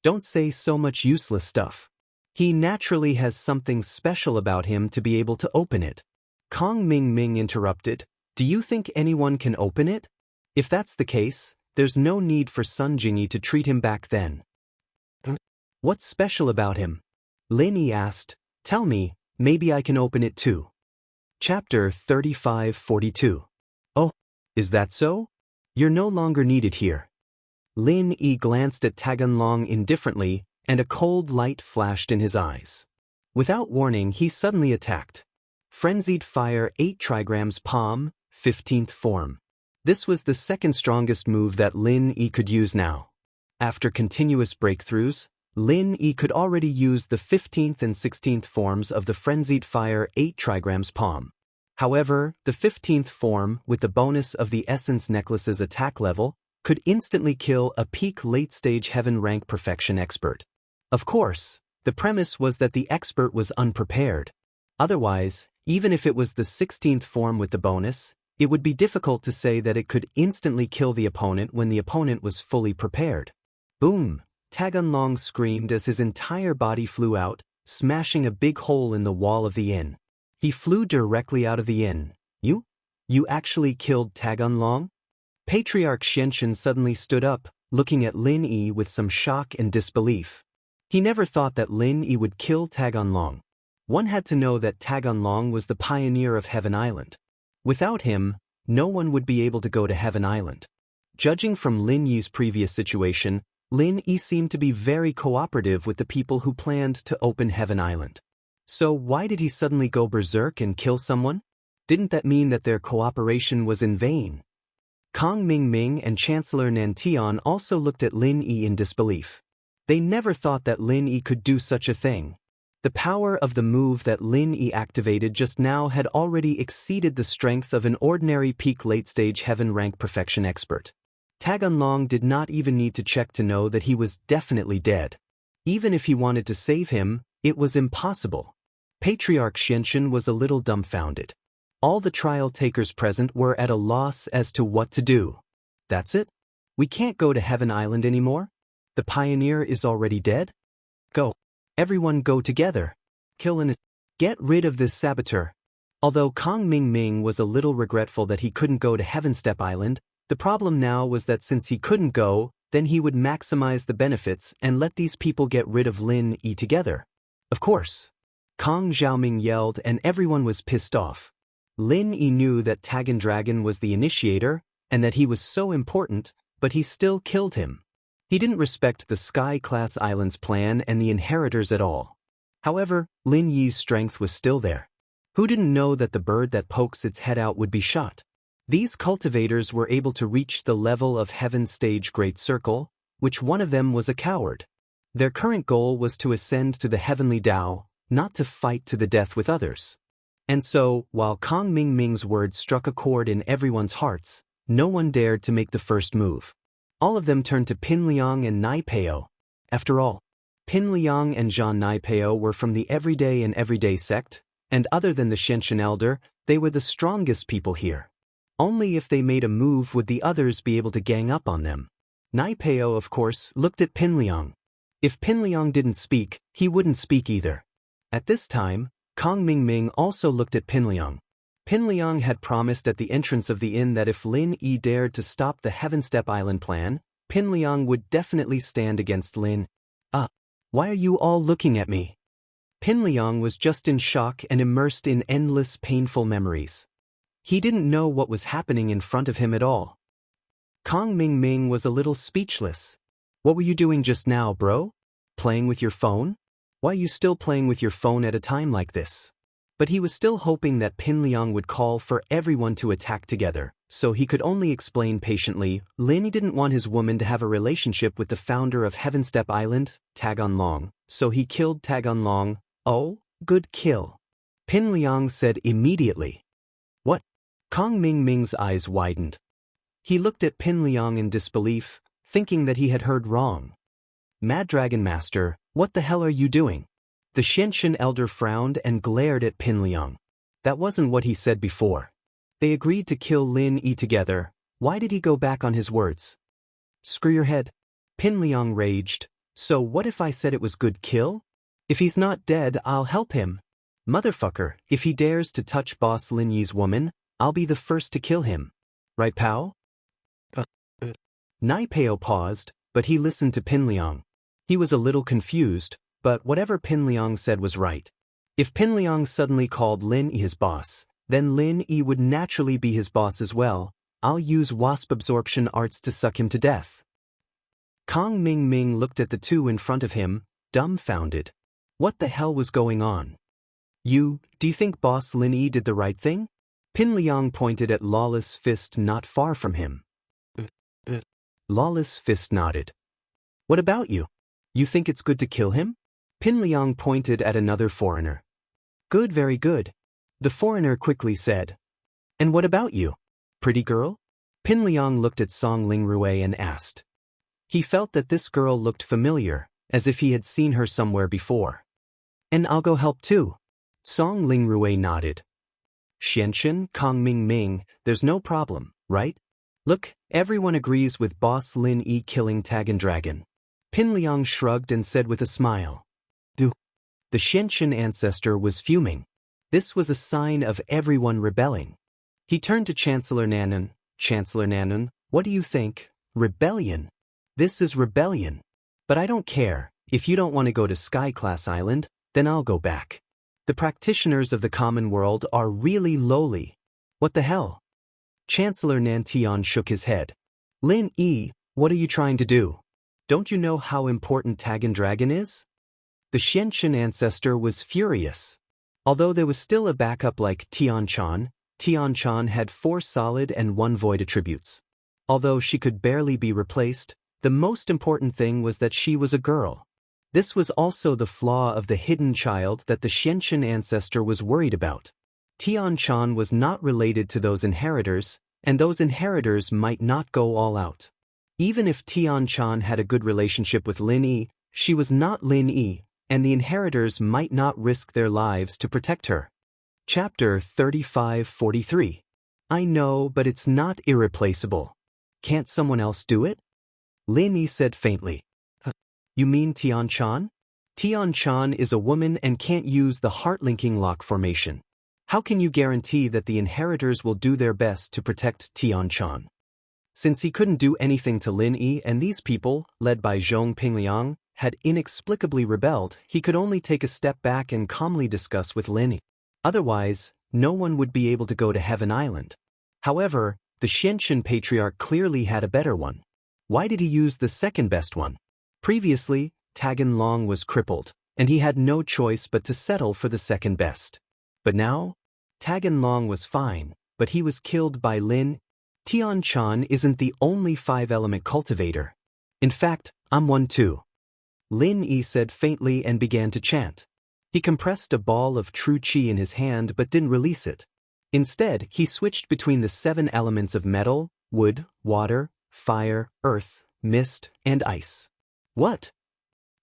Don't say so much useless stuff. He naturally has something special about him to be able to open it. Kong Mingming interrupted, do you think anyone can open it? If that's the case, there's no need for Sun Jingyi to treat him back then. What's special about him? Lin Yi asked, tell me, maybe I can open it too. Chapter 3542. Oh, is that so? You're no longer needed here. Lin Yi glanced at Taganlong indifferently, and a cold light flashed in his eyes. Without warning, he suddenly attacked. Frenzied Fire 8 trigrams Palm, 15th form. This was the second strongest move that Lin Yi could use now. After continuous breakthroughs, Lin Yi could already use the 15th and 16th forms of the Frenzied Fire 8 trigrams Palm. However, the 15th form, with the bonus of the Essence Necklace's attack level, could instantly kill a peak late-stage Heaven rank Perfection expert. Of course, the premise was that the expert was unprepared. Otherwise, even if it was the 16th form with the bonus, it would be difficult to say that it could instantly kill the opponent when the opponent was fully prepared. Boom! Taganlong screamed as his entire body flew out, smashing a big hole in the wall of the inn. He flew directly out of the inn. You actually killed Taganlong? Patriarch Xianxia suddenly stood up, looking at Lin Yi with some shock and disbelief. He never thought that Lin Yi would kill Taganlong. One had to know that Taganlong was the pioneer of Heaven Island. Without him, no one would be able to go to Heaven Island. Judging from Lin Yi's previous situation, Lin Yi seemed to be very cooperative with the people who planned to open Heaven Island. So why did he suddenly go berserk and kill someone? Didn't that mean that their cooperation was in vain? Kong Ming and Chancellor Nantian also looked at Lin Yi in disbelief. They never thought that Lin Yi could do such a thing. The power of the move that Lin Yi activated just now had already exceeded the strength of an ordinary peak late-stage heaven rank perfection expert. Taganlong did not even need to check to know that he was definitely dead. Even if he wanted to save him, it was impossible. Patriarch Xianxia was a little dumbfounded. All the trial takers present were at a loss as to what to do. That's it? We can't go to Heaven Island anymore? The pioneer is already dead? Go. Everyone go together. Kill and get rid of this saboteur. Although Kong Ming was a little regretful that he couldn't go to Heaven Step Island, the problem now was that since he couldn't go, then he would maximize the benefits and let these people get rid of Lin Yi together. Of course. Kong Xiaoming yelled and everyone was pissed off. Lin Yi knew that Tagan Dragon was the initiator and that he was so important, but he still killed him. He didn't respect the Sky-class Islands plan and the inheritors at all. However, Lin Yi's strength was still there. Who didn't know that the bird that pokes its head out would be shot? These cultivators were able to reach the level of Heaven Stage Great Circle, which one of them was a coward. Their current goal was to ascend to the Heavenly Tao, not to fight to the death with others. And so, while Kong Ming's words struck a chord in everyone's hearts, no one dared to make the first move. All of them turned to Pin Liang and Nai Peo. After all, Pin Liang and Zhang Nai Peo were from the everyday sect, and other than the Xianxia elder, they were the strongest people here. Only if they made a move would the others be able to gang up on them. Nai Peo, of course, looked at Pin Liang. If Pin Liang didn't speak, he wouldn't speak either. At this time, Kong Ming also looked at Pin Liang. Pin Liang had promised at the entrance of the inn that if Lin Yi dared to stop the Heaven Step Island plan, Pin Liang would definitely stand against Lin. Why are you all looking at me? Pin Liang was just in shock and immersed in endless painful memories. He didn't know what was happening in front of him at all. Kong Ming was a little speechless. What were you doing just now, bro? Playing with your phone? Why are you still playing with your phone at a time like this? But he was still hoping that Pin Liang would call for everyone to attack together, so he could only explain patiently, Lin didn't want his woman to have a relationship with the founder of Heaven Step Island, Taganlong, so he killed Taganlong. Oh, good kill. Pin Liang said immediately. What? Kong Ming's eyes widened. He looked at Pin Liang in disbelief, thinking that he had heard wrong. Mad Dragon Master, what the hell are you doing? The Xianxia elder frowned and glared at Pin Liang. That wasn't what he said before. They agreed to kill Lin Yi together. Why did he go back on his words? Screw your head. Pin Liang raged. So what if I said it was good kill? If he's not dead, I'll help him. Motherfucker, if he dares to touch boss Lin Yi's woman, I'll be the first to kill him. Right, pal? Nai Peo paused, but he listened to Pin Liang. He was a little confused, but whatever Pin Liang said was right. If Pin Liang suddenly called Lin Yi his boss, then Lin Yi would naturally be his boss as well. I'll use wasp absorption arts to suck him to death. Kong Ming looked at the two in front of him, dumbfounded. What the hell was going on? Do you think boss Lin Yi did the right thing? Pin Liang pointed at Lawless Fist not far from him. Lawless Fist nodded. What about you? You think it's good to kill him? Pin Liang pointed at another foreigner. Good, very good. The foreigner quickly said. And what about you? Pretty girl? Pin Liang looked at Song Lingrui and asked. He felt that this girl looked familiar, as if he had seen her somewhere before. And I'll go help too. Song Lingrui nodded. Xianxia, Kong Ming, there's no problem, right? Look, everyone agrees with boss Lin Yi killing Tagan Dragon. Pin Liang shrugged and said with a smile. The Xianxia ancestor was fuming. This was a sign of everyone rebelling. He turned to Chancellor Nanan. Chancellor Nanan, what do you think? Rebellion? This is rebellion. But I don't care. If you don't want to go to Sky-class Island, then I'll go back. The practitioners of the common world are really lowly. What the hell? Chancellor Nantian shook his head. Lin Yi, what are you trying to do? Don't you know how important Tagan Dragon is? The Xianxia ancestor was furious. Although there was still a backup like Tianchan had 4 solid and 1 void attributes. Although she could barely be replaced, the most important thing was that she was a girl. This was also the flaw of the hidden child that the Xianxia ancestor was worried about. Tianchan was not related to those inheritors, and those inheritors might not go all out. Even if Tianchan had a good relationship with Lin Yi, she was not Lin Yi, and the inheritors might not risk their lives to protect her. Chapter 35-43. I know, but it's not irreplaceable. Can't someone else do it? Lin Yi said faintly. You mean Tianchan? Tianchan is a woman and can't use the heart-linking lock formation. How can you guarantee that the inheritors will do their best to protect Tianchan? Since he couldn't do anything to Lin Yi and these people, led by Zhong Pingliang, had inexplicably rebelled, he could only take a step back and calmly discuss with Lin Yi. Otherwise, no one would be able to go to Heaven Island. However, the Xianxia patriarch clearly had a better one. Why did he use the second best one? Previously, Tagan Long was crippled, and he had no choice but to settle for the second best. But now, Tagan Long was fine, but he was killed by Lin. Tianchan isn't the only 5-element cultivator. In fact, I'm one too. Lin Yi said faintly and began to chant. He compressed a ball of true qi in his hand but didn't release it. Instead, he switched between the 7 elements of metal, wood, water, fire, earth, mist, and ice. What?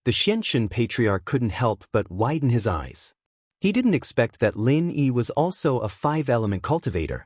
The Xianxia patriarch couldn't help but widen his eyes. He didn't expect that Lin Yi was also a 5-element cultivator.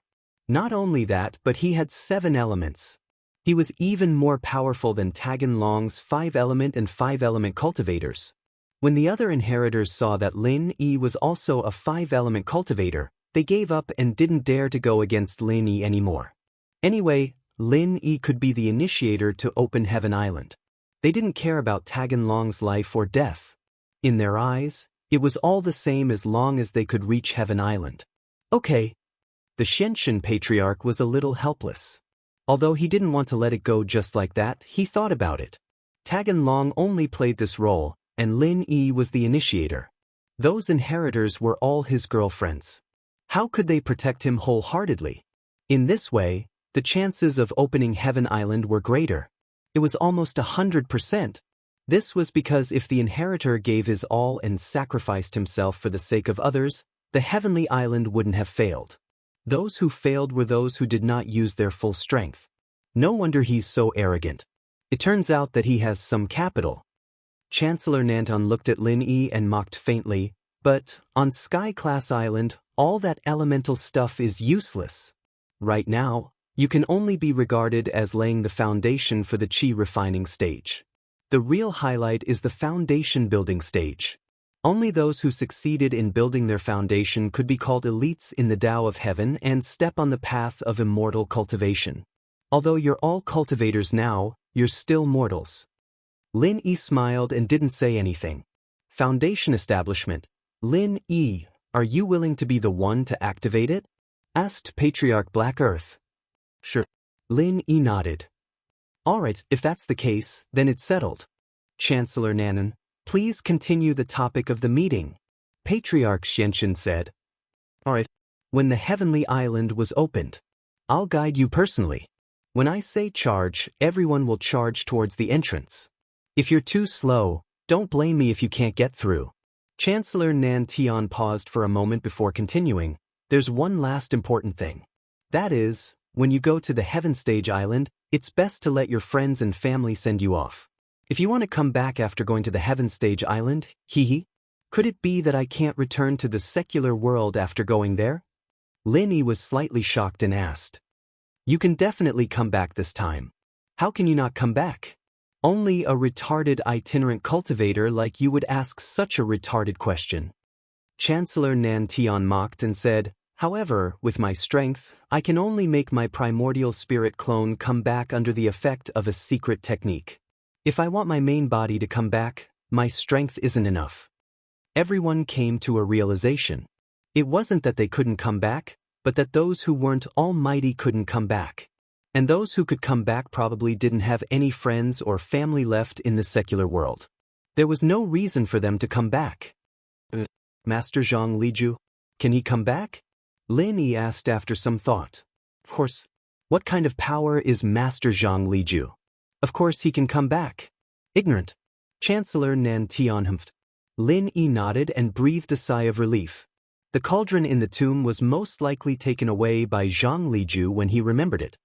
Not only that, but he had 7 elements. He was even more powerful than Tagan Long's 5-element and 5-element cultivators. When the other inheritors saw that Lin Yi was also a 5-element cultivator, they gave up and didn't dare to go against Lin Yi anymore. Anyway, Lin Yi could be the initiator to open Heaven Island. They didn't care about Tagan Long's life or death. In their eyes, it was all the same as long as they could reach Heaven Island. Okay. The Xianxia patriarch was a little helpless. Although he didn't want to let it go just like that, he thought about it. Tagan Long only played this role, and Lin Yi was the initiator. Those inheritors were all his girlfriends. How could they protect him wholeheartedly? In this way, the chances of opening Heaven Island were greater. It was almost 100%. This was because if the inheritor gave his all and sacrificed himself for the sake of others, the heavenly island wouldn't have failed. Those who failed were those who did not use their full strength. No wonder he's so arrogant. It turns out that he has some capital. Chancellor Nanton looked at Lin Yi and mocked faintly, but on Sky Class Island, all that elemental stuff is useless. Right now, you can only be regarded as laying the foundation for the Qi refining stage. The real highlight is the foundation building stage. Only those who succeeded in building their foundation could be called elites in the Tao of Heaven and step on the path of immortal cultivation. Although you're all cultivators now, you're still mortals. Lin Yi smiled and didn't say anything. Foundation establishment. Lin Yi, are you willing to be the one to activate it? Asked Patriarch Black Earth. Sure. Lin Yi nodded. Alright, if that's the case, then it's settled. Chancellor Nanan, please continue the topic of the meeting. Patriarch Xianxia said. Alright. When the heavenly island was opened, I'll guide you personally. When I say charge, everyone will charge towards the entrance. If you're too slow, don't blame me if you can't get through. Chancellor Nan Tian paused for a moment before continuing. There's one last important thing. That is, when you go to the Heaven Stage Island, it's best to let your friends and family send you off. If you want to come back after going to the Heaven Stage Island, could it be that I can't return to the secular world after going there? Lin Yi was slightly shocked and asked. You can definitely come back this time. How can you not come back? Only a retarded itinerant cultivator like you would ask such a retarded question. Chancellor Nan Tian mocked and said, however, with my strength, I can only make my primordial spirit clone come back under the effect of a secret technique. If I want my main body to come back, my strength isn't enough. Everyone came to a realization. It wasn't that they couldn't come back, but that those who weren't almighty couldn't come back. And those who could come back probably didn't have any friends or family left in the secular world. There was no reason for them to come back. Master Zhang Liju, can he come back? Lin Yi asked after some thought. Of course. What kind of power is Master Zhang Liju? Of course he can come back. Ignorant. Chancellor Nan Tianhumphed. Lin Yi nodded and breathed a sigh of relief. The cauldron in the tomb was most likely taken away by Zhang Liju when he remembered it.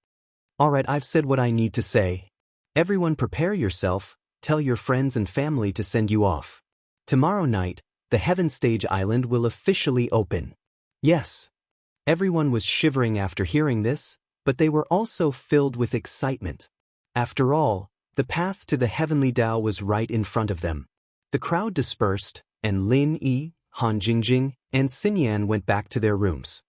Alright, I've said what I need to say. Everyone prepare yourself, tell your friends and family to send you off. Tomorrow night, the Heaven Stage Island will officially open. Yes. Everyone was shivering after hearing this, but they were also filled with excitement. After all, the path to the Heavenly Tao was right in front of them. The crowd dispersed, and Lin Yi, Han Jingjing, and Xinyan went back to their rooms.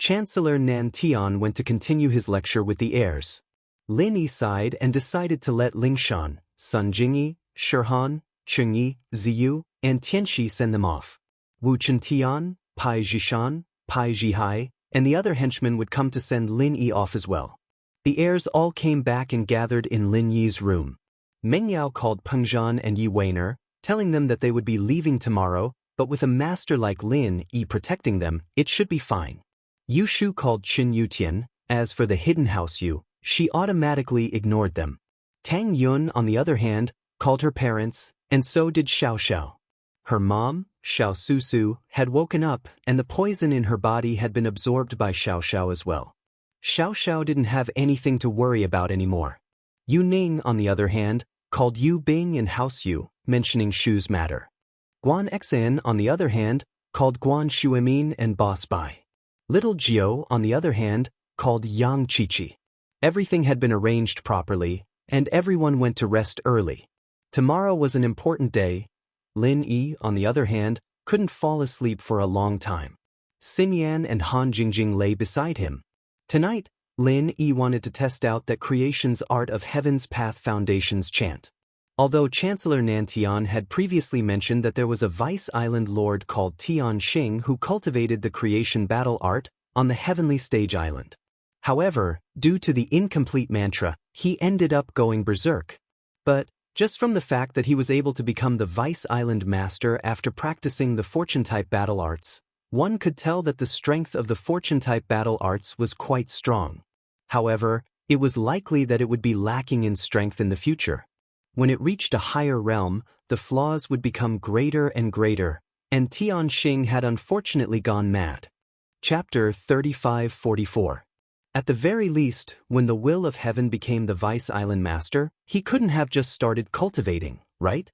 Chancellor Nan Tian went to continue his lecture with the heirs. Lin Yi sighed and decided to let Lingshan, Sun Jingyi, Shihan, Chengyi, Ziyu, and Tianxi send them off. Wu Chentian, Pai Zhishan, Pai Zhihai, and the other henchmen would come to send Lin Yi off as well. The heirs all came back and gathered in Lin Yi's room. Meng Yao called Peng Zhan and Yi Weiner, telling them that they would be leaving tomorrow, but with a master like Lin Yi protecting them, it should be fine. Yu Shu called Qin Yutian. As for the hidden house Yu, she automatically ignored them. Tang Yun, on the other hand, called her parents, and so did Xiao Xiao. Her mom, Xiao Susu, had woken up, and the poison in her body had been absorbed by Xiao Xiao as well. Xiao Xiao didn't have anything to worry about anymore. Yu Ning, on the other hand, called Yu Bing and House Yu, mentioning Shu's matter. Guan Xan, on the other hand, called Guan Shuimin and Boss Bai. Little Jiu, on the other hand, called Yang Qiqi. Everything had been arranged properly, and everyone went to rest early. Tomorrow was an important day. Lin Yi, on the other hand, couldn't fall asleep for a long time. Xinyan and Han Jingjing lay beside him. Tonight, Lin Yi wanted to test out that creation's art of Heaven's Path Foundation's chant. Although Chancellor Nan Tian had previously mentioned that there was a Vice Island Lord called Tian Xing who cultivated the creation battle art on the Heavenly Stage Island. However, due to the incomplete mantra, he ended up going berserk. But, just from the fact that he was able to become the Vice Island Master after practicing the Fortune-type battle arts, one could tell that the strength of the Fortune-type battle arts was quite strong. However, it was likely that it would be lacking in strength in the future. When it reached a higher realm, the flaws would become greater and greater, and Tian Xing had unfortunately gone mad. Chapter 3544. At the very least, when the will of heaven became the Vice Island Master, he couldn't have just started cultivating, right?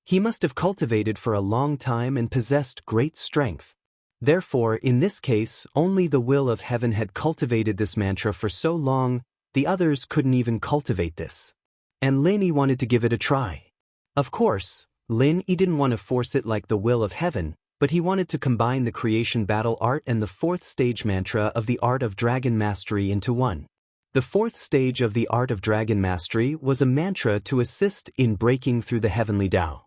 He must have cultivated for a long time and possessed great strength. Therefore, in this case, only the will of heaven had cultivated this mantra for so long, the others couldn't even cultivate this. And Lin Yi wanted to give it a try. Of course, Lin Yi didn't want to force it like the will of heaven, but he wanted to combine the creation battle art and the fourth stage mantra of the art of dragon mastery into one. The fourth stage of the art of dragon mastery was a mantra to assist in breaking through the heavenly Tao.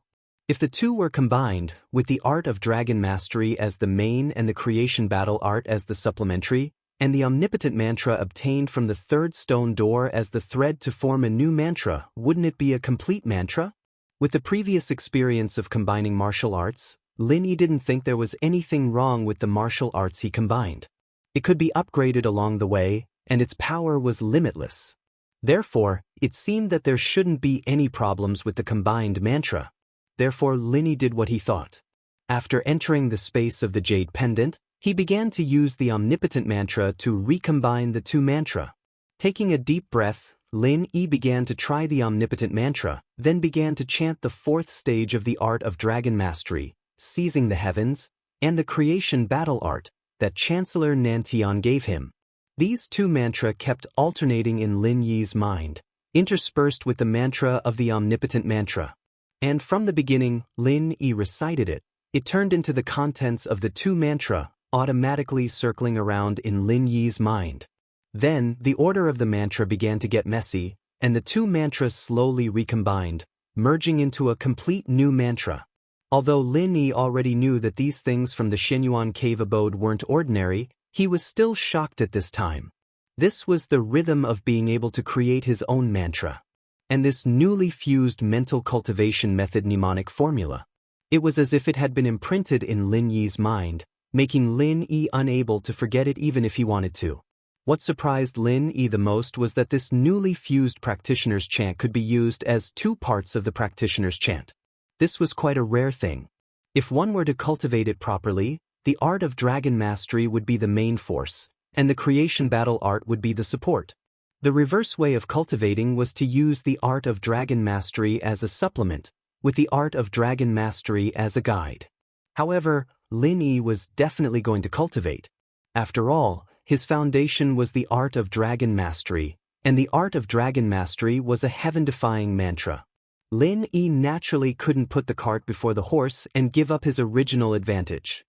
If the two were combined, with the art of dragon mastery as the main and the creation battle art as the supplementary, and the omnipotent mantra obtained from the third stone door as the thread to form a new mantra, wouldn't it be a complete mantra? With the previous experience of combining martial arts, Lin Yi didn't think there was anything wrong with the martial arts he combined. It could be upgraded along the way, and its power was limitless. Therefore, it seemed that there shouldn't be any problems with the combined mantra. Therefore, Lin Yi did what he thought. After entering the space of the jade pendant, he began to use the omnipotent mantra to recombine the two mantra. Taking a deep breath, Lin Yi began to try the omnipotent mantra, then began to chant the fourth stage of the art of dragon mastery, seizing the heavens, and the creation battle art that Chancellor Nan Tian gave him. These two mantra kept alternating in Lin Yi's mind, interspersed with the mantra of the omnipotent mantra. And from the beginning, Lin Yi recited it. It turned into the contents of the two mantra, automatically circling around in Lin Yi's mind. Then, the order of the mantra began to get messy, and the two mantras slowly recombined, merging into a complete new mantra. Although Lin Yi already knew that these things from the Shenyuan cave abode weren't ordinary, he was still shocked at this time. This was the rhythm of being able to create his own mantra. And this newly fused mental cultivation method mnemonic formula. It was as if it had been imprinted in Lin Yi's mind, making Lin Yi unable to forget it even if he wanted to. What surprised Lin Yi the most was that this newly fused practitioner's chant could be used as two parts of the practitioner's chant. This was quite a rare thing. If one were to cultivate it properly, the art of dragon mastery would be the main force, and the creation battle art would be the support. The reverse way of cultivating was to use the art of dragon mastery as a supplement, with the art of dragon mastery as a guide. However, Lin Yi was definitely going to cultivate. After all, his foundation was the art of dragon mastery, and the art of dragon mastery was a heaven-defying mantra. Lin Yi naturally couldn't put the cart before the horse and give up his original advantage.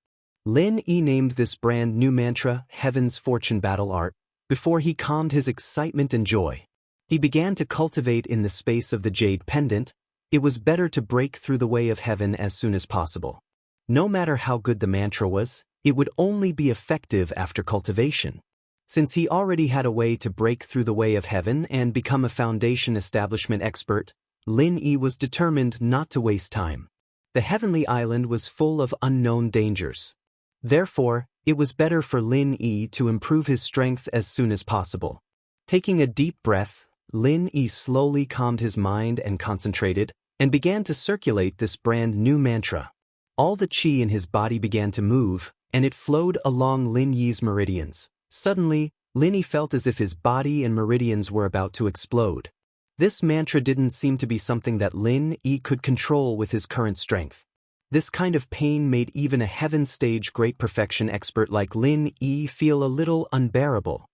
Lin Yi named this brand new mantra Heaven's Fortune Battle Art before he calmed his excitement and joy. He began to cultivate in the space of the jade pendant. It was better to break through the way of heaven as soon as possible. No matter how good the mantra was, it would only be effective after cultivation. Since he already had a way to break through the way of heaven and become a foundation establishment expert, Lin Yi was determined not to waste time. The heavenly island was full of unknown dangers. Therefore, it was better for Lin Yi to improve his strength as soon as possible. Taking a deep breath, Lin Yi slowly calmed his mind and concentrated, and began to circulate this brand new mantra. All the qi in his body began to move, and it flowed along Lin Yi's meridians. Suddenly, Lin Yi felt as if his body and meridians were about to explode. This mantra didn't seem to be something that Lin Yi could control with his current strength. This kind of pain made even a heaven-stage great perfection expert like Lin Yi feel a little unbearable.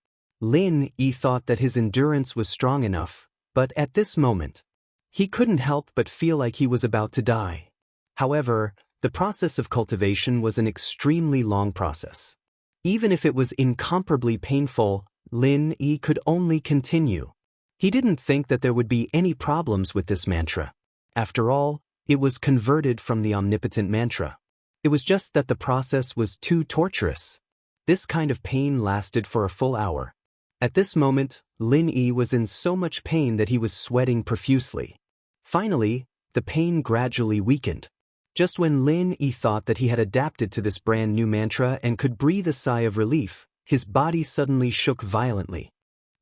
Lin Yi thought that his endurance was strong enough, but at this moment, he couldn't help but feel like he was about to die. However, the process of cultivation was an extremely long process. Even if it was incomparably painful, Lin Yi could only continue. He didn't think that there would be any problems with this mantra. After all, it was converted from the omnipotent mantra. It was just that the process was too torturous. This kind of pain lasted for a full hour. At this moment, Lin Yi was in so much pain that he was sweating profusely. Finally, the pain gradually weakened. Just when Lin Yi thought that he had adapted to this brand new mantra and could breathe a sigh of relief, his body suddenly shook violently.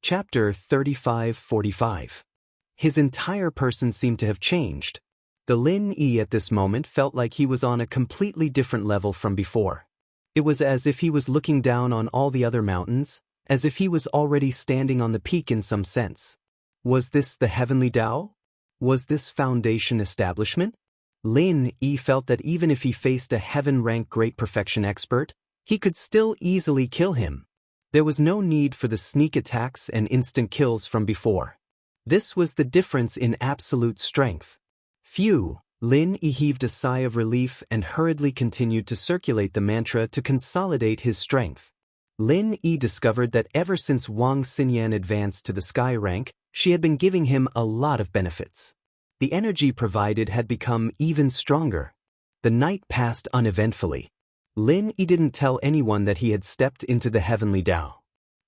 Chapter 35:45. His entire person seemed to have changed. The Lin Yi at this moment felt like he was on a completely different level from before. It was as if he was looking down on all the other mountains, as if he was already standing on the peak in some sense. Was this the heavenly Tao? Was this foundation establishment? Lin Yi felt that even if he faced a heaven-rank great perfection expert, he could still easily kill him. There was no need for the sneak attacks and instant kills from before. This was the difference in absolute strength. Phew! Lin Yi heaved a sigh of relief and hurriedly continued to circulate the mantra to consolidate his strength. Lin Yi discovered that ever since Wang Xinyan advanced to the sky rank, she had been giving him a lot of benefits. The energy provided had become even stronger. The night passed uneventfully. Lin Yi didn't tell anyone that he had stepped into the heavenly Tao.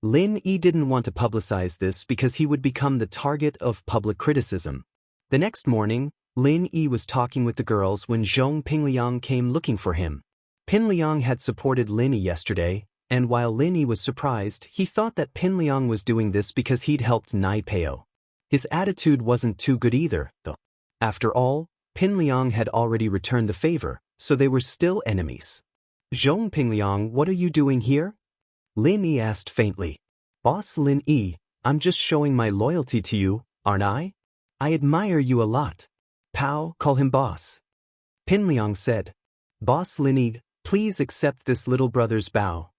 Lin Yi didn't want to publicize this because he would become the target of public criticism. The next morning, Lin Yi was talking with the girls when Zhong Pingliang came looking for him. Pingliang had supported Lin Yi yesterday, and while Lin Yi was surprised, he thought that Pingliang was doing this because he'd helped Nai Peo. His attitude wasn't too good either, though. After all, Pingliang had already returned the favor, so they were still enemies. Zhong Pingliang, what are you doing here? Lin Yi asked faintly. Boss Lin Yi, I'm just showing my loyalty to you, aren't I? I admire you a lot. Pow, call him boss. Pingliang said. Boss Lin Yi, please accept this little brother's bow.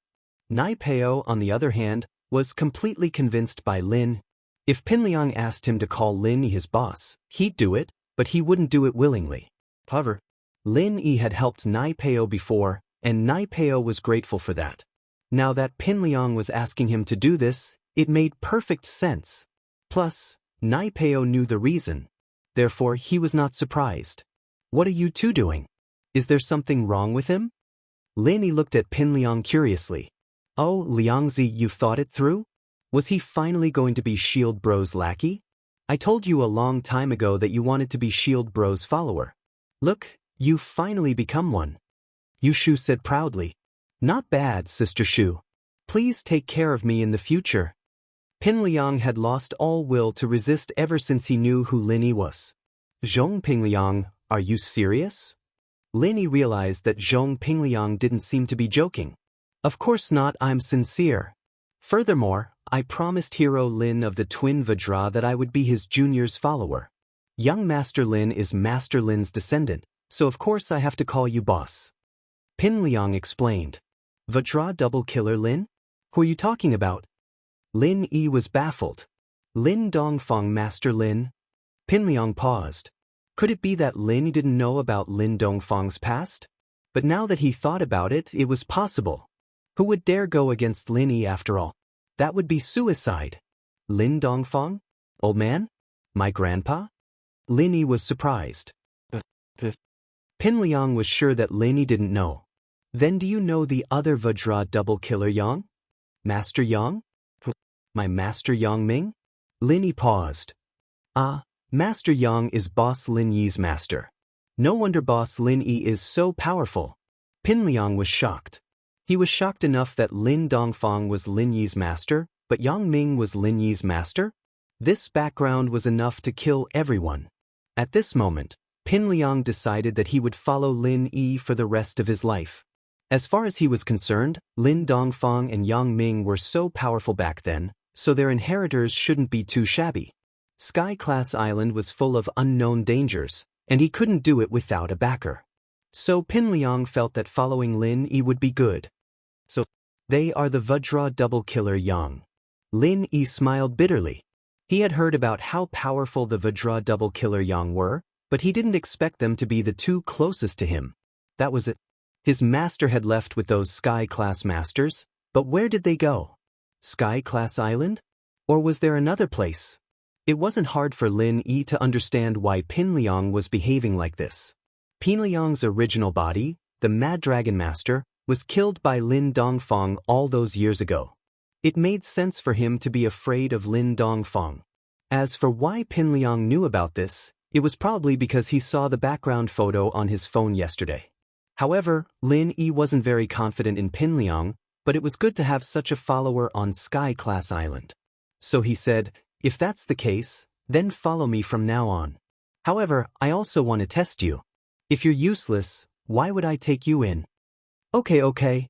Nai Peo, on the other hand, was completely convinced by Lin. If Pingliang asked him to call Lin Yi his boss, he'd do it, but he wouldn't do it willingly. However, Lin Yi had helped Nai Peo before, and Nai Peo was grateful for that. Now that Pingliang was asking him to do this, it made perfect sense. Plus, Nai Peo knew the reason. Therefore, he was not surprised. What are you two doing? Is there something wrong with him? Lin Yi looked at Pingliang curiously. Oh, Liangzi, you've thought it through? Was he finally going to be Shield Bro's lackey? I told you a long time ago that you wanted to be Shield Bro's follower. Look, you've finally become one. Yu Shu said proudly. Not bad, Sister Shu. Please take care of me in the future. Pin Liang had lost all will to resist ever since he knew who Lin Yi was. Zhong Pingliang, are you serious? Lin Yi realized that Zhong Pingliang didn't seem to be joking. Of course not, I'm sincere. Furthermore, I promised Hero Lin of the twin Vajra that I would be his junior's follower. Young Master Lin is Master Lin's descendant, so of course I have to call you boss. Pin Liang explained. Vajra double killer Lin? Who are you talking about? Lin Yi was baffled. Lin Dongfang Master Lin? Pin Liang paused. Could it be that Lin Yi didn't know about Lin Dongfang's past? But now that he thought about it, it was possible. Who would dare go against Lin Yi after all? That would be suicide. Lin Dongfang? Old man? My grandpa? Lin Yi was surprised. Pin Liang was sure that Lin Yi didn't know. Then do you know the other Vajra double killer Yang? Master Yang? My Master Yang Ming? Lin Yi paused. Ah, Master Yang is Boss Lin Yi's master. No wonder Boss Lin Yi is so powerful. Pin Liang was shocked. He was shocked enough that Lin Dongfang was Lin Yi's master, but Yang Ming was Lin Yi's master? This background was enough to kill everyone. At this moment, Pin Liang decided that he would follow Lin Yi for the rest of his life. As far as he was concerned, Lin Dongfang and Yang Ming were so powerful back then, so their inheritors shouldn't be too shabby. Sky Class Island was full of unknown dangers, and he couldn't do it without a backer. So Pin Liang felt that following Lin Yi would be good. So, they are the Vajra double killer Yang. Lin Yi smiled bitterly. He had heard about how powerful the Vajra double killer Yang were, but he didn't expect them to be the two closest to him. That was it. His master had left with those Sky Class Masters, but where did they go? Sky Class Island? Or was there another place? It wasn't hard for Lin Yi to understand why Pin Liang was behaving like this. Pin Liang's original body, the Mad Dragon Master, was killed by Lin Dongfang all those years ago. It made sense for him to be afraid of Lin Dongfang. As for why Pin Liang knew about this, it was probably because he saw the background photo on his phone yesterday. However, Lin Yi wasn't very confident in Pin Liang, but it was good to have such a follower on Sky Class Island. So he said, if that's the case, then follow me from now on. However, I also want to test you. If you're useless, why would I take you in? Okay.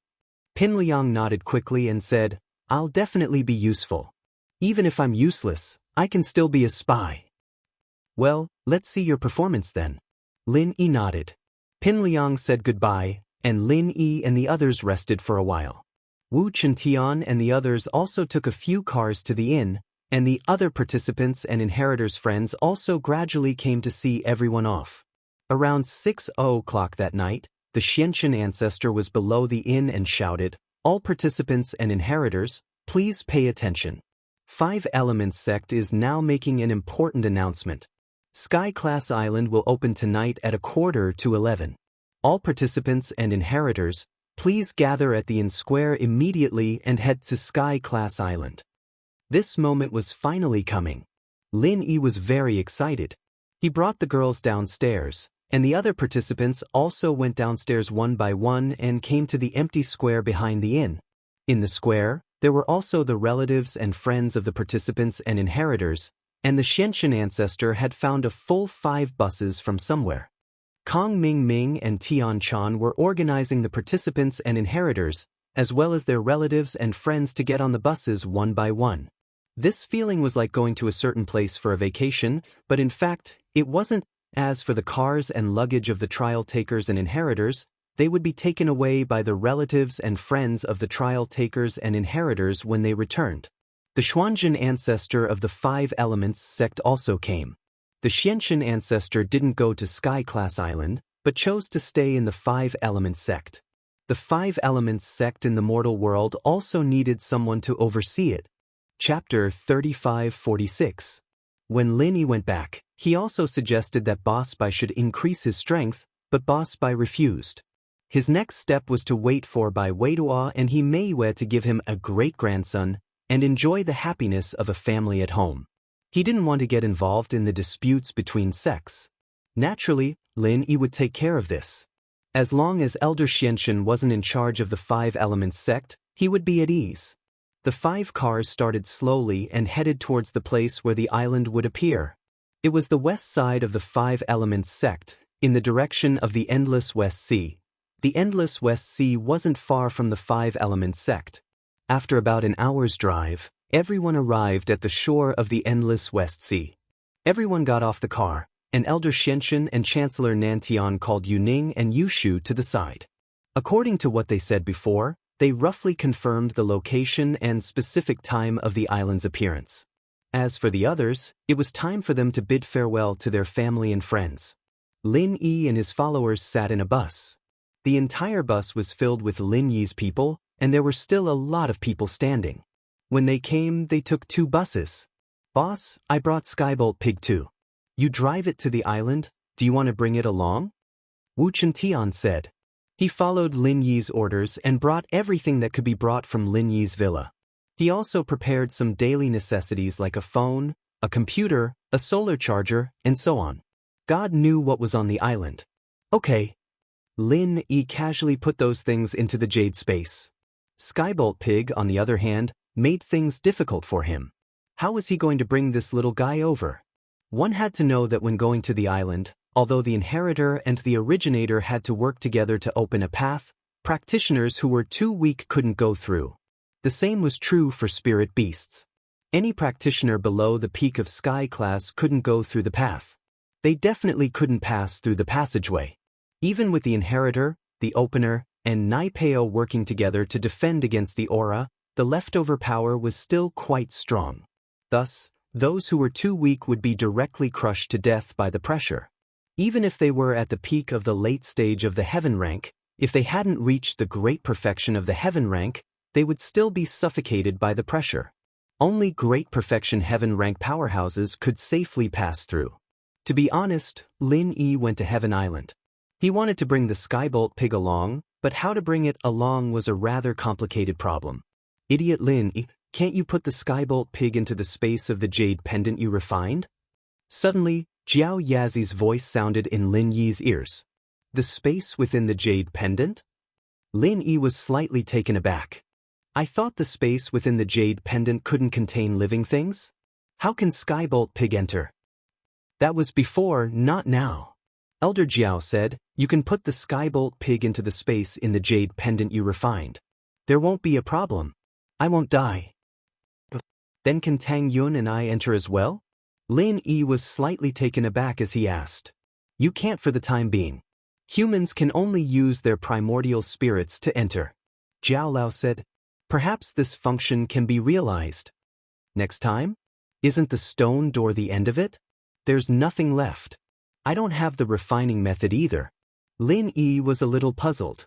Pin Liang nodded quickly and said, I'll definitely be useful. Even if I'm useless, I can still be a spy. Well, let's see your performance then. Lin Yi nodded. Pin Liang said goodbye, and Lin Yi and the others rested for a while. Wu Chentian and the others also took a few cars to the inn, and the other participants and inheritors' friends also gradually came to see everyone off. Around 6:00 that night, the Xianxia ancestor was below the inn and shouted, all participants and inheritors, please pay attention. 5 Elements Sect is now making an important announcement. Sky Class Island will open tonight at 11:45. All participants and inheritors, please gather at the inn square immediately and head to Sky Class Island. This moment was finally coming. Lin Yi was very excited. He brought the girls downstairs, and the other participants also went downstairs one by one and came to the empty square behind the inn. In the square, there were also the relatives and friends of the participants and inheritors, and the Xianxia ancestor had found a full 5 buses from somewhere. Kong Ming and Tian Chan were organizing the participants and inheritors, as well as their relatives and friends to get on the buses one by one. This feeling was like going to a certain place for a vacation, but in fact, it wasn't. As for the cars and luggage of the trial takers and inheritors, they would be taken away by the relatives and friends of the trial takers and inheritors when they returned. The Xuanzhen ancestor of the 5 Elements sect also came. The Xianxia ancestor didn't go to Sky Class Island, but chose to stay in the 5 Elements sect. The 5 Elements sect in the mortal world also needed someone to oversee it. Chapter 3546. When Lin Yi went back, he also suggested that Boss Bai should increase his strength, but Boss Bai refused. His next step was to wait for Bai Weidua and he Meiwe to give him a great-grandson, and enjoy the happiness of a family at home. He didn't want to get involved in the disputes between sects. Naturally, Lin Yi would take care of this. As long as Elder Xianxia wasn't in charge of the Five Elements sect, he would be at ease. The 5 cars started slowly and headed towards the place where the island would appear. It was the west side of the 5 Elements sect, in the direction of the Endless West Sea. The Endless West Sea wasn't far from the 5 Elements sect. After about an hour's drive, everyone arrived at the shore of the Endless West Sea. Everyone got off the car, and Elder Xianxia and Chancellor Nantian called Yuning and Yushu to the side. According to what they said before, they roughly confirmed the location and specific time of the island's appearance. As for the others, it was time for them to bid farewell to their family and friends. Lin Yi and his followers sat in a bus. The entire bus was filled with Lin Yi's people, and there were still a lot of people standing. When they came, they took 2 buses. "Boss, I brought Skybolt Pig too. You drive it to the island, do you want to bring it along?" Wu Chentian said. He followed Lin Yi's orders and brought everything that could be brought from Lin Yi's villa. He also prepared some daily necessities like a phone, a computer, a solar charger, and so on. God knew what was on the island. Okay. Lin Yi casually put those things into the jade space. Skybolt Pig, on the other hand, made things difficult for him. How was he going to bring this little guy over? One had to know that when going to the island, although the inheritor and the originator had to work together to open a path, practitioners who were too weak couldn't go through. The same was true for spirit beasts. Any practitioner below the peak of sky class couldn't go through the path. They definitely couldn't pass through the passageway. Even with the inheritor, the opener, and Naipeo working together to defend against the aura, the leftover power was still quite strong. Thus, those who were too weak would be directly crushed to death by the pressure. Even if they were at the peak of the late stage of the heaven rank, if they hadn't reached the great perfection of the heaven rank, they would still be suffocated by the pressure. Only great perfection heaven rank powerhouses could safely pass through. To be honest, Lin Yi went to Heaven Island. He wanted to bring the Skybolt Pig along, but how to bring it along was a rather complicated problem. Idiot Lin Yi, can't you put the Skybolt Pig into the space of the jade pendant you refined? Suddenly, Jiao Yazi's voice sounded in Lin Yi's ears. The space within the jade pendant? Lin Yi was slightly taken aback. I thought the space within the jade pendant couldn't contain living things? How can Skybolt Pig enter? That was before, not now. Elder Jiao said, you can put the Skybolt Pig into the space in the jade pendant you refined. There won't be a problem. I won't die. Then can Tang Yun and I enter as well? Lin Yi was slightly taken aback as he asked. You can't for the time being. Humans can only use their primordial spirits to enter. Jiao Lao said, perhaps this function can be realized. Next time? Isn't the stone door the end of it? There's nothing left. I don't have the refining method either. Lin Yi was a little puzzled.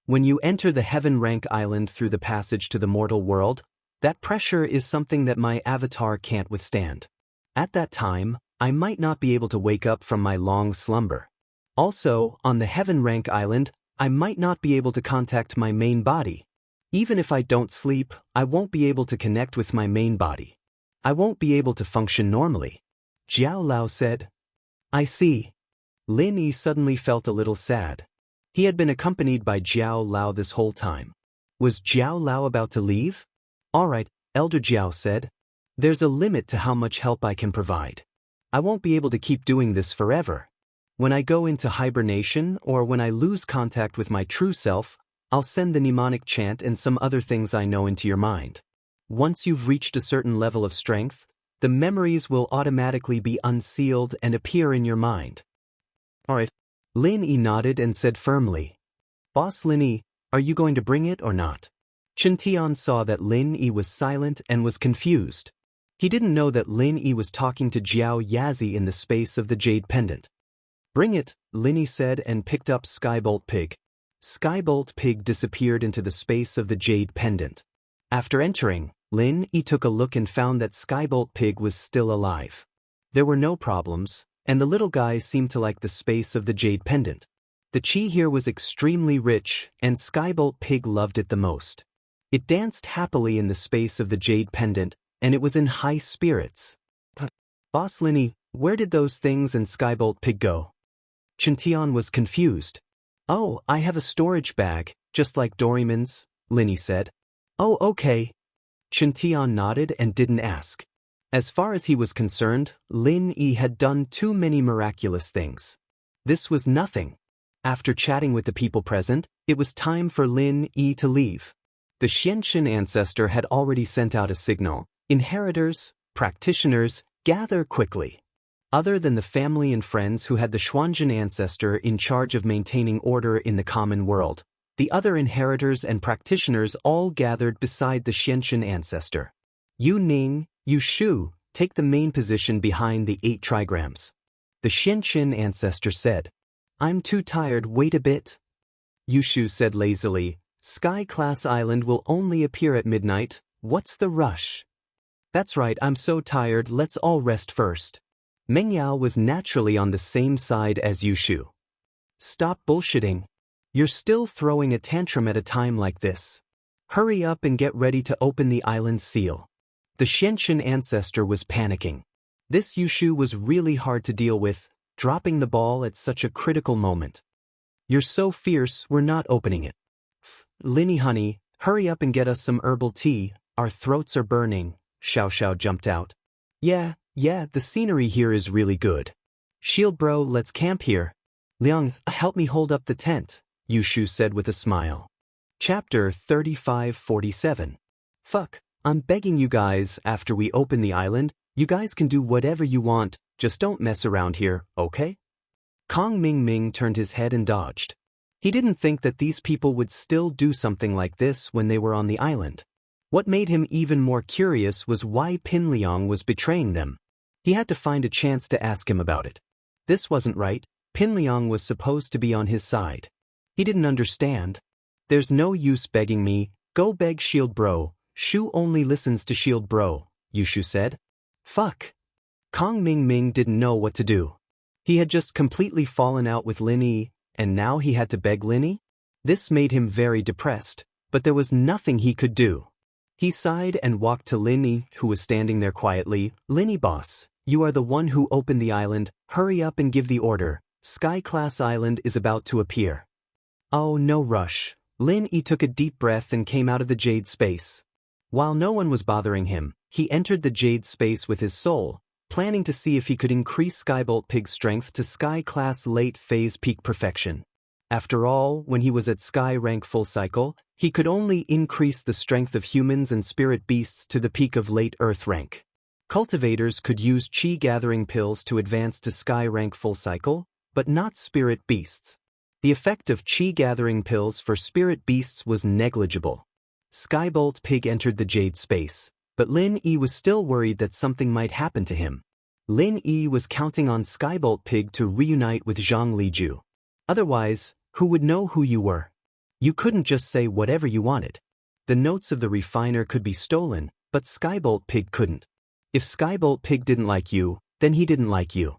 When you enter the Heaven Rank Island through the passage to the mortal world, that pressure is something that my avatar can't withstand. At that time, I might not be able to wake up from my long slumber. Also, on the Heaven Rank Island, I might not be able to contact my main body. Even if I don't sleep, I won't be able to connect with my main body. I won't be able to function normally. Jiao Lao said. I see. Lin Yi suddenly felt a little sad. He had been accompanied by Jiao Lao this whole time. Was Jiao Lao about to leave? All right, Elder Jiao said. There's a limit to how much help I can provide. I won't be able to keep doing this forever. When I go into hibernation or when I lose contact with my true self, I'll send the mnemonic chant and some other things I know into your mind. Once you've reached a certain level of strength, the memories will automatically be unsealed and appear in your mind. All right. Lin Yi nodded and said firmly, Boss Lin Yi, are you going to bring it or not? Chen Tian saw that Lin Yi was silent and was confused. He didn't know that Lin Yi was talking to Jiao Yazi in the space of the jade pendant. Bring it, Lin Yi said and picked up Skybolt Pig. Skybolt Pig disappeared into the space of the jade pendant. After entering, Lin Yi took a look and found that Skybolt Pig was still alive. There were no problems, and the little guy seemed to like the space of the jade pendant. The chi here was extremely rich, and Skybolt Pig loved it the most. It danced happily in the space of the jade pendant, and it was in high spirits. Boss Linny, where did those things and Skybolt Pig go? Xianxia was confused. Oh, I have a storage bag, just like Doraemon's, Linny said. Oh, okay. Xianxia nodded and didn't ask. As far as he was concerned, Lin Yi had done too many miraculous things. This was nothing. After chatting with the people present, it was time for Lin Yi to leave. The Xianxia ancestor had already sent out a signal. Inheritors, practitioners, gather quickly. Other than the family and friends who had the Xuanzhen ancestor in charge of maintaining order in the common world, the other inheritors and practitioners all gathered beside the Xianxia ancestor. Yu Ning, Yu Shu, take the main position behind the 8 trigrams. The Xianxia ancestor said. I'm too tired, wait a bit. Yu Shu said lazily, Sky-class island will only appear at midnight, what's the rush? That's right, I'm so tired, let's all rest first. Meng Yao was naturally on the same side as Yu Shu. Stop bullshitting. You're still throwing a tantrum at a time like this. Hurry up and get ready to open the island's seal. The Xianxia ancestor was panicking. This Yu Shu was really hard to deal with, dropping the ball at such a critical moment. You're so fierce, we're not opening it. Linny honey, hurry up and get us some herbal tea, our throats are burning. Xiao jumped out. Yeah, the scenery here is really good. Shield bro, let's camp here. Liang, help me hold up the tent, Yu Shu said with a smile. Chapter 3547. Fuck, I'm begging you guys, after we open the island, you guys can do whatever you want, just don't mess around here, okay? Kong Ming turned his head and dodged. He didn't think that these people would still do something like this when they were on the island. What made him even more curious was why Pin Liang was betraying them. He had to find a chance to ask him about it. This wasn't right. Pin Liang was supposed to be on his side. He didn't understand. There's no use begging me, go beg Shield Bro. Shu only listens to Shield Bro, Yu Shu said. Fuck. Kong Ming didn't know what to do. He had just completely fallen out with Lin Yi, and now he had to beg Lin Yi? This made him very depressed, but there was nothing he could do. He sighed and walked to Lin Yi, who was standing there quietly. Lin Yi boss, you are the one who opened the island, hurry up and give the order. Sky-class island is about to appear. Oh, no rush. Lin Yi took a deep breath and came out of the jade space. While no one was bothering him, he entered the jade space with his soul, planning to see if he could increase Skybolt Pig's strength to Sky-class late phase peak perfection. After all, when he was at Sky rank full cycle, he could only increase the strength of humans and spirit beasts to the peak of late Earth rank. Cultivators could use Qi gathering pills to advance to Sky rank full cycle, but not spirit beasts. The effect of Qi gathering pills for spirit beasts was negligible. Skybolt Pig entered the jade space, but Lin Yi was still worried that something might happen to him. Lin Yi was counting on Skybolt Pig to reunite with Zhang Liju. Otherwise, who would know who you were? You couldn't just say whatever you wanted. The notes of the refiner could be stolen, but Skybolt Pig couldn't. If Skybolt Pig didn't like you, then he didn't like you.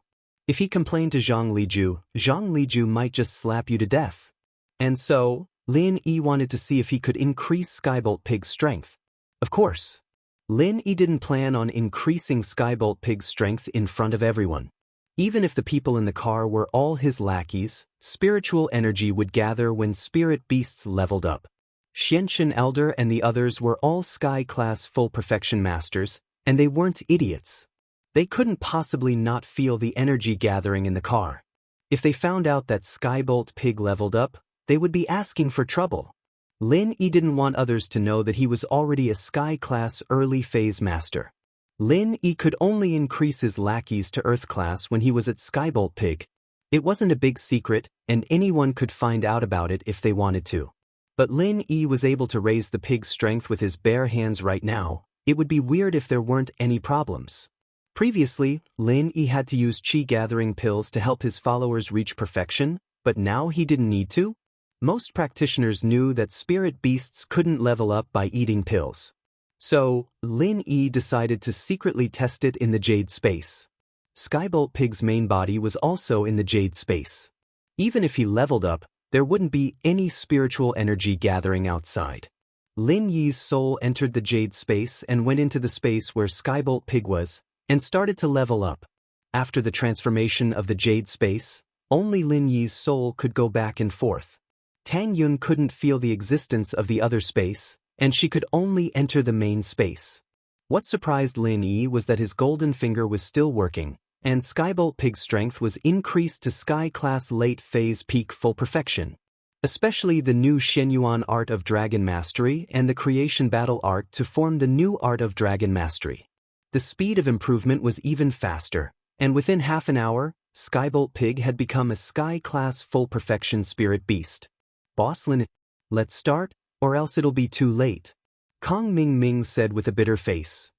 If he complained to Zhang Liju might just slap you to death. And so, Lin Yi wanted to see if he could increase Skybolt Pig's strength. Of course. Lin Yi didn't plan on increasing Skybolt Pig's strength in front of everyone. Even if the people in the car were all his lackeys, spiritual energy would gather when spirit beasts leveled up. Xianxia Elder and the others were all Sky-class full perfection masters, and they weren't idiots. They couldn't possibly not feel the energy gathering in the car. If they found out that Skybolt Pig leveled up, they would be asking for trouble. Lin Yi didn't want others to know that he was already a Sky-class early phase master. Lin Yi could only increase his lackeys to Earth class when he was at Skybolt Pig. It wasn't a big secret, and anyone could find out about it if they wanted to. But Lin Yi was able to raise the pig's strength with his bare hands right now. It would be weird if there weren't any problems. Previously, Lin Yi had to use Qi gathering pills to help his followers reach perfection, but now he didn't need to? Most practitioners knew that spirit beasts couldn't level up by eating pills. So, Lin Yi decided to secretly test it in the jade space. Skybolt Pig's main body was also in the jade space. Even if he leveled up, there wouldn't be any spiritual energy gathering outside. Lin Yi's soul entered the jade space and went into the space where Skybolt Pig was, and started to level up. After the transformation of the jade space, only Lin Yi's soul could go back and forth. Tang Yun couldn't feel the existence of the other space, and she could only enter the main space. What surprised Lin Yi was that his golden finger was still working, and Skybolt Pig's strength was increased to Sky Class Late Phase Peak Full Perfection. Especially the new Shenyuan Art of Dragon Mastery and the Creation Battle Art to form the new Art of Dragon Mastery. The speed of improvement was even faster, and within half an hour, Skybolt Pig had become a Sky Class Full Perfection Spirit Beast. Boss Lin, let's start, or else it'll be too late. Kong Ming Ming said with a bitter face.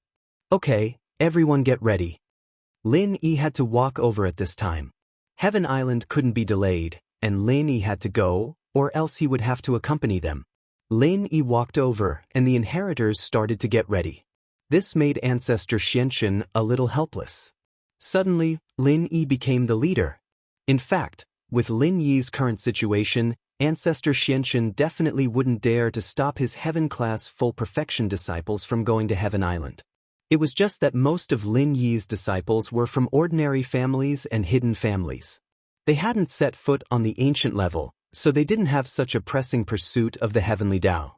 Okay, everyone get ready. Lin Yi had to walk over at this time. Heaven Island couldn't be delayed, and Lin Yi had to go, or else he would have to accompany them. Lin Yi walked over, and the inheritors started to get ready. This made Ancestor Xianxia a little helpless. Suddenly, Lin Yi became the leader. In fact, with Lin Yi's current situation, Ancestor Xianxia definitely wouldn't dare to stop his Heaven-class Full Perfection disciples from going to Heaven Island. It was just that most of Lin Yi's disciples were from ordinary families and hidden families. They hadn't set foot on the ancient level, so they didn't have such a pressing pursuit of the heavenly Tao.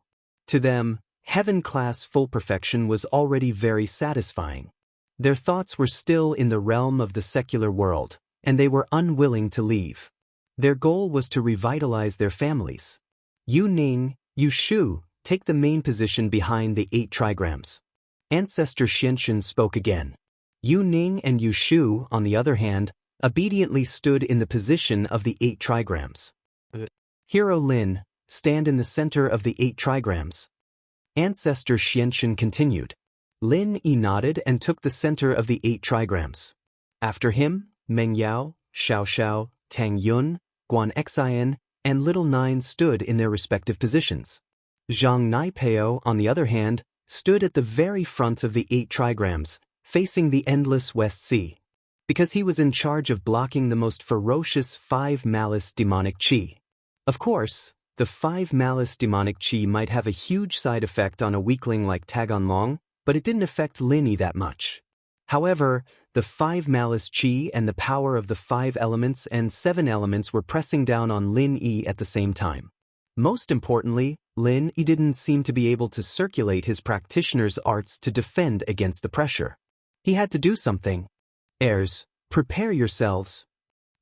To them, Heaven-class Full Perfection was already very satisfying. Their thoughts were still in the realm of the secular world, and they were unwilling to leave. Their goal was to revitalize their families. Yu Ning, Yu Shu, take the main position behind the 8 trigrams. Ancestor Xianxia spoke again. Yu Ning and Yu Shu, on the other hand, obediently stood in the position of the 8 trigrams. Hero Lin, stand in the center of the 8 trigrams. Ancestor Xianxia continued. Lin Yi nodded and took the center of the 8 trigrams. After him, Meng Yao, Xiao Xiao, Tang Yun, Guan Xian, and Little Nine stood in their respective positions. Zhang Naipeo, on the other hand, stood at the very front of the 8 trigrams, facing the endless West Sea. Because he was in charge of blocking the most ferocious 5 malice demonic qi. Of course, the 5 malice demonic qi might have a huge side effect on a weakling like Taganlong, but it didn't affect Lin Yi that much. However, the 5 malice qi and the power of the 5 elements and 7 elements were pressing down on Lin Yi at the same time. Most importantly, Lin Yi didn't seem to be able to circulate his practitioner's arts to defend against the pressure. He had to do something. Heirs, prepare yourselves.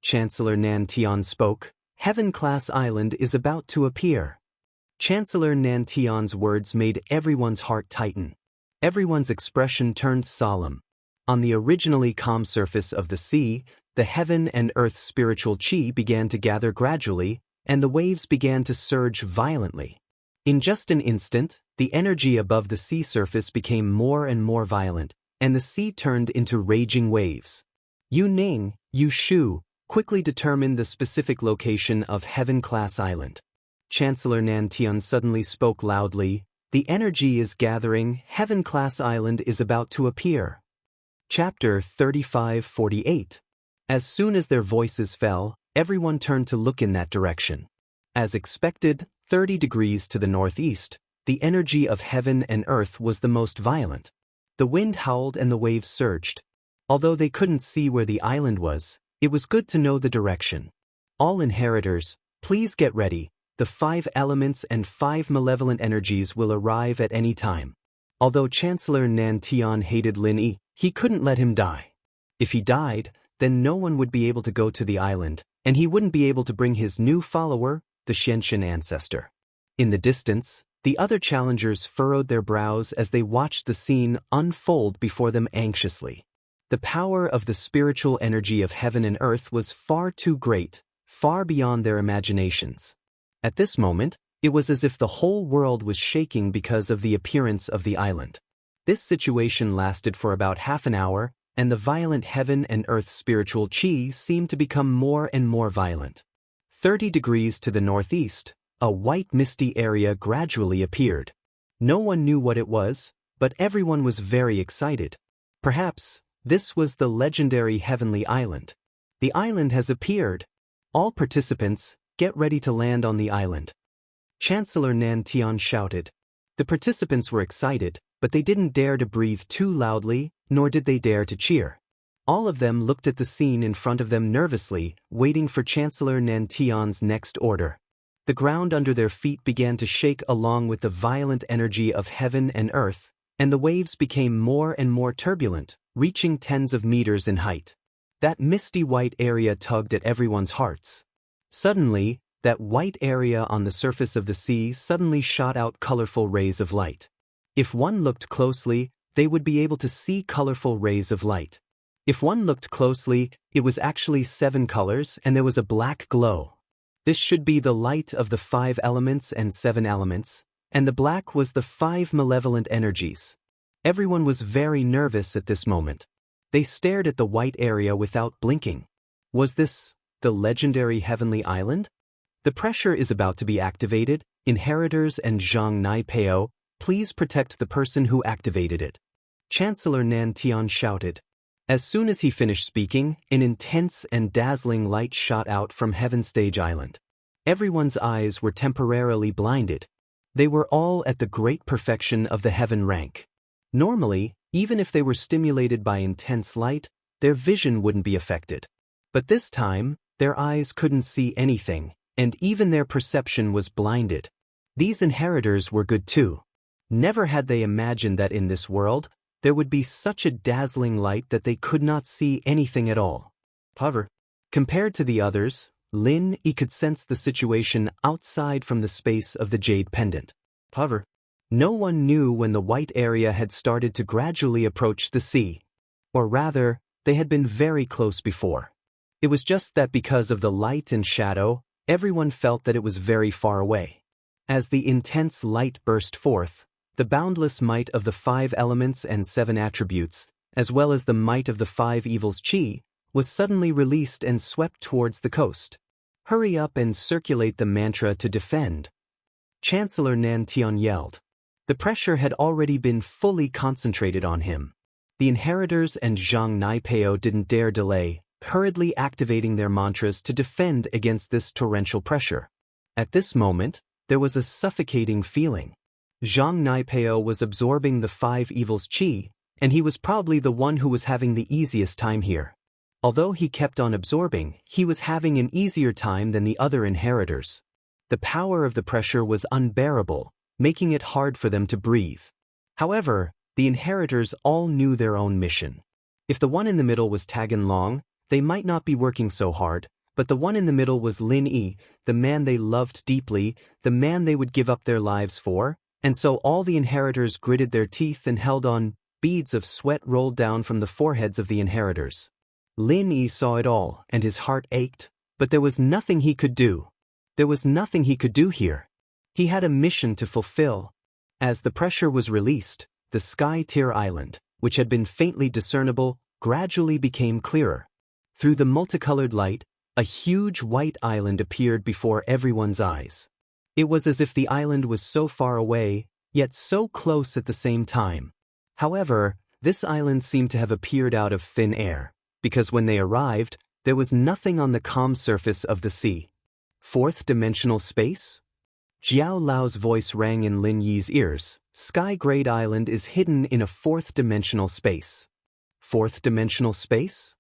Chancellor Nan Tian spoke. Heaven-class island is about to appear. Chancellor Nan Tian's words made everyone's heart tighten. Everyone's expression turned solemn. On the originally calm surface of the sea, the heaven and earth spiritual qi began to gather gradually, and the waves began to surge violently. In just an instant, the energy above the sea surface became more and more violent, and the sea turned into raging waves. Yu Ning, Yu Shu, quickly determined the specific location of Heaven-class Island. Chancellor Nan Tian suddenly spoke loudly. The energy is gathering, Heaven-class Island is about to appear. Chapter 35-48. As soon as their voices fell, everyone turned to look in that direction. As expected, 30 degrees to the northeast, the energy of heaven and earth was the most violent. The wind howled and the waves surged. Although they couldn't see where the island was, it was good to know the direction. All inheritors, please get ready. The 5 elements and 5 malevolent energies will arrive at any time. Although Chancellor Nan Tian hated Lin Yi, he couldn't let him die. If he died, then no one would be able to go to the island, and he wouldn't be able to bring his new follower, the Xianxia ancestor. In the distance, the other challengers furrowed their brows as they watched the scene unfold before them anxiously. The power of the spiritual energy of heaven and earth was far too great, far beyond their imaginations. At this moment, it was as if the whole world was shaking because of the appearance of the island. This situation lasted for about half an hour, and the violent heaven and earth spiritual qi seemed to become more and more violent. 30 degrees to the northeast, a white misty area gradually appeared. No one knew what it was, but everyone was very excited. Perhaps, this was the legendary Heavenly Island. The island has appeared. All participants, get ready to land on the island. Chancellor Nan Tian shouted. The participants were excited, but they didn't dare to breathe too loudly, nor did they dare to cheer. All of them looked at the scene in front of them nervously, waiting for Chancellor Nantian's next order. The ground under their feet began to shake along with the violent energy of heaven and earth, and the waves became more and more turbulent, reaching tens of meters in height. That misty white area tugged at everyone's hearts. Suddenly, that white area on the surface of the sea suddenly shot out colorful rays of light. If one looked closely, they would be able to see colorful rays of light. If one looked closely, it was actually 7 colors and there was a black glow. This should be the light of the 5 elements and 7 elements, and the black was the 5 malevolent energies. Everyone was very nervous at this moment. They stared at the white area without blinking. Was this the legendary heavenly island? The pressure is about to be activated. Inheritors and Zhang Naipeo, please protect the person who activated it. Chancellor Nantian shouted. As soon as he finished speaking, an intense and dazzling light shot out from Heaven Stage Island. Everyone's eyes were temporarily blinded. They were all at the great perfection of the heaven rank. Normally, even if they were stimulated by intense light, their vision wouldn't be affected. But this time, their eyes couldn't see anything, and even their perception was blinded. These inheritors were good too. Never had they imagined that in this world, there would be such a dazzling light that they could not see anything at all. However, compared to the others, Lin Yi could sense the situation outside from the space of the jade pendant. However, no one knew when the white area had started to gradually approach the sea. Or rather, they had been very close before. It was just that because of the light and shadow, everyone felt that it was very far away. As the intense light burst forth, the boundless might of the 5 elements and 7 attributes, as well as the might of the 5 evils qi, was suddenly released and swept towards the coast. Hurry up and circulate the mantra to defend. Chancellor Nantian yelled. The pressure had already been fully concentrated on him. The inheritors and Zhang Naipeo didn't dare delay, hurriedly activating their mantras to defend against this torrential pressure. At this moment, there was a suffocating feeling. Zhang Naipeo was absorbing the 5 evils qi, and he was probably the one who was having the easiest time here. Although he kept on absorbing, he was having an easier time than the other inheritors. The power of the pressure was unbearable, making it hard for them to breathe. However, the inheritors all knew their own mission. If the one in the middle was Tagan Long, they might not be working so hard, but the one in the middle was Lin Yi, the man they loved deeply, the man they would give up their lives for, and so all the inheritors gritted their teeth and held on. Beads of sweat rolled down from the foreheads of the inheritors. Lin Yi saw it all, and his heart ached, but there was nothing he could do. There was nothing he could do here. He had a mission to fulfill. As the pressure was released, the sky tier island, which had been faintly discernible, gradually became clearer. Through the multicolored light, a huge white island appeared before everyone's eyes. It was as if the island was so far away, yet so close at the same time. However, this island seemed to have appeared out of thin air, because when they arrived, there was nothing on the calm surface of the sea. 4th dimensional space? Jiao Lao's voice rang in Lin Yi's ears. Sky-grade island is hidden in a 4th dimensional space. 4th dimensional space?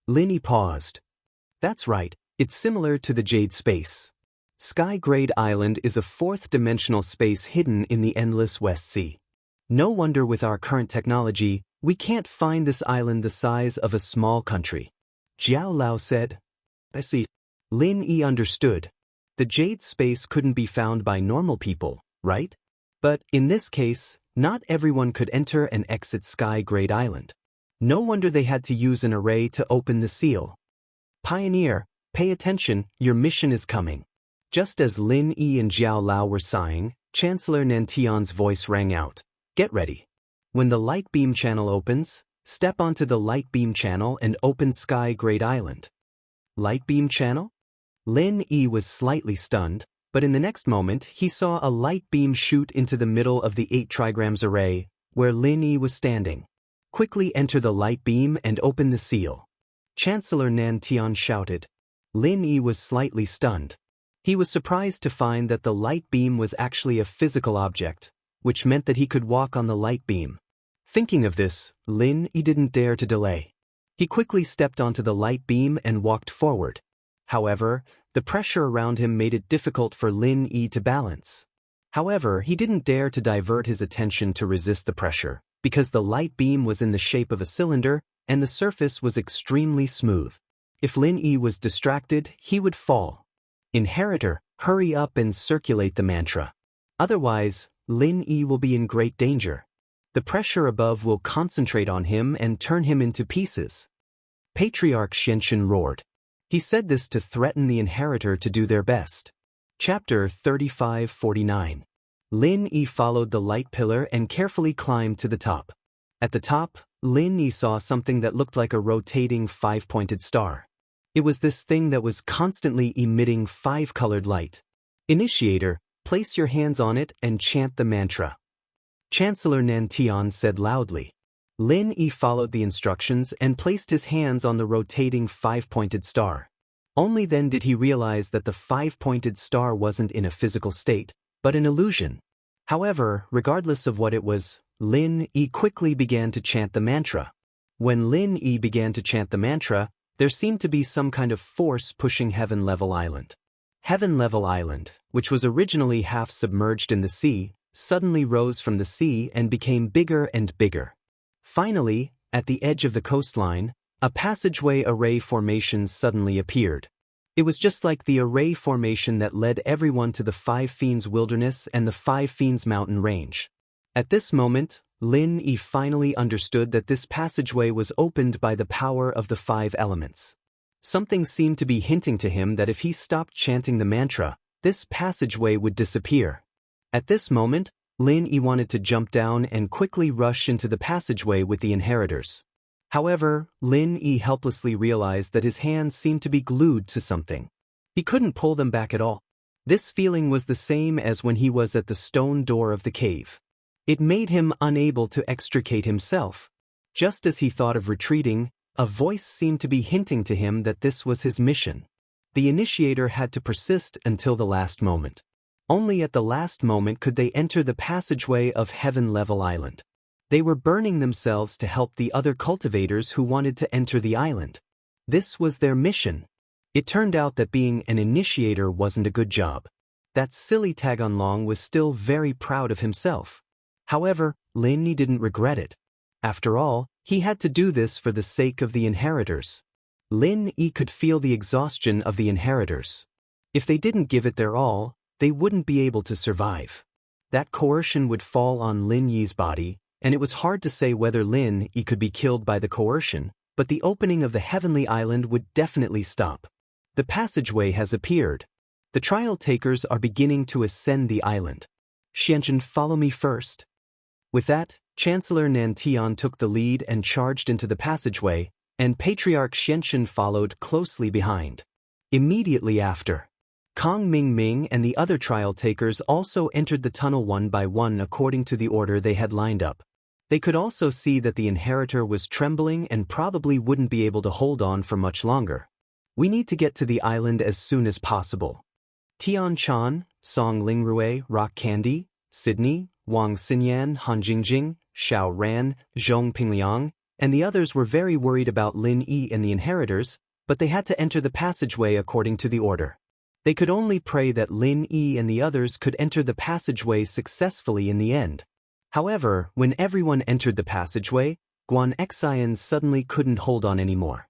Lin Yi paused. That's right, it's similar to the jade space. Sky-grade island is a 4th dimensional space hidden in the endless West Sea. No wonder with our current technology, we can't find this island the size of a small country. Jiao Lao said. I see. Lin Yi understood. The jade space couldn't be found by normal people, right? But in this case, not everyone could enter and exit Sky-grade island. No wonder they had to use an array to open the seal. Pioneer, pay attention, your mission is coming. Just as Lin Yi and Jiao Lao were sighing, Chancellor Nantian's voice rang out. Get ready. When the light beam channel opens, step onto the light beam channel and open Sky-grade island. Light beam channel? Lin Yi was slightly stunned, but in the next moment he saw a light beam shoot into the middle of the 8 trigrams array, where Lin Yi was standing. Quickly enter the light beam and open the seal. Chancellor Nantian shouted. Lin Yi was slightly stunned. He was surprised to find that the light beam was actually a physical object, which meant that he could walk on the light beam. Thinking of this, Lin Yi didn't dare to delay. He quickly stepped onto the light beam and walked forward. However, the pressure around him made it difficult for Lin Yi to balance. However, he didn't dare to divert his attention to resist the pressure, because the light beam was in the shape of a cylinder and the surface was extremely smooth. If Lin Yi was distracted, he would fall. Inheritor, hurry up and circulate the mantra. Otherwise, Lin Yi will be in great danger. The pressure above will concentrate on him and turn him into pieces. Patriarch Xianxia roared. He said this to threaten the inheritor to do their best. Chapter 35-49. Lin Yi followed the light pillar and carefully climbed to the top. At the top, Lin Yi saw something that looked like a rotating five-pointed star. It was this thing that was constantly emitting five-colored light. Initiator, place your hands on it and chant the mantra. Chancellor Nantian said loudly. Lin Yi followed the instructions and placed his hands on the rotating five-pointed star. Only then did he realize that the five-pointed star wasn't in a physical state, but an illusion. However, regardless of what it was, Lin Yi quickly began to chant the mantra. When Lin Yi began to chant the mantra, there seemed to be some kind of force pushing Heaven Level Island. Heaven Level Island, which was originally half submerged in the sea, suddenly rose from the sea and became bigger and bigger. Finally, at the edge of the coastline, a passageway array formation suddenly appeared. It was just like the array formation that led everyone to the Five Fiends Wilderness and the Five Fiends Mountain Range. At this moment, Lin Yi finally understood that this passageway was opened by the power of the five elements. Something seemed to be hinting to him that if he stopped chanting the mantra, this passageway would disappear. At this moment, Lin Yi wanted to jump down and quickly rush into the passageway with the inheritors. However, Lin Yi helplessly realized that his hands seemed to be glued to something. He couldn't pull them back at all. This feeling was the same as when he was at the stone door of the cave. It made him unable to extricate himself. Just as he thought of retreating, a voice seemed to be hinting to him that this was his mission. The initiator had to persist until the last moment. Only at the last moment could they enter the passageway of Heaven Level Island. They were burning themselves to help the other cultivators who wanted to enter the island. This was their mission. It turned out that being an initiator wasn't a good job. That silly Taganlong was still very proud of himself. However, Lin Yi didn't regret it. After all, he had to do this for the sake of the inheritors. Lin Yi could feel the exhaustion of the inheritors. If they didn't give it their all, they wouldn't be able to survive. That coercion would fall on Lin Yi's body, and it was hard to say whether Lin Yi could be killed by the coercion, but the opening of the heavenly island would definitely stop. The passageway has appeared. The trial takers are beginning to ascend the island. Xianxia, follow me first. With that, Chancellor Nantian took the lead and charged into the passageway, and Patriarch Xianxia followed closely behind. Immediately after, Kong Ming and the other trial takers also entered the tunnel one by one according to the order they had lined up. They could also see that the inheritor was trembling and probably wouldn't be able to hold on for much longer. We need to get to the island as soon as possible. Tian Chan, Song Lingrui, Rock Candy, Sydney, Wang Xinyan, Han Jingjing, Xiao Ran, Zhong Pingliang, and the others were very worried about Lin Yi and the inheritors, but they had to enter the passageway according to the order. They could only pray that Lin Yi and the others could enter the passageway successfully in the end. However, when everyone entered the passageway, Guan Xian suddenly couldn't hold on anymore.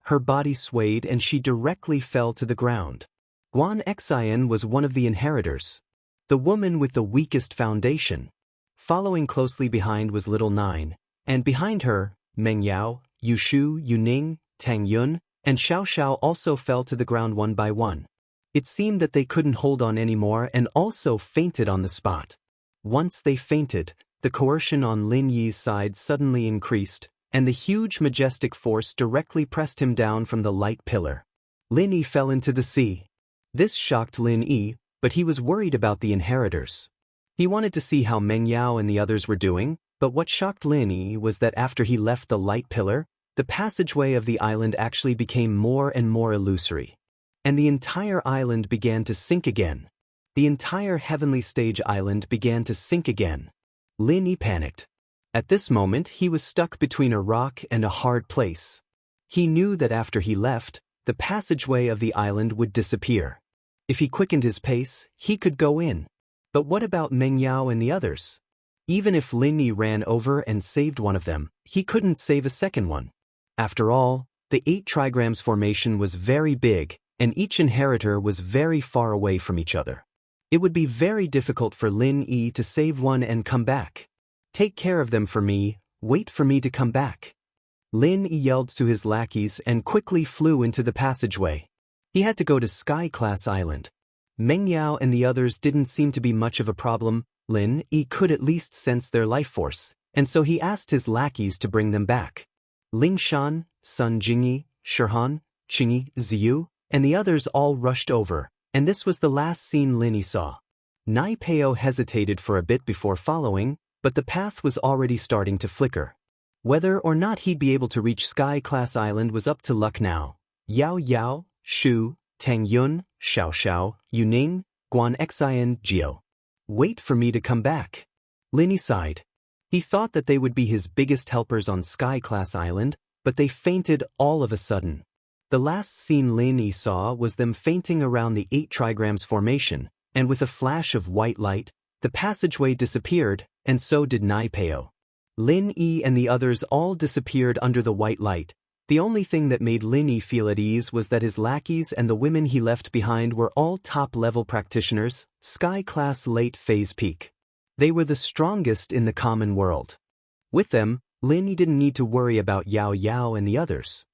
Her body swayed and she directly fell to the ground. Guan Xian was one of the inheritors, the woman with the weakest foundation. Following closely behind was Little Nine, and behind her, Meng Yao, Yushu, Yuning, Tang Yun, and Xiao Xiao also fell to the ground one by one. It seemed that they couldn't hold on anymore and also fainted on the spot. Once they fainted, the coercion on Lin Yi's side suddenly increased, and the huge majestic force directly pressed him down from the light pillar. Lin Yi fell into the sea. This shocked Lin Yi, but he was worried about the inheritors. He wanted to see how Meng Yao and the others were doing, but what shocked Lin Yi was that after he left the light pillar, the passageway of the island actually became more and more illusory. And the entire island began to sink again. The entire heavenly stage island began to sink again. Lin Yi panicked. At this moment he was stuck between a rock and a hard place. He knew that after he left, the passageway of the island would disappear. If he quickened his pace, he could go in. But what about Meng Yao and the others? Even if Lin Yi ran over and saved one of them, he couldn't save a second one. After all, the 8 trigrams formation was very big, and each inheritor was very far away from each other. It would be very difficult for Lin Yi to save one and come back. Take care of them for me, wait for me to come back. Lin Yi yelled to his lackeys and quickly flew into the passageway. He had to go to Sky Class Island. Meng Yao and the others didn't seem to be much of a problem. Lin Yi could at least sense their life force, and so he asked his lackeys to bring them back. Ling Shan, Sun Jingyi, Shirhan, Qingyi, Ziyu, and the others all rushed over, and this was the last scene Lin Yi saw. Nai Peo hesitated for a bit before following, but the path was already starting to flicker. Whether or not he'd be able to reach Sky Class Island was up to luck now. Yao Yao, Shu, Tang Yun, Xiao Xiao, Yuning, Guan Xian, Jiao. Wait for me to come back. Lin Yi sighed. He thought that they would be his biggest helpers on Sky Class Island, but they fainted all of a sudden. The last scene Lin Yi saw was them fainting around the 8 trigrams formation, and with a flash of white light, the passageway disappeared, and so did Nai Peo. Lin Yi and the others all disappeared under the white light. The only thing that made Lin Yi feel at ease was that his lackeys and the women he left behind were all top-level practitioners, Sky Class late phase peak. They were the strongest in the common world. With them, Lin Yi didn't need to worry about Yao Yao and the others.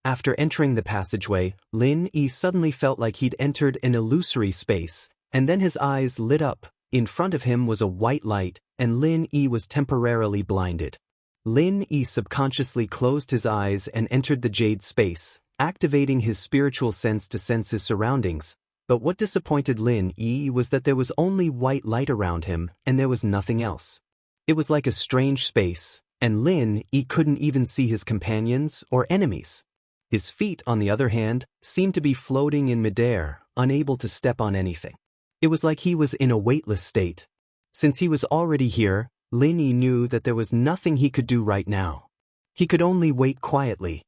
After entering the passageway, Lin Yi suddenly felt like he'd entered an illusory space, and then his eyes lit up. In front of him was a white light, and Lin Yi was temporarily blinded. Lin Yi subconsciously closed his eyes and entered the jade space, activating his spiritual sense to sense his surroundings. But what disappointed Lin Yi was that there was only white light around him, and there was nothing else. It was like a strange space, and Lin Yi couldn't even see his companions or enemies. His feet, on the other hand, seemed to be floating in midair, unable to step on anything. It was like he was in a weightless state. Since he was already here, Lin Yi knew that there was nothing he could do right now. He could only wait quietly.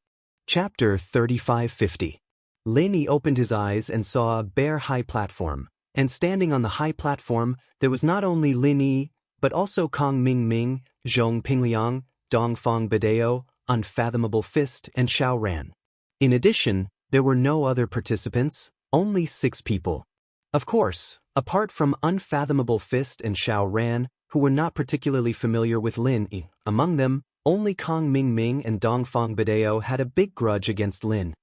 Chapter 3550. Lin Yi opened his eyes and saw a bare high platform, and standing on the high platform, there was not only Lin Yi, but also Kong Ming Ming, Zhong Pingliang, Dongfang Badeo, Unfathomable Fist, and Xiao Ran. In addition, there were no other participants, only 6 people. Of course, apart from Unfathomable Fist and Xiao Ran, who were not particularly familiar with Lin Yi. Among them, only Kong Ming Ming and Dongfang Badeo had a big grudge against Lin.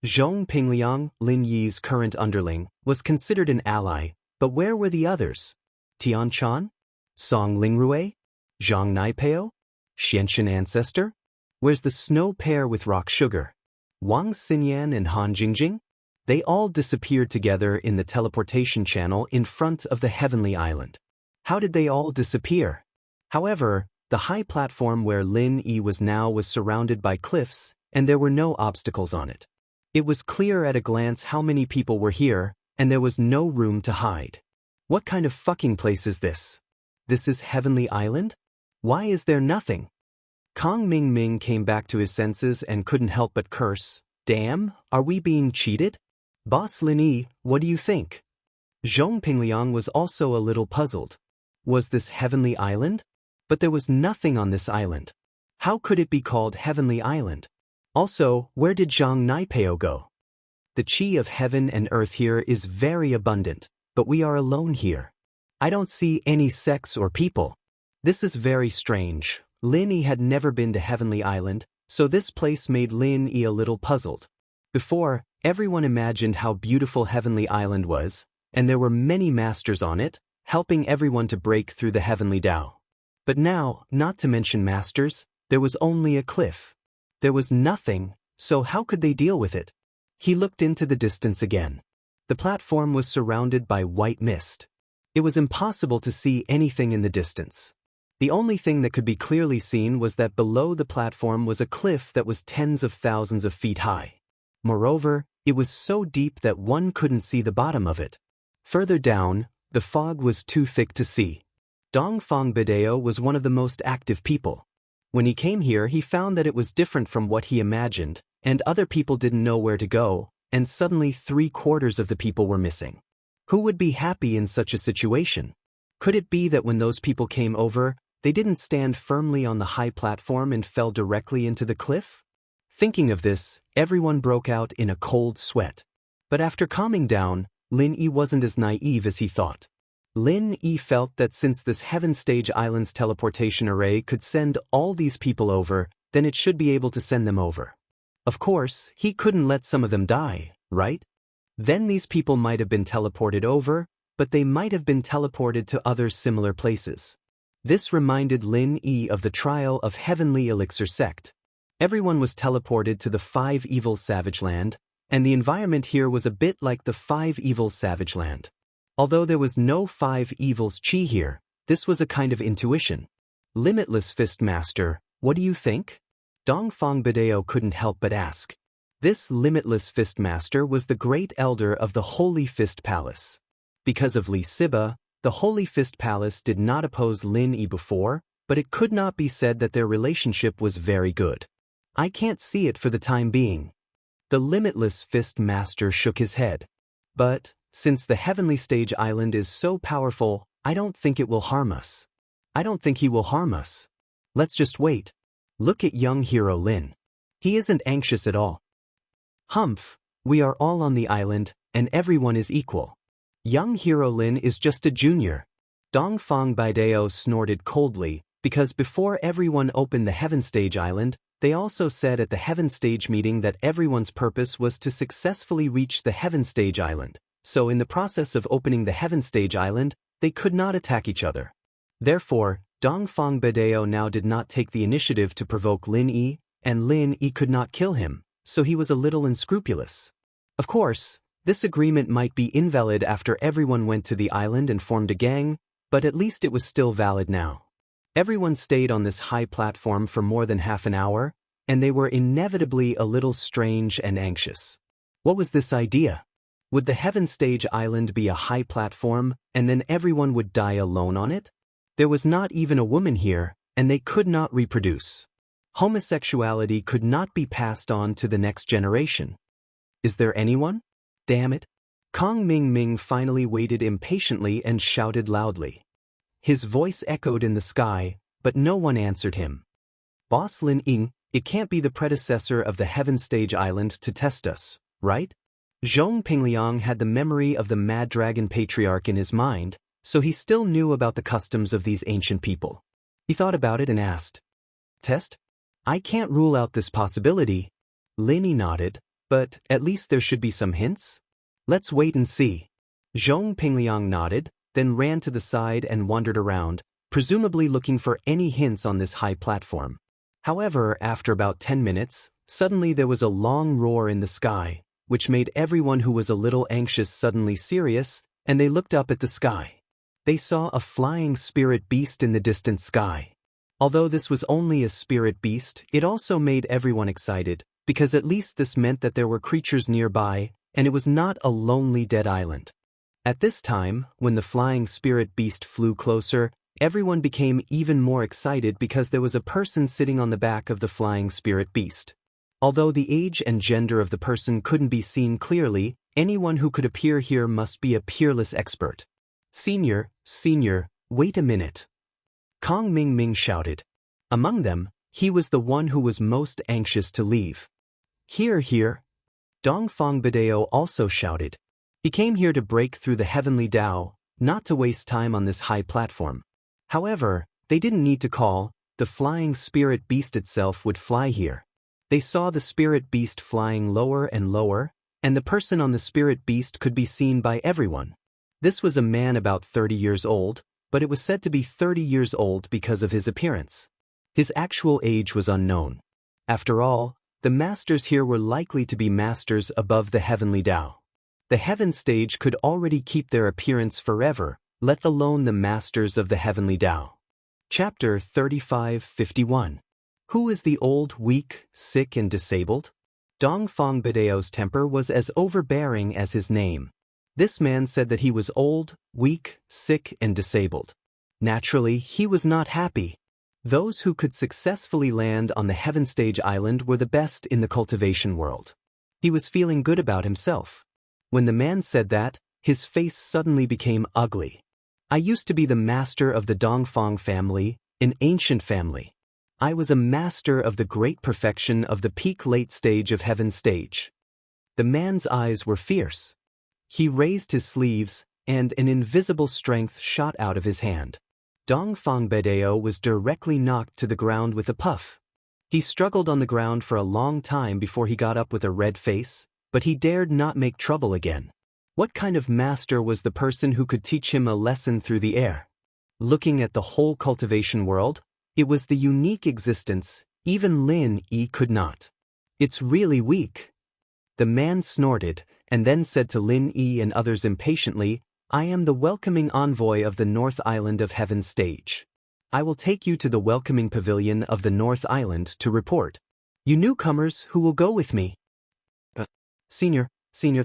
Zhong Pingliang, Lin Yi's current underling, was considered an ally, but where were the others? Tian Chan? Song Lingrui? Zhang Naipeo? Xianxian ancestor? Where's the snow pear with rock sugar? Wang Xinyan and Han Jingjing? They all disappeared together in the teleportation channel in front of the heavenly island. How did they all disappear? However, the high platform where Lin Yi was now was surrounded by cliffs, and there were no obstacles on it. It was clear at a glance how many people were here, and there was no room to hide. What kind of fucking place is this? This is Heavenly Island? Why is there nothing? Kong Ming Ming came back to his senses and couldn't help but curse. Damn, are we being cheated? Boss Lin Yi, what do you think? Zhong Pingliang was also a little puzzled. Was this Heavenly Island? But there was nothing on this island. How could it be called Heavenly Island? Also, where did Zhang Naipeo go? The qi of heaven and earth here is very abundant, but we are alone here. I don't see any sex or people. This is very strange. Lin Yi had never been to Heavenly Island, so this place made Lin Yi a little puzzled. Before, everyone imagined how beautiful Heavenly Island was, and there were many masters on it, helping everyone to break through the Heavenly Tao. But now, not to mention masters, there was only a cliff. There was nothing, so how could they deal with it? He looked into the distance again. The platform was surrounded by white mist. It was impossible to see anything in the distance. The only thing that could be clearly seen was that below the platform was a cliff that was tens of thousands of feet high. Moreover, it was so deep that one couldn't see the bottom of it. Further down, the fog was too thick to see. Dongfang Bidao was one of the most active people. When he came here, he found that it was different from what he imagined, and other people didn't know where to go, and suddenly 3/4 of the people were missing. Who would be happy in such a situation? Could it be that when those people came over, they didn't stand firmly on the high platform and fell directly into the cliff? Thinking of this, everyone broke out in a cold sweat. But after calming down, Lin Yi wasn't as naive as he thought. Lin Yi felt that since this Heaven Stage Island's teleportation array could send all these people over, then it should be able to send them over. Of course, he couldn't let some of them die, right? Then these people might have been teleported over, but they might have been teleported to other similar places. This reminded Lin Yi of the trial of Heavenly Elixir Sect. Everyone was teleported to the 5 Evils Savage Land, and the environment here was a bit like the 5 Evils Savage Land. Although there was no 5 Evils Chi here, this was a kind of intuition. Limitless Fist Master, what do you think? Dongfang Bidao couldn't help but ask. This Limitless Fist Master was the great elder of the Holy Fist Palace. Because of Li Siba, the Holy Fist Palace did not oppose Lin Yi before, but it could not be said that their relationship was very good. I can't see it for the time being. The Limitless Fist Master shook his head. But, since the Heavenly Stage Island is so powerful, I don't think it will harm us. I don't think he will harm us. Let's just wait. Look at young hero Lin. He isn't anxious at all. Humph, we are all on the island, and everyone is equal. Young hero Lin is just a junior. Dongfang Bidao snorted coldly, because before everyone opened the Heaven Stage Island, they also said at the Heaven Stage meeting that everyone's purpose was to successfully reach the Heaven Stage Island. So in the process of opening the Heaven Stage Island, they could not attack each other. Therefore, Dongfang Bidao now did not take the initiative to provoke Lin Yi, and Lin Yi could not kill him, so he was a little unscrupulous. Of course, this agreement might be invalid after everyone went to the island and formed a gang, but at least it was still valid now. Everyone stayed on this high platform for more than half an hour, and they were inevitably a little strange and anxious. What was this idea? Would the Heaven Stage Island be a high platform, and then everyone would die alone on it? There was not even a woman here, and they could not reproduce. Homosexuality could not be passed on to the next generation. Is there anyone? Damn it. Kong Ming Ming finally waited impatiently and shouted loudly. His voice echoed in the sky, but no one answered him. Boss Lin Ying, it can't be the predecessor of the Heaven Stage Island to test us, right? Zhong Pingliang had the memory of the Mad Dragon Patriarch in his mind, so he still knew about the customs of these ancient people. He thought about it and asked, "Test? I can't rule out this possibility." Lin Yi nodded, but at least there should be some hints? Let's wait and see. Zhong Pingliang nodded, then ran to the side and wandered around, presumably looking for any hints on this high platform. However, after about 10 minutes, suddenly there was a long roar in the sky, which made everyone who was a little anxious suddenly serious, and they looked up at the sky. They saw a flying spirit beast in the distant sky. Although this was only a spirit beast, it also made everyone excited, because at least this meant that there were creatures nearby, and it was not a lonely dead island. At this time, when the flying spirit beast flew closer, everyone became even more excited because there was a person sitting on the back of the flying spirit beast. Although the age and gender of the person couldn't be seen clearly, anyone who could appear here must be a peerless expert. Senior, wait a minute. Kong Ming Ming shouted. Among them, he was the one who was most anxious to leave. Here. Dongfang Bidao also shouted. He came here to break through the heavenly Dao, not to waste time on this high platform. However, they didn't need to call, the flying spirit beast itself would fly here. They saw the spirit beast flying lower and lower, and the person on the spirit beast could be seen by everyone. This was a man about 30 years old, but it was said to be 30 years old because of his appearance. His actual age was unknown. After all, the masters here were likely to be masters above the heavenly Dao. The heaven stage could already keep their appearance forever, let alone the masters of the heavenly Dao. Chapter 35:51. Who is the old, weak, sick and disabled? Dongfang Bidao's temper was as overbearing as his name. This man said that he was old, weak, sick and disabled. Naturally, he was not happy. Those who could successfully land on the Heaven Stage Island were the best in the cultivation world. He was feeling good about himself. When the man said that, his face suddenly became ugly. I used to be the master of the Dongfang family, an ancient family. I was a master of the great perfection of the peak late stage of Heaven Stage. The man's eyes were fierce. He raised his sleeves, and an invisible strength shot out of his hand. Dongfang Bedeo was directly knocked to the ground with a puff. He struggled on the ground for a long time before he got up with a red face, but he dared not make trouble again. What kind of master was the person who could teach him a lesson through the air? Looking at the whole cultivation world, it was the unique existence, even Lin Yi could not. It's really weak. The man snorted, and then said to Lin Yi and others impatiently, I am the welcoming envoy of the North Island of Heaven Stage. I will take you to the welcoming pavilion of the North Island to report. You newcomers who will go with me? Senior,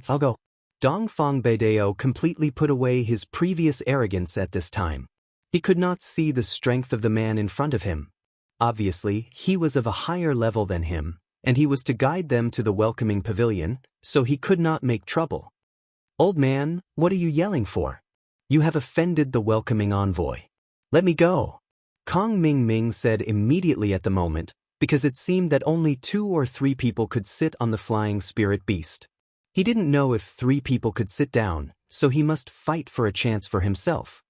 I'll go. Dongfang Bedeo completely put away his previous arrogance at this time. He could not see the strength of the man in front of him. Obviously, he was of a higher level than him, and he was to guide them to the welcoming pavilion, so he could not make trouble. Old man, what are you yelling for? You have offended the welcoming envoy. Let me go. Kong Ming said immediately at the moment, because it seemed that only 2 or 3 people could sit on the flying spirit beast. He didn't know if 3 people could sit down, so he must fight for a chance for himself.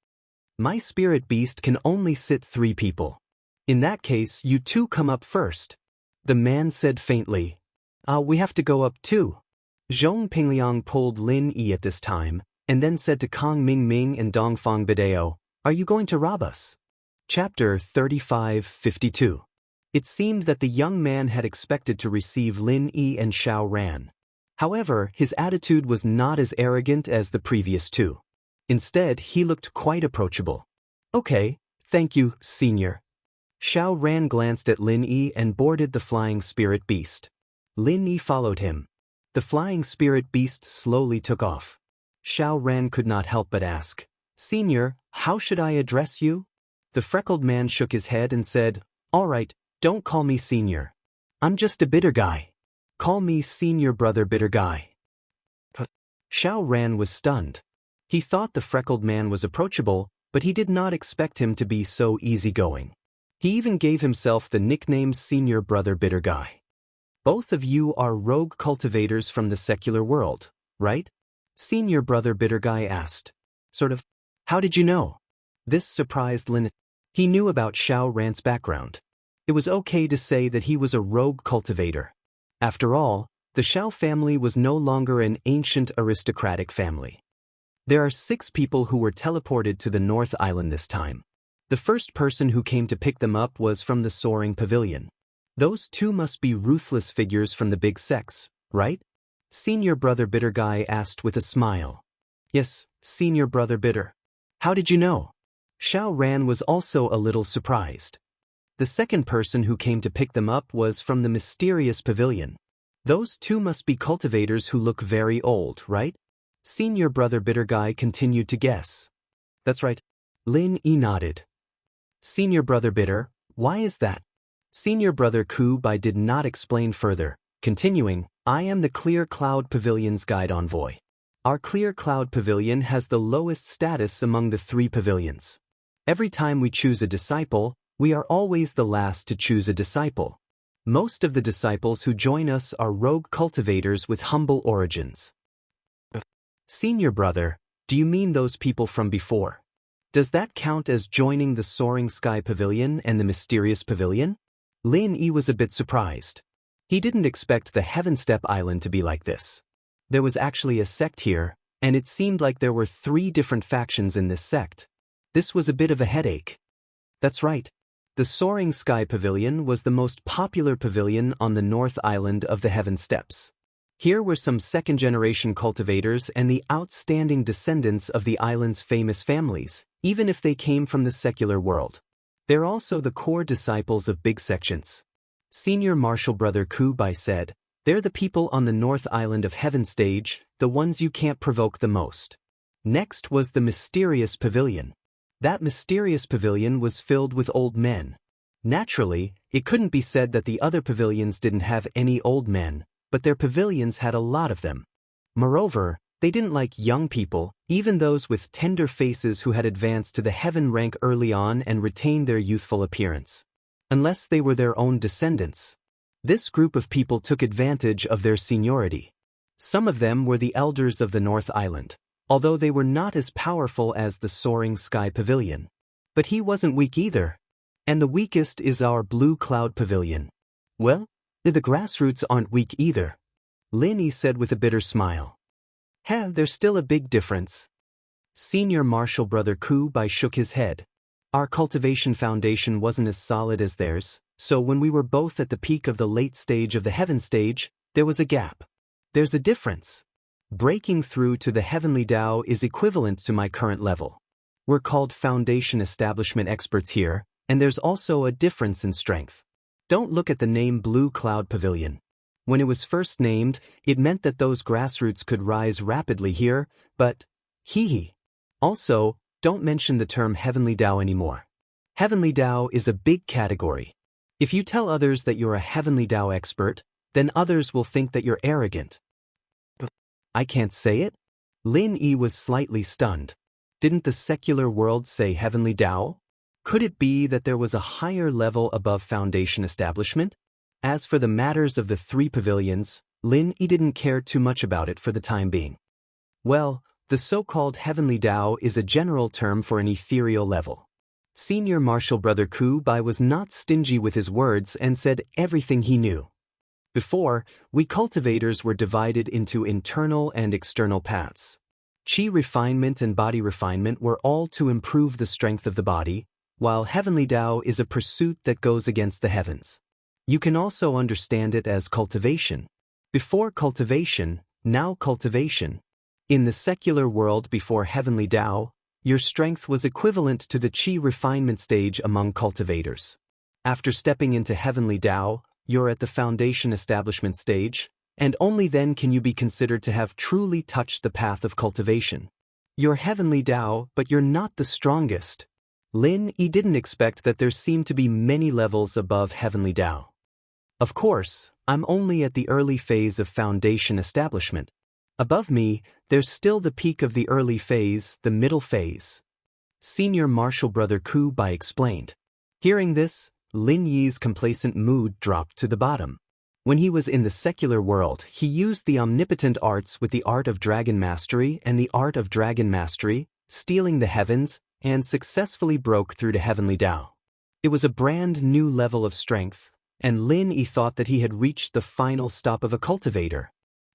My spirit beast can only sit 3 people. In that case, you 2 come up first. The man said faintly. We have to go up too. Zhong Pingliang pulled Lin Yi at this time, and then said to Kong Ming and Dongfang Bedeo, Are you going to rob us? Chapter 35:52. It seemed that the young man had expected to receive Lin Yi and Xiao Ran. However, his attitude was not as arrogant as the previous 2. Instead, he looked quite approachable. Okay, thank you, senior. Xiao Ran glanced at Lin Yi and boarded the flying spirit beast. Lin Yi followed him. The flying spirit beast slowly took off. Xiao Ran could not help but ask, Senior, how should I address you? The freckled man shook his head and said, All right, don't call me senior. I'm just a bitter guy. Call me senior brother bitter guy. Xiao Ran was stunned. He thought the freckled man was approachable, but he did not expect him to be so easygoing. He even gave himself the nickname Senior Brother Bitter Guy. Both of you are rogue cultivators from the secular world, right? Senior Brother Bitter Guy asked. Sort of. How did you know? This surprised Lin. He knew about Xiao Ran's background. It was okay to say that he was a rogue cultivator. After all, the Xiao family was no longer an ancient aristocratic family. There are 6 people who were teleported to the North Island this time. The first person who came to pick them up was from the soaring pavilion. Those 2 must be ruthless figures from the big sex, right? Senior Brother Bitter Guy asked with a smile. Yes, Senior Brother Bitter. How did you know? Xiao Ran was also a little surprised. The second person who came to pick them up was from the mysterious pavilion. Those 2 must be cultivators who look very old, right? Senior Brother Bitter Guy continued to guess. That's right. Lin Yi nodded. Senior Brother Bitter, why is that? Senior Brother Ku Bai did not explain further, continuing, I am the Clear Cloud Pavilion's guide envoy. Our Clear Cloud Pavilion has the lowest status among the 3 pavilions. Every time we choose a disciple, we are always the last to choose a disciple. Most of the disciples who join us are rogue cultivators with humble origins. Senior Brother, do you mean those people from before? Does that count as joining the Soaring Sky Pavilion and the Mysterious Pavilion? Lin Yi was a bit surprised. He didn't expect the Heaven Step Island to be like this. There was actually a sect here, and it seemed like there were 3 different factions in this sect. This was a bit of a headache. That's right. The Soaring Sky Pavilion was the most popular pavilion on the North Island of the Heaven Steps. Here were some second-generation cultivators and the outstanding descendants of the island's famous families, even if they came from the secular world. They're also the core disciples of big sections. Senior Martial Brother Ku Bai said, they're the people on the North Island of Heaven Stage, the ones you can't provoke the most. Next was the Mysterious Pavilion. That mysterious pavilion was filled with old men. Naturally, it couldn't be said that the other pavilions didn't have any old men, but their pavilions had a lot of them. Moreover, they didn't like young people, even those with tender faces who had advanced to the heaven rank early on and retained their youthful appearance. Unless they were their own descendants. This group of people took advantage of their seniority. Some of them were the elders of the North Island, although they were not as powerful as the soaring sky pavilion. But he wasn't weak either. And the weakest is our blue cloud pavilion. Well, the grassroots aren't weak either, Lin said with a bitter smile. There's still a big difference. Senior Marshal Brother Kubai shook his head. Our cultivation foundation wasn't as solid as theirs, so when we were both at the peak of the late stage of the heaven stage, there was a gap. There's a difference. Breaking through to the heavenly Tao is equivalent to my current level. We're called foundation establishment experts here, and there's also a difference in strength. Don't look at the name Blue Cloud Pavilion. When it was first named, it meant that those grassroots could rise rapidly here, but, Also, don't mention the term Heavenly Tao anymore. Heavenly Tao is a big category. If you tell others that you're a Heavenly Tao expert, then others will think that you're arrogant. I can't say it? Lin was slightly stunned. Didn't the secular world say Heavenly Tao? Could it be that there was a higher level above foundation establishment? As for the matters of the three pavilions, Lin didn't care too much about it for the time being. Well, the so-called Heavenly Tao is a general term for an ethereal level. Senior Marshal Brother Kubai was not stingy with his words and said everything he knew. Before, we cultivators were divided into internal and external paths. Chi refinement and body refinement were all to improve the strength of the body, while Heavenly Tao is a pursuit that goes against the heavens. You can also understand it as cultivation. Before cultivation, now cultivation. In the secular world before Heavenly Tao, your strength was equivalent to the Chi refinement stage among cultivators. After stepping into Heavenly Tao, you're at the foundation establishment stage, and only then can you be considered to have truly touched the path of cultivation. You're Heavenly Tao, but you're not the strongest. Lin didn't expect that there seemed to be many levels above Heavenly Tao. Of course, I'm only at the early phase of foundation establishment. Above me, there's still the peak of the early phase, the middle phase. Senior Marshal Brother Kubai explained. Hearing this, Lin Yi's complacent mood dropped to the bottom. When he was in the secular world, he used the omnipotent arts with the art of dragon mastery and the art of dragon mastery, stealing the heavens, and successfully broke through to Heavenly Tao. It was a brand new level of strength, and Lin thought that he had reached the final stop of a cultivator.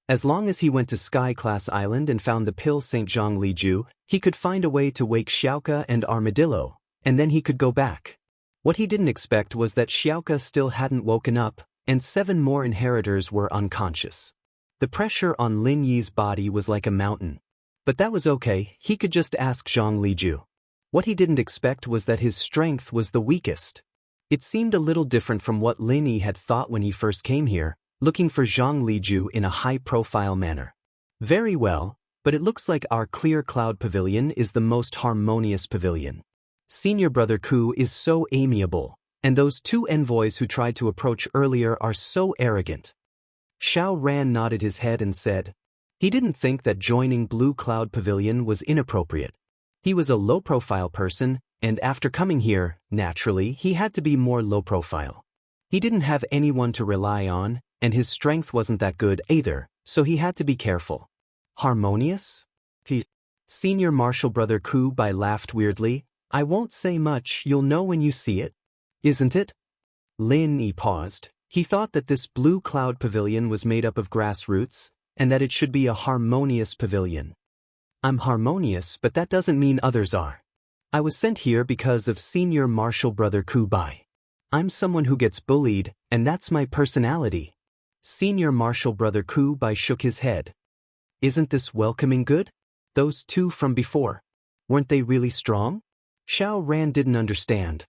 As long as he went to Sky Class Island and found the pill St. Zhang Liju, he could find a way to wake Xiaoka and Armadillo, and then he could go back. What he didn't expect was that Xiaoka still hadn't woken up, and 7 more inheritors were unconscious. The pressure on Lin Yi's body was like a mountain. But that was okay, he could just ask Zhang Liju. What he didn't expect was that his strength was the weakest. It seemed a little different from what Lin Yi had thought when he first came here, looking for Zhang Liju in a high-profile manner. Very well, but it looks like our clear cloud pavilion is the most harmonious pavilion. Senior Brother Ku is so amiable, and those 2 envoys who tried to approach earlier are so arrogant. Xiao Ran nodded his head and said, he didn't think that joining Blue Cloud Pavilion was inappropriate. He was a low-profile person, and after coming here, naturally, he had to be more low-profile. He didn't have anyone to rely on, and his strength wasn't that good either, so he had to be careful. Harmonious? Senior Marshal Brother Kubai laughed weirdly. I won't say much, you'll know when you see it. Isn't it? Lin paused. He thought that this Blue Cloud Pavilion was made up of grassroots, and that it should be a harmonious pavilion. I'm harmonious, but that doesn't mean others are. I was sent here because of Senior Marshal Brother Kubai. I'm someone who gets bullied, and that's my personality. Senior Marshal Brother Kubai shook his head. Isn't this welcoming good? Those 2 from before. Weren't they really strong? Xiao Ran didn't understand.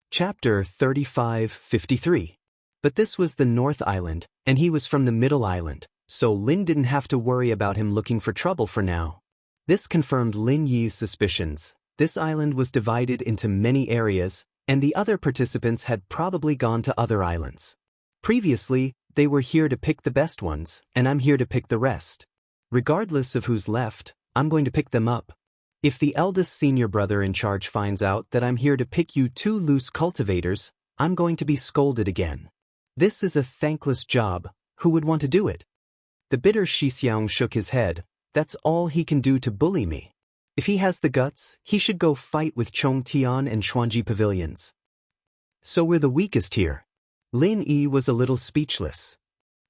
Chapter 35:53. But this was the North Island, and he was from the Middle Island, so Lin didn't have to worry about him looking for trouble for now. This confirmed Lin Yi's suspicions. This island was divided into many areas, and the other participants had probably gone to other islands. Previously, they were here to pick the best ones, and I'm here to pick the rest. Regardless of who's left, I'm going to pick them up. If the eldest senior brother in charge finds out that I'm here to pick you two loose cultivators, I'm going to be scolded again. This is a thankless job. Who would want to do it? The bitter Xixiang shook his head. That's all he can do to bully me. If he has the guts, he should go fight with Chongtian and Xuanji pavilions. So we're the weakest here. Lin Yi was a little speechless.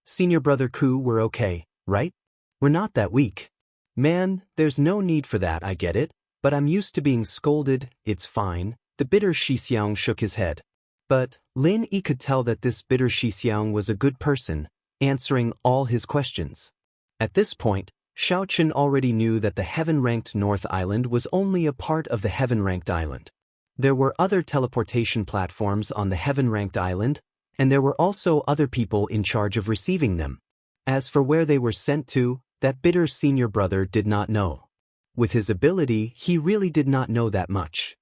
Senior brother Ku, we're okay, right? We're not that weak. Man, there's no need for that, I get it, but I'm used to being scolded, it's fine. The bitter Xixiang shook his head. But Lin Yi could tell that this bitter Xixiang was a good person, answering all his questions. At this point, Xiaochen already knew that the heaven-ranked North Island was only a part of the heaven-ranked island. There were other teleportation platforms on the heaven-ranked island, and there were also other people in charge of receiving them. As for where they were sent to, that bitter senior brother did not know. With his ability, he really did not know that much.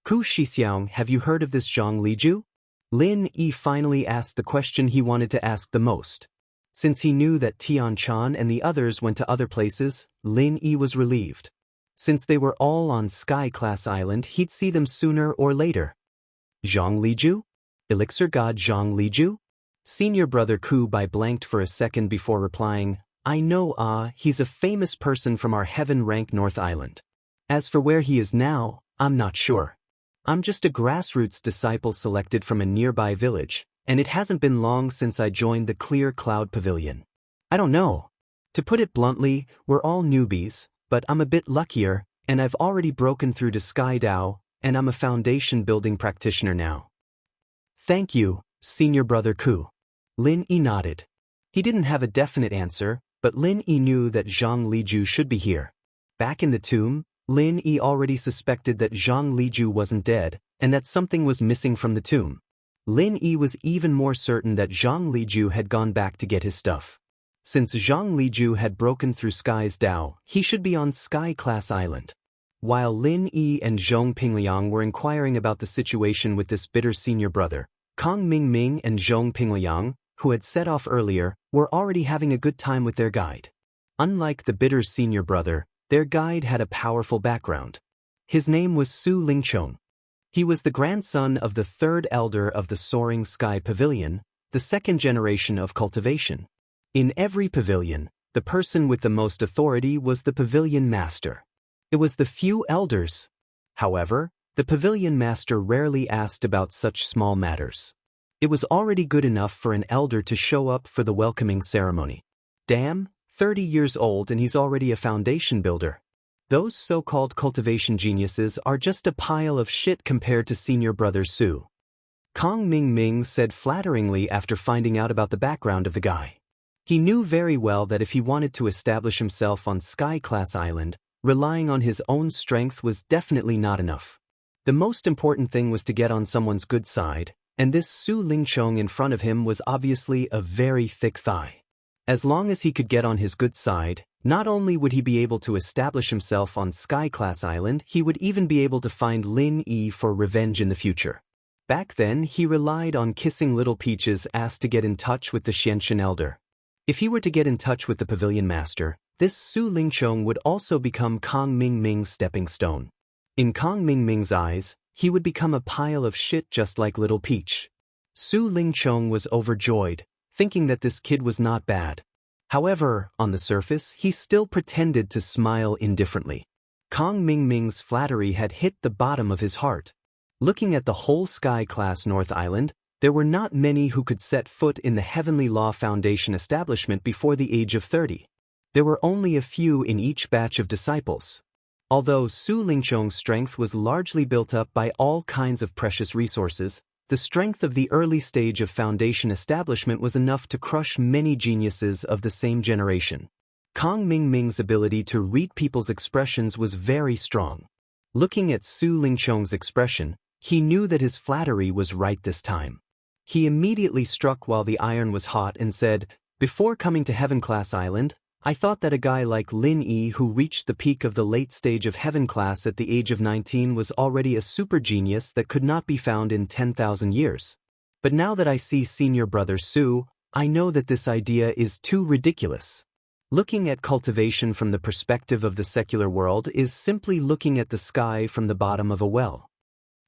Ku Xixiang, have you heard of this Zhang Liju? Lin Yi finally asked the question he wanted to ask the most. Since he knew that Tian Chan and the others went to other places, Lin Yi was relieved. Since they were all on Sky Class Island, he'd see them sooner or later. Zhang Liju? Elixir God Zhang Liju? Senior brother Ku Bai blanked for a second before replying, I know he's a famous person from our heaven-ranked North Island. As for where he is now, I'm not sure. I'm just a grassroots disciple selected from a nearby village, and it hasn't been long since I joined the Clear Cloud Pavilion. I don't know. To put it bluntly, we're all newbies, but I'm a bit luckier, and I've already broken through to Sky Dao, and I'm a foundation building practitioner now. Thank you, senior brother Ku. Lin Yi nodded. He didn't have a definite answer, but Lin Yi knew that Zhang Liju should be here. Back in the tomb, Lin Yi already suspected that Zhang Liju wasn't dead, and that something was missing from the tomb. Lin Yi was even more certain that Zhang Liju had gone back to get his stuff. Since Zhang Liju had broken through Sky's Dao, he should be on Sky Class Island. While Lin Yi and Zhong Pingliang were inquiring about the situation with this bitter senior brother, Kong Mingming and Zhong Pingliang, who had set off earlier, were already having a good time with their guide. Unlike the bitter senior brother, their guide had a powerful background. His name was Su Lingchong. He was the grandson of the third elder of the Soaring Sky Pavilion, the second generation of cultivation. In every pavilion, the person with the most authority was the pavilion master. It was the few elders. However, the pavilion master rarely asked about such small matters. It was already good enough for an elder to show up for the welcoming ceremony. Damn, 30 years old and he's already a foundation builder. Those so-called cultivation geniuses are just a pile of shit compared to senior brother Su. Kong Mingming said flatteringly after finding out about the background of the guy. He knew very well that if he wanted to establish himself on Sky Class Island, relying on his own strength was definitely not enough. The most important thing was to get on someone's good side, and this Su Lingchong in front of him was obviously a very thick thigh. As long as he could get on his good side, not only would he be able to establish himself on Sky Class Island, he would even be able to find Lin Yi for revenge in the future. Back then, he relied on kissing Little Peach's ass to get in touch with the Xianxia elder. If he were to get in touch with the pavilion master, this Su Lingchong would also become Kong Mingming's stepping stone. In Kong Mingming's eyes, he would become a pile of shit just like Little Peach. Su Lingchong was overjoyed, thinking that this kid was not bad. However, on the surface, he still pretended to smile indifferently. Kong Mingming's flattery had hit the bottom of his heart. Looking at the whole Sky Class North Island, there were not many who could set foot in the Heavenly Law Foundation establishment before the age of 30. There were only a few in each batch of disciples. Although Su Lingchong's strength was largely built up by all kinds of precious resources, the strength of the early stage of foundation establishment was enough to crush many geniuses of the same generation. Kong Mingming's ability to read people's expressions was very strong. Looking at Su Lingchong's expression, he knew that his flattery was right this time. He immediately struck while the iron was hot and said, "Before coming to Heaven Class Island, I thought that a guy like Lin Yi who reached the peak of the late stage of heaven class at the age of 19 was already a super genius that could not be found in 10,000 years. But now that I see senior brother Su, I know that this idea is too ridiculous. Looking at cultivation from the perspective of the secular world is simply looking at the sky from the bottom of a well.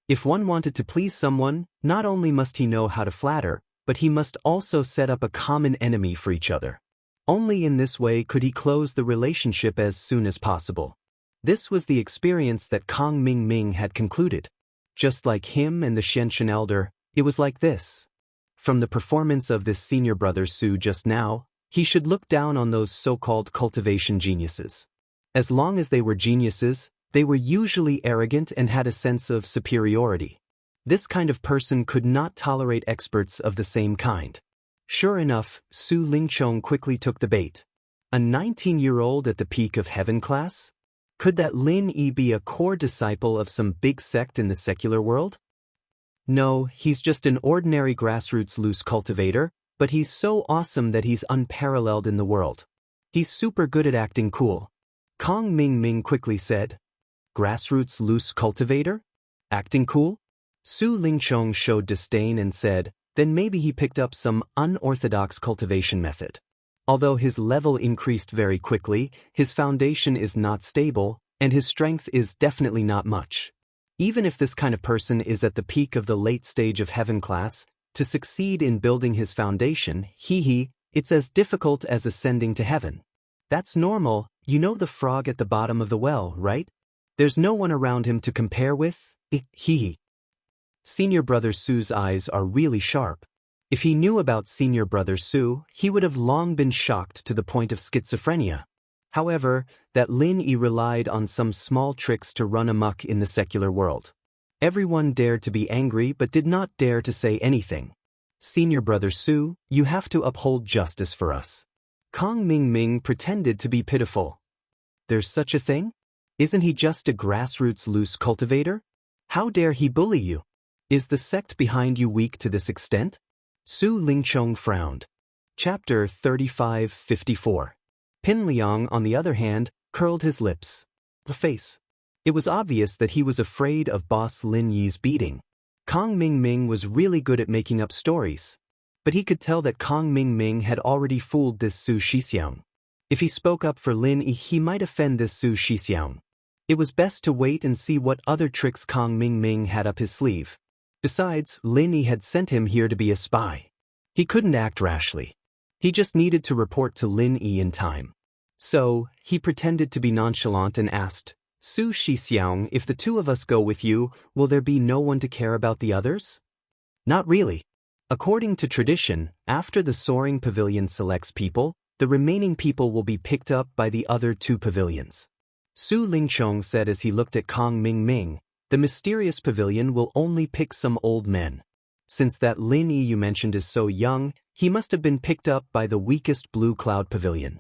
If one wanted to please someone, not only must he know how to flatter, but he must also set up a common enemy for each other. Only in this way could he close the relationship as soon as possible. This was the experience that Kang Ming had concluded. Just like him and the Xianxia elder, it was like this. From the performance of this senior brother Su just now, he should look down on those so-called cultivation geniuses. As long as they were geniuses, they were usually arrogant and had a sense of superiority. This kind of person could not tolerate experts of the same kind. Sure enough, Su Lingchong quickly took the bait. A 19-year-old at the peak of heaven class? Could that Lin Yi be a core disciple of some big sect in the secular world? No, he's just an ordinary grassroots loose cultivator, but he's so awesome that he's unparalleled in the world. He's super good at acting cool. Kang Ming quickly said. Grassroots loose cultivator? Acting cool? Su Lingchong showed disdain and said, then maybe he picked up some unorthodox cultivation method. Although his level increased very quickly, his foundation is not stable, and his strength is definitely not much. Even if this kind of person is at the peak of the late stage of heaven class, to succeed in building his foundation, it's as difficult as ascending to heaven. That's normal, you know the frog at the bottom of the well, right? There's no one around him to compare with, Senior brother Su's eyes are really sharp. If he knew about senior brother Su, he would have long been shocked to the point of schizophrenia. However, that Lin Yi relied on some small tricks to run amok in the secular world. Everyone dared to be angry but did not dare to say anything. Senior brother Su, you have to uphold justice for us. Kang Ming pretended to be pitiful. There's such a thing? Isn't he just a grassroots loose cultivator? How dare he bully you? Is the sect behind you weak to this extent? Su Lingchong frowned. Chapter 35-54. Pin Liang, on the other hand, curled his lips. The face. It was obvious that he was afraid of boss Lin Yi's beating. Kang Ming was really good at making up stories. But he could tell that Kang Ming had already fooled this Su Shixiang. If he spoke up for Lin Yi, he might offend this Su Shixiang. It was best to wait and see what other tricks Kang Ming had up his sleeve. Besides, Lin Yi had sent him here to be a spy. He couldn't act rashly. He just needed to report to Lin Yi in time. So, he pretended to be nonchalant and asked, Su Shixiang, if the two of us go with you, will there be no one to care about the others? Not really. According to tradition, after the soaring pavilion selects people, the remaining people will be picked up by the other two pavilions. Su Lingchong said as he looked at Kang Ming, the mysterious pavilion will only pick some old men. Since that Lin Yi you mentioned is so young, he must have been picked up by the weakest Blue Cloud Pavilion.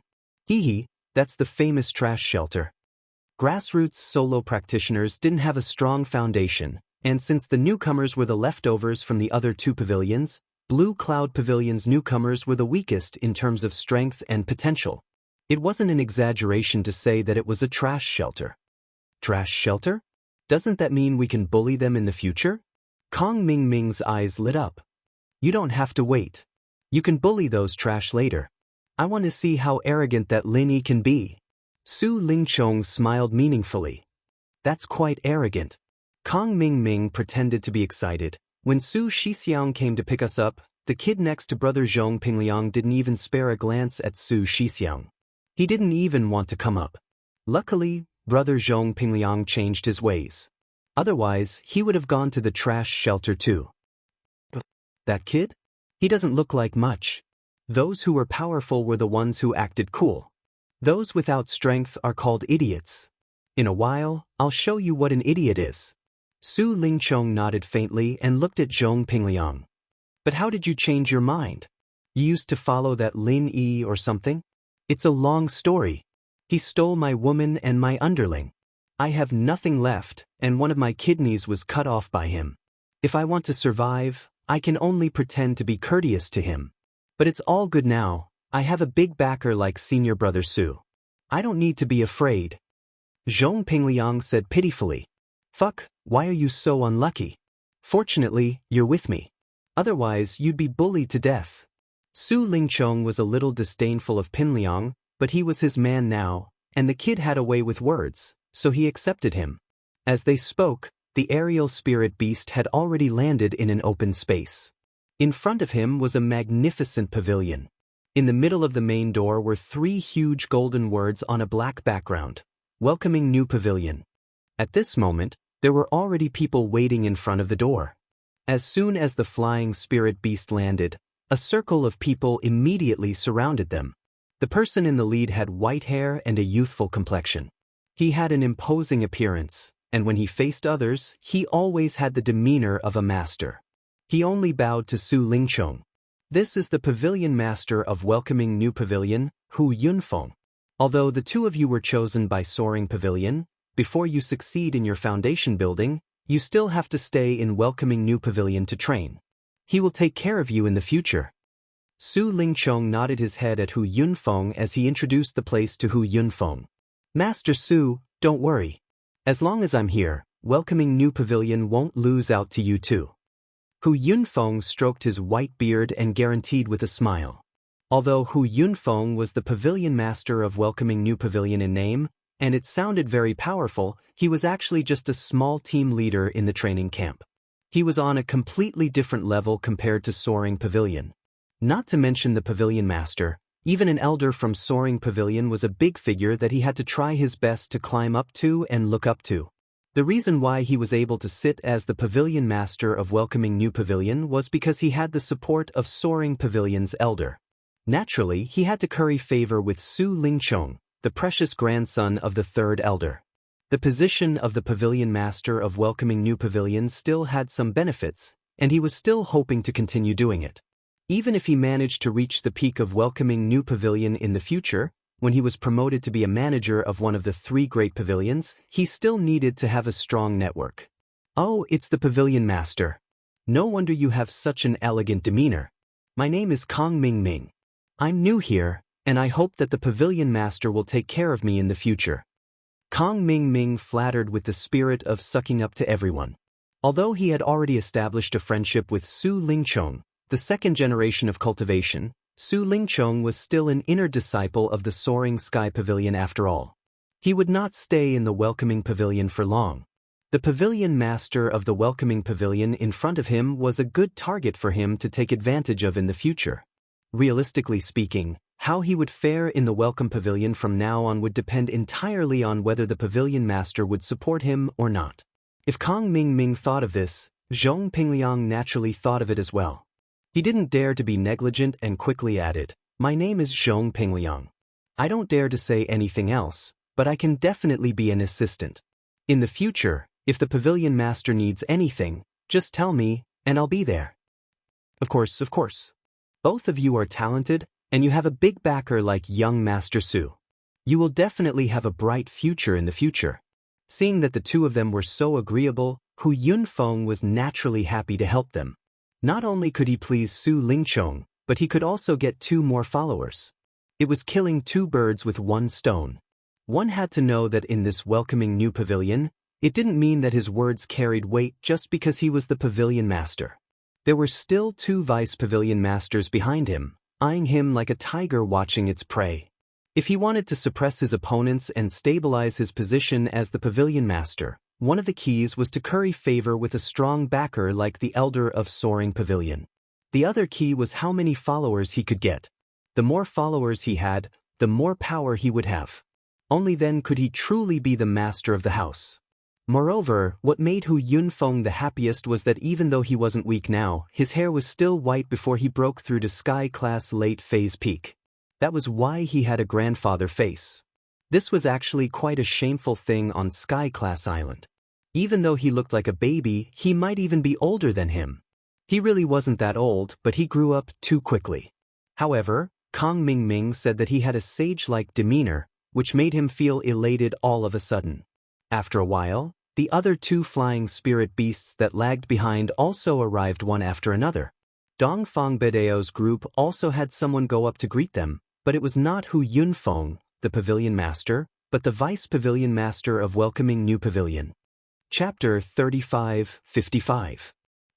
That's the famous trash shelter. Grassroots solo practitioners didn't have a strong foundation, and since the newcomers were the leftovers from the other two pavilions, Blue Cloud Pavilion's newcomers were the weakest in terms of strength and potential. It wasn't an exaggeration to say that it was a trash shelter. Trash shelter? Doesn't that mean we can bully them in the future? Kang Ming's eyes lit up. You don't have to wait. You can bully those trash later. I want to see how arrogant that Lin Yi can be. Su Lingchong smiled meaningfully. That's quite arrogant. Kang Ming pretended to be excited. When Su Shixiang came to pick us up, the kid next to brother Zhong Pingliang didn't even spare a glance at Su Shixiang. He didn't even want to come up. Luckily, brother Zhong Pingliang changed his ways. Otherwise, he would have gone to the trash shelter too. That kid? He doesn't look like much. Those who were powerful were the ones who acted cool. Those without strength are called idiots. In a while, I'll show you what an idiot is. Su Lingchong nodded faintly and looked at Zhong Pingliang. But how did you change your mind? You used to follow that Lin Yi or something? It's a long story. He stole my woman and my underling. I have nothing left, and one of my kidneys was cut off by him. If I want to survive, I can only pretend to be courteous to him. But it's all good now. I have a big backer like senior brother Su. I don't need to be afraid. Zhong Pingliang said pitifully. Fuck, why are you so unlucky? Fortunately, you're with me. Otherwise, you'd be bullied to death. Su Lingchong was a little disdainful of Pinliang, but he was his man now, and the kid had a way with words, so he accepted him. As they spoke, the aerial spirit beast had already landed in an open space. In front of him was a magnificent pavilion. In the middle of the main door were 3 huge golden words on a black background. Welcoming new pavilion. At this moment, there were already people waiting in front of the door. As soon as the flying spirit beast landed, a circle of people immediately surrounded them. The person in the lead had white hair and a youthful complexion. He had an imposing appearance, and when he faced others, he always had the demeanor of a master. He only bowed to Su Lingchong. This is the pavilion master of Welcoming New Pavilion, Hu Yunfeng. Although the 2 of you were chosen by Soaring Pavilion, before you succeed in your foundation building, you still have to stay in Welcoming New Pavilion to train. He will take care of you in the future. Su Lingchong nodded his head at Hu Yunfeng as he introduced the place to Hu Yunfeng. Master Su, don't worry. As long as I'm here, Welcoming New Pavilion won't lose out to you too. Hu Yunfeng stroked his white beard and guaranteed with a smile. Although Hu Yunfeng was the pavilion master of Welcoming New Pavilion in name, and it sounded very powerful, he was actually just a small team leader in the training camp. He was on a completely different level compared to Soaring Pavilion. Not to mention the pavilion master, even an elder from Soaring Pavilion was a big figure that he had to try his best to climb up to and look up to. The reason why he was able to sit as the pavilion master of Welcoming New Pavilion was because he had the support of Soaring Pavilion's elder. Naturally, he had to curry favor with Su Lingchong, the precious grandson of the 3rd elder. The position of the pavilion master of Welcoming New Pavilion still had some benefits, and he was still hoping to continue doing it. Even if he managed to reach the peak of Welcoming New Pavilion in the future, when he was promoted to be a manager of one of the 3 great pavilions, he still needed to have a strong network. Oh, it's the pavilion master. No wonder you have such an elegant demeanor. My name is Kong Ming. I'm new here, and I hope that the pavilion master will take care of me in the future. Kong Ming flattered with the spirit of sucking up to everyone. Although he had already established a friendship with Su Lingchong, the 2nd generation of cultivation, Su Lingchong was still an inner disciple of the Soaring Sky Pavilion after all. He would not stay in the Welcoming Pavilion for long. The pavilion master of the Welcoming Pavilion in front of him was a good target for him to take advantage of in the future. Realistically speaking, how he would fare in the Welcome Pavilion from now on would depend entirely on whether the pavilion master would support him or not. If Kong Ming thought of this, Zhong Pingliang naturally thought of it as well. He didn't dare to be negligent and quickly added, "My name is Zhong Pingliang. I don't dare to say anything else, but I can definitely be an assistant. In the future, if the pavilion master needs anything, just tell me, and I'll be there." Of course. Both of you are talented, and you have a big backer like young Master Su. You will definitely have a bright future in the future. Seeing that the 2 of them were so agreeable, Hu Yunfeng was naturally happy to help them. Not only could he please Su Lingchong, but he could also get 2 more followers. It was killing 2 birds with 1 stone. One had to know that in this Welcoming New Pavilion, it didn't mean that his words carried weight just because he was the pavilion master. There were still 2 vice pavilion masters behind him, eyeing him like a tiger watching its prey. If he wanted to suppress his opponents and stabilize his position as the pavilion master, one of the keys was to curry favor with a strong backer like the elder of Soaring Pavilion. The other key was how many followers he could get. The more followers he had, the more power he would have. Only then could he truly be the master of the house. Moreover, what made Hu Yunfeng the happiest was that even though he wasn't weak now, his hair was still white before he broke through to Sky Class late phase peak. That was why he had a grandfather face. This was actually quite a shameful thing on Sky Class Island. Even though he looked like a baby, he might even be older than him. He really wasn't that old, but he grew up too quickly. However, Kong Ming said that he had a sage-like demeanor, which made him feel elated all of a sudden. After a while, the other 2 flying spirit beasts that lagged behind also arrived one after another. Dongfang Bedeo's group also had someone go up to greet them, But it was not Hu Yunfeng, the pavilion master, but the vice pavilion master of welcoming new pavilion. Chapter 35-55.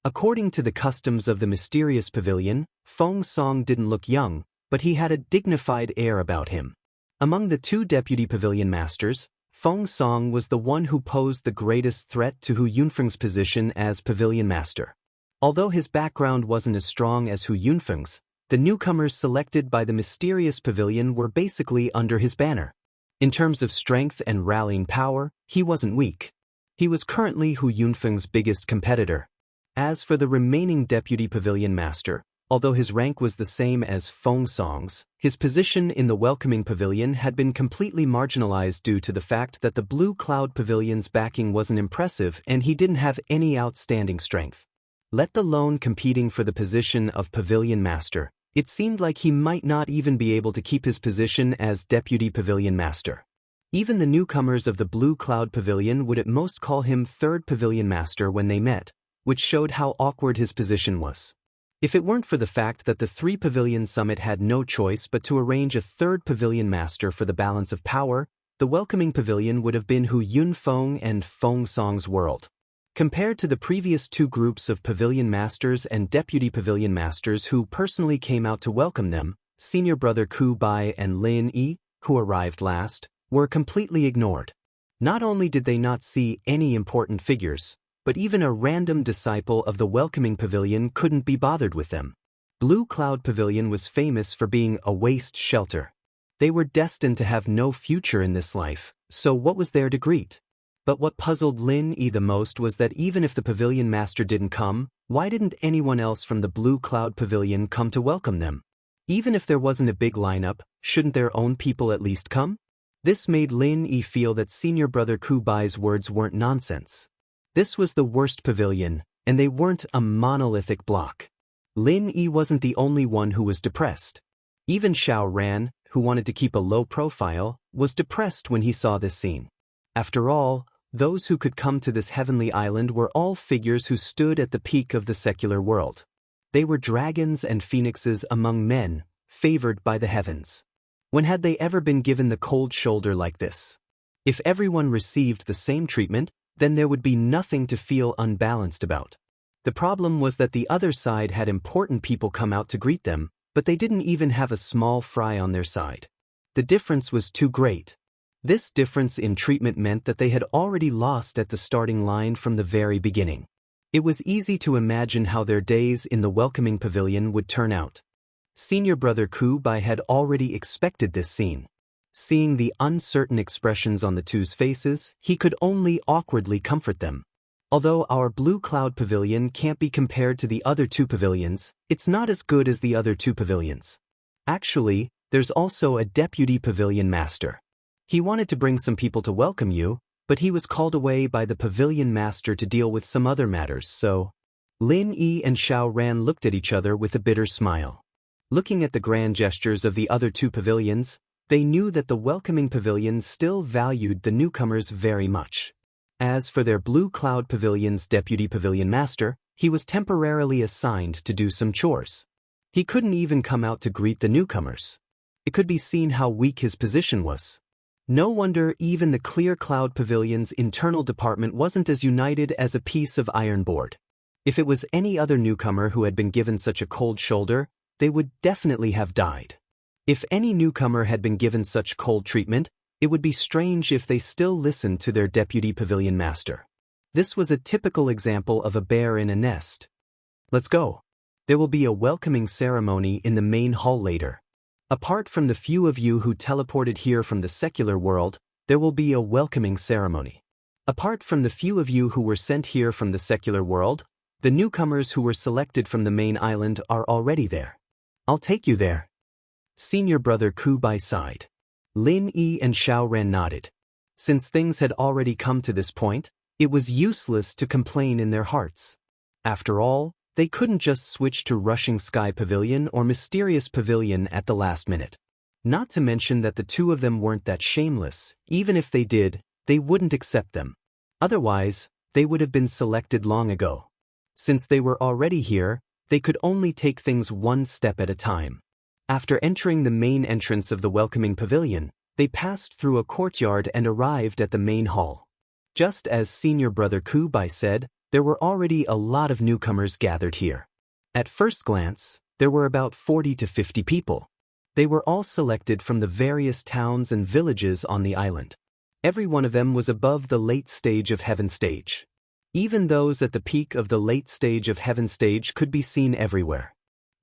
According to the customs of the mysterious pavilion, Feng Song didn't look young, but he had a dignified air about him. Among the two deputy pavilion masters, Feng Song was the one who posed the greatest threat to Hu Yunfeng's position as pavilion master. Although his background wasn't as strong as Hu Yunfeng's, the newcomers selected by the mysterious pavilion were basically under his banner. In terms of strength and rallying power, he wasn't weak. He was currently Hu Yunfeng's biggest competitor. As for the remaining deputy pavilion master, although his rank was the same as Feng Song's, his position in the welcoming pavilion had been completely marginalized due to the fact that the Blue Cloud Pavilion's backing wasn't impressive and he didn't have any outstanding strength. Let alone competing for the position of pavilion master, it seemed like he might not even be able to keep his position as deputy pavilion master. Even the newcomers of the Blue Cloud Pavilion would at most call him third pavilion master when they met, which showed how awkward his position was. If it weren't for the fact that the three pavilion summit had no choice but to arrange a third pavilion master for the balance of power, the welcoming pavilion would have been Hu Yunfeng and Feng Song's world. Compared to the previous two groups of pavilion masters and deputy pavilion masters who personally came out to welcome them, senior brother Ku Bai and Lin Yi, who arrived last, were completely ignored. Not only did they not see any important figures, but even a random disciple of the welcoming pavilion couldn't be bothered with them. Blue Cloud Pavilion was famous for being a waste shelter. They were destined to have no future in this life, so what was there to greet? But what puzzled Lin Yi the most was that even if the pavilion master didn't come, why didn't anyone else from the Blue Cloud Pavilion come to welcome them? Even if there wasn't a big lineup, shouldn't their own people at least come? This made Lin Yi feel that senior brother Ku Bai's words weren't nonsense. This was the worst pavilion, and they weren't a monolithic block. Lin Yi wasn't the only one who was depressed. Even Xiao Ran, who wanted to keep a low profile, was depressed when he saw this scene. After all, those who could come to this heavenly island were all figures who stood at the peak of the secular world. They were dragons and phoenixes among men, favored by the heavens. When had they ever been given the cold shoulder like this? If everyone received the same treatment, then there would be nothing to feel unbalanced about. The problem was that the other side had important people come out to greet them, but they didn't even have a small fry on their side. The difference was too great. This difference in treatment meant that they had already lost at the starting line from the very beginning. It was easy to imagine how their days in the welcoming pavilion would turn out. Senior brother Ku Bai had already expected this scene. Seeing the uncertain expressions on the two's faces, he could only awkwardly comfort them. Although our Blue Cloud Pavilion can't be compared to the other two pavilions, it's not as good as the other two pavilions. Actually, there's also a deputy pavilion master. He wanted to bring some people to welcome you, but he was called away by the pavilion master to deal with some other matters, so... Lin Yi and Xiao Ran looked at each other with a bitter smile. Looking at the grand gestures of the other two pavilions, they knew that the welcoming pavilion still valued the newcomers very much. As for their Blue Cloud Pavilion's deputy pavilion master, he was temporarily assigned to do some chores. He couldn't even come out to greet the newcomers. It could be seen how weak his position was. No wonder even the Clear Cloud Pavilion's internal department wasn't as united as a piece of iron board. If it was any other newcomer who had been given such a cold shoulder, they would definitely have died. If any newcomer had been given such cold treatment, it would be strange if they still listened to their deputy pavilion master. This was a typical example of a bear in a nest. Let's go. There will be a welcoming ceremony in the main hall later. Apart from the few of you who teleported here from the secular world, there will be a welcoming ceremony. Apart from the few of you who were sent here from the secular world, the newcomers who were selected from the main island are already there. I'll take you there. Senior brother Ku Bai sighed. Lin Yi and Xiao Ran nodded. Since things had already come to this point, it was useless to complain in their hearts. After all, they couldn't just switch to Rushing Sky Pavilion or Mysterious Pavilion at the last minute. Not to mention that the two of them weren't that shameless. Even if they did, they wouldn't accept them. Otherwise, they would have been selected long ago. Since they were already here, they could only take things one step at a time. After entering the main entrance of the welcoming pavilion, they passed through a courtyard and arrived at the main hall. Just as senior brother Ku Bai said, there were already a lot of newcomers gathered here. At first glance, there were about 40 to 50 people. They were all selected from the various towns and villages on the island. Every one of them was above the late stage of heaven stage. Even those at the peak of the late stage of heaven stage could be seen everywhere.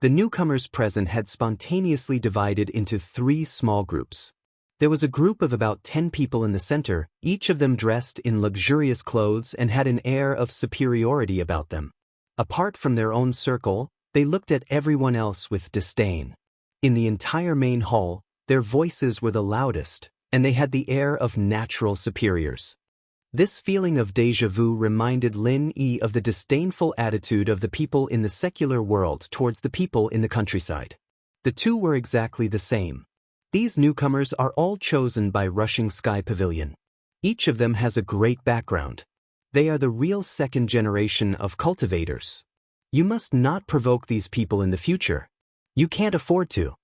The newcomers present had spontaneously divided into 3 small groups. There was a group of about 10 people in the center, each of them dressed in luxurious clothes and had an air of superiority about them. Apart from their own circle, they looked at everyone else with disdain. In the entire main hall, their voices were the loudest, and they had the air of natural superiors. This feeling of déjà vu reminded Lin Yi of the disdainful attitude of the people in the secular world towards the people in the countryside. The two were exactly the same. These newcomers are all chosen by Rushing Sky Pavilion. Each of them has a great background. They are the real second generation of cultivators. You must not provoke these people in the future. You can't afford to.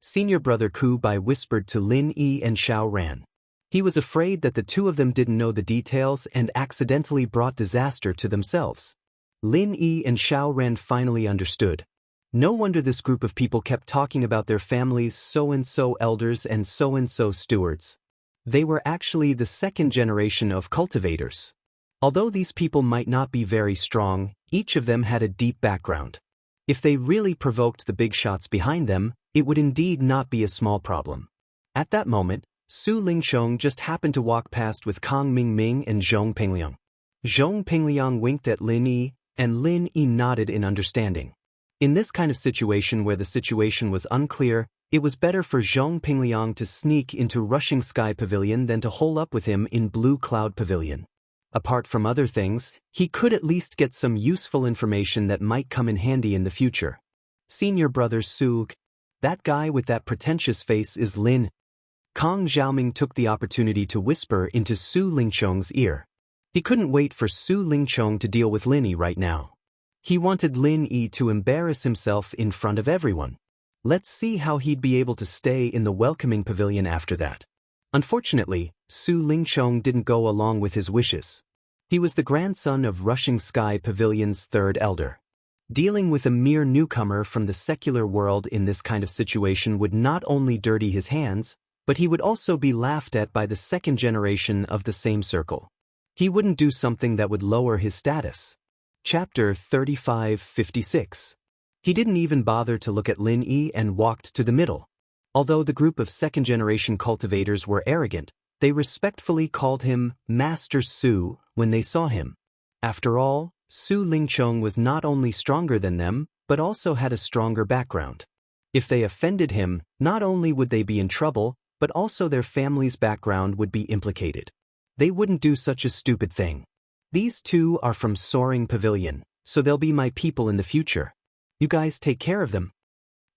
Senior brother Ku Bai whispered to Lin Yi and Xiao Ran. He was afraid that the two of them didn't know the details and accidentally brought disaster to themselves. Lin Yi and Xiao Ran finally understood. No wonder this group of people kept talking about their families' so-and-so elders and so-and-so stewards. They were actually the second generation of cultivators. Although these people might not be very strong, each of them had a deep background. If they really provoked the big shots behind them, it would indeed not be a small problem. At that moment, Su Lingchong just happened to walk past with Kang Mingming and Zhong Pengliang. Zhong Pengliang winked at Lin Yi, and Lin Yi nodded in understanding. In this kind of situation where the situation was unclear, it was better for Zhong Pengliang to sneak into Rushing Sky Pavilion than to hole up with him in Blue Cloud Pavilion. Apart from other things, he could at least get some useful information that might come in handy in the future. Senior brother Su, that guy with that pretentious face is Lin. Kang Xiaoming took the opportunity to whisper into Su Lingchong's ear. He couldn't wait for Su Lingchong to deal with Lin Yi right now. He wanted Lin Yi to embarrass himself in front of everyone. Let's see how he'd be able to stay in the welcoming pavilion after that. Unfortunately, Su Lingchong didn't go along with his wishes. He was the grandson of Rushing Sky Pavilion's third elder. Dealing with a mere newcomer from the secular world in this kind of situation would not only dirty his hands, but he would also be laughed at by the second generation of the same circle. He wouldn't do something that would lower his status. Chapter 35-56. He didn't even bother to look at Lin Yi and walked to the middle. Although the group of second-generation cultivators were arrogant, they respectfully called him Master Su when they saw him. After all, Su Lingchong was not only stronger than them, but also had a stronger background. If they offended him, not only would they be in trouble, but also their family's background would be implicated. They wouldn't do such a stupid thing. These two are from Soaring Pavilion, so they'll be my people in the future. You guys take care of them.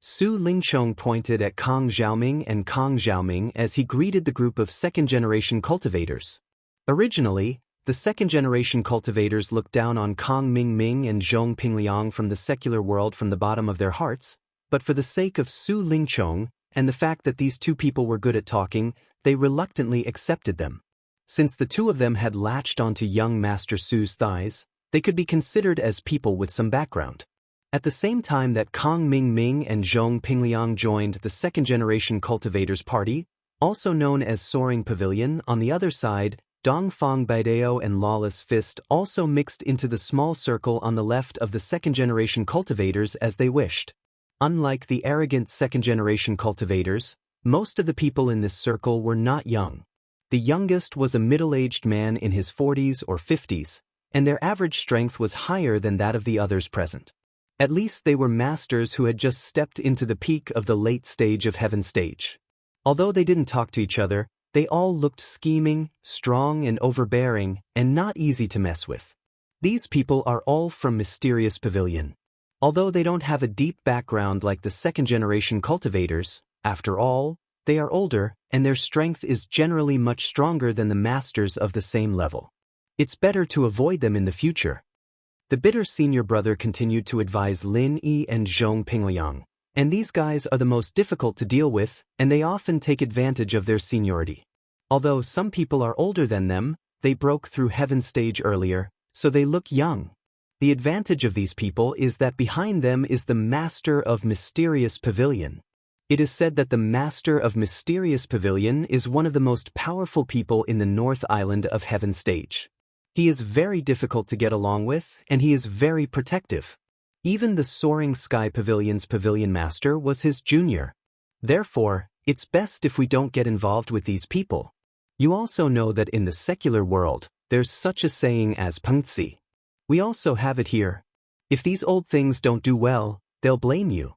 Su Lingchong pointed at Kang Xiaoming and Kang Xiaoming as he greeted the group of second-generation cultivators. Originally, the second-generation cultivators looked down on Kang Mingming and Zhong Pengliang from the secular world from the bottom of their hearts, but for the sake of Su Lingchong, and the fact that these two people were good at talking, they reluctantly accepted them. Since the two of them had latched onto young Master Su's thighs, they could be considered as people with some background. At the same time that Kang Mingming and Zhong Pengliang joined the second-generation cultivators party, also known as Soaring Pavilion, on the other side, Dongfang Baidao and Lawless Fist also mixed into the small circle on the left of the second-generation cultivators as they wished. Unlike the arrogant second-generation cultivators, most of the people in this circle were not young. The youngest was a middle-aged man in his 40s or 50s, and their average strength was higher than that of the others present. At least they were masters who had just stepped into the peak of the late stage of heaven stage. Although they didn't talk to each other, they all looked scheming, strong and overbearing, and not easy to mess with. These people are all from Mysterious Pavilion. Although they don't have a deep background like the second-generation cultivators, after all, they are older, and their strength is generally much stronger than the masters of the same level. It's better to avoid them in the future. The bitter senior brother continued to advise Lin Yi and Zhong Pengliang, And these guys are the most difficult to deal with, and they often take advantage of their seniority. Although some people are older than them, they broke through heaven stage earlier, so they look young. The advantage of these people is that behind them is the Master of Mysterious Pavilion. It is said that the Master of Mysterious Pavilion is one of the most powerful people in the North Island of Heaven Stage. He is very difficult to get along with, and he is very protective. Even the Soaring Sky Pavilion's Pavilion Master was his junior. Therefore, it's best if we don't get involved with these people. You also know that in the secular world, there's such a saying as pengzi. We also have it here. If these old things don't do well, they'll blame you.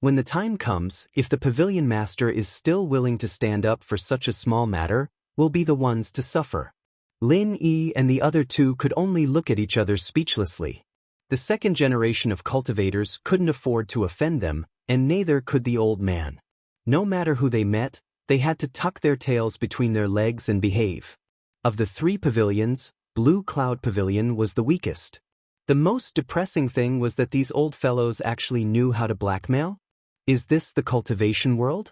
When the time comes, if the Pavilion Master is still willing to stand up for such a small matter, we'll be the ones to suffer. Lin Yi and the other two could only look at each other speechlessly. The second generation of cultivators couldn't afford to offend them, and neither could the old man. No matter who they met, they had to tuck their tails between their legs and behave. Of the three pavilions, Blue Cloud Pavilion was the weakest. The most depressing thing was that these old fellows actually knew how to blackmail. Is this the cultivation world?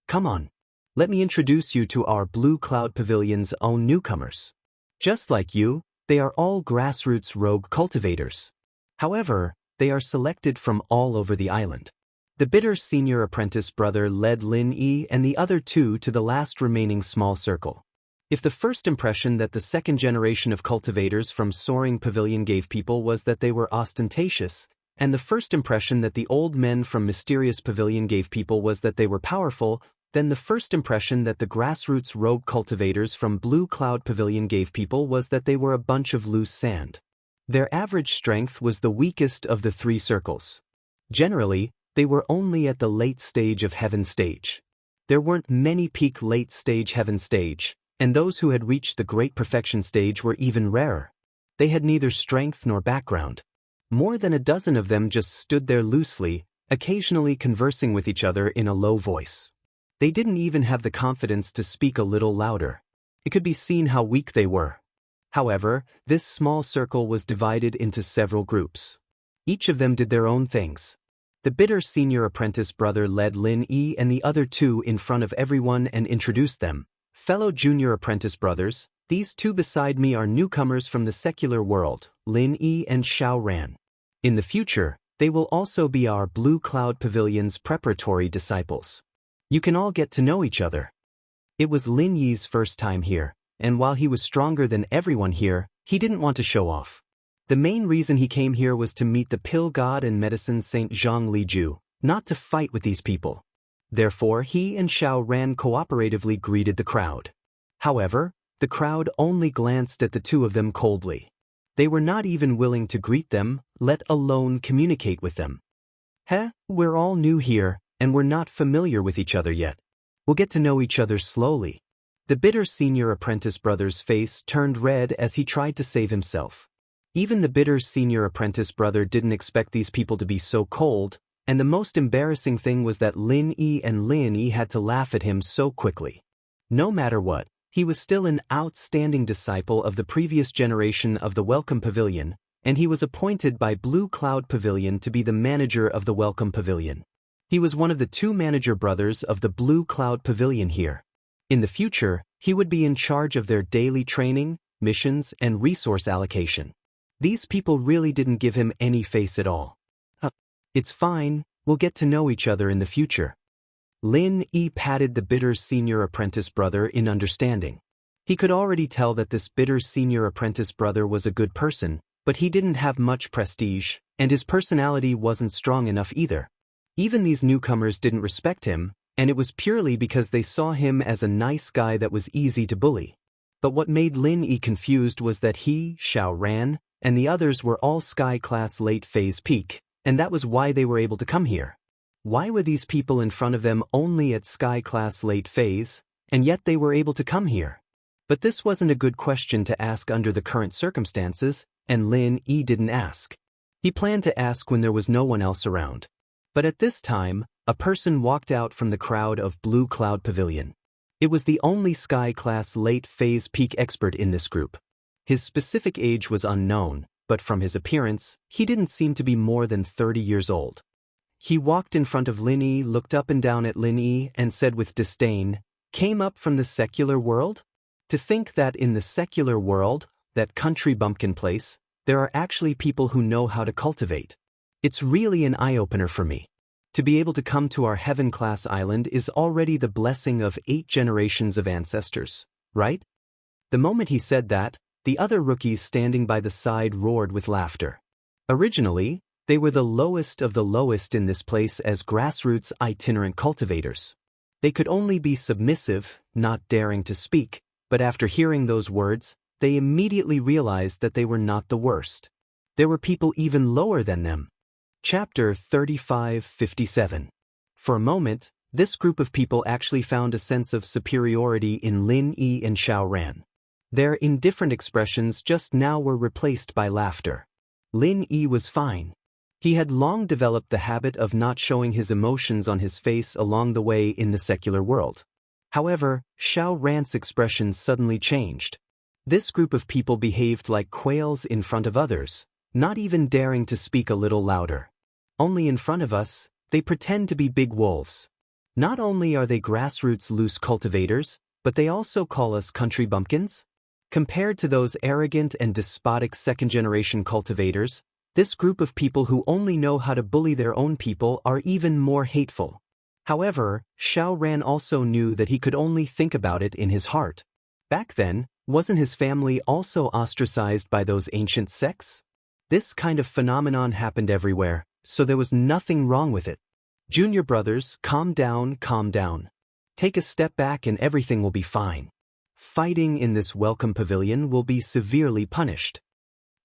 Come on. Let me introduce you to our Blue Cloud Pavilion's own newcomers. Just like you, they are all grassroots rogue cultivators. However, they are selected from all over the island. The bitter senior apprentice brother led Lin Yi and the other two to the last remaining small circle. If the first impression that the second generation of cultivators from Soaring Pavilion gave people was that they were ostentatious, and the first impression that the old men from Mysterious Pavilion gave people was that they were powerful, then the first impression that the grassroots rogue cultivators from Blue Cloud Pavilion gave people was that they were a bunch of loose sand. Their average strength was the weakest of the three circles. Generally, they were only at the late stage of Heaven Stage. There weren't many peak late stage Heaven Stage, and those who had reached the Great Perfection Stage were even rarer. They had neither strength nor background. More than a dozen of them just stood there loosely, occasionally conversing with each other in a low voice. They didn't even have the confidence to speak a little louder. It could be seen how weak they were. However, this small circle was divided into several groups. Each of them did their own things. The bitter senior apprentice brother led Lin Yi and the other two in front of everyone and introduced them. Fellow junior apprentice brothers, these two beside me are newcomers from the secular world, Lin Yi and Xiao Ran. In the future, they will also be our Blue Cloud Pavilion's preparatory disciples. You can all get to know each other. It was Lin Yi's first time here, and while he was stronger than everyone here, he didn't want to show off. The main reason he came here was to meet the pill god and medicine Saint Zhang Liju, not to fight with these people. Therefore, he and Xiao Ran cooperatively greeted the crowd. However, the crowd only glanced at the two of them coldly. They were not even willing to greet them, let alone communicate with them. We're all new here, and we're not familiar with each other yet. We'll get to know each other slowly. The bitter senior apprentice brother's face turned red as he tried to save himself. Even the bitter senior apprentice brother didn't expect these people to be so cold, and the most embarrassing thing was that Lin Yi and Lin Yi had to laugh at him so quickly. No matter what, he was still an outstanding disciple of the previous generation of the Welcome Pavilion, and he was appointed by Blue Cloud Pavilion to be the manager of the Welcome Pavilion. He was one of the two manager brothers of the Blue Cloud Pavilion here. In the future, he would be in charge of their daily training, missions, and resource allocation. These people really didn't give him any face at all. It's fine, we'll get to know each other in the future. Lin Yi patted the bitter senior apprentice brother in understanding. He could already tell that this bitter senior apprentice brother was a good person, but he didn't have much prestige, and his personality wasn't strong enough either. Even these newcomers didn't respect him, and it was purely because they saw him as a nice guy that was easy to bully. But what made Lin Yi confused was that he, Xiao Ran, and the others were all Sky Class Late Phase Peak, and that was why they were able to come here. Why were these people in front of them only at Sky Class Late Phase, and yet they were able to come here? But this wasn't a good question to ask under the current circumstances, and Lin Yi didn't ask. He planned to ask when there was no one else around. But at this time, a person walked out from the crowd of Blue Cloud Pavilion. It was the only Sky Class Late Phase Peak expert in this group. His specific age was unknown, but from his appearance, he didn't seem to be more than 30 years old. he walked in front of Lin Yi, looked up and down at Lin Yi, and said with disdain, "Came up from the secular world? To think that in the secular world, that country bumpkin place, there are actually people who know how to cultivate. It's really an eye-opener for me. To be able to come to our heaven-class island is already the blessing of 8 generations of ancestors, right?" The moment he said that, the other rookies standing by the side roared with laughter. Originally, they were the lowest of the lowest in this place as grassroots itinerant cultivators. They could only be submissive, not daring to speak, but after hearing those words, they immediately realized that they were not the worst. There were people even lower than them. Chapter 3557. For a moment, this group of people actually found a sense of superiority in Lin Yi and Xiao Ran. Their indifferent expressions just now were replaced by laughter. Lin Yi was fine. He had long developed the habit of not showing his emotions on his face along the way in the secular world. However, Xiao Ran's expressions suddenly changed. This group of people behaved like quails in front of others, not even daring to speak a little louder. Only in front of us, they pretend to be big wolves. Not only are they grassroots loose cultivators, but they also call us country bumpkins? Compared to those arrogant and despotic second-generation cultivators, this group of people who only know how to bully their own people are even more hateful. However, Xiao Ran also knew that he could only think about it in his heart. Back then, wasn't his family also ostracized by those ancient sects? This kind of phenomenon happened everywhere, so there was nothing wrong with it. Junior brothers, calm down, calm down. Take a step back and everything will be fine. Fighting in this welcome pavilion will be severely punished.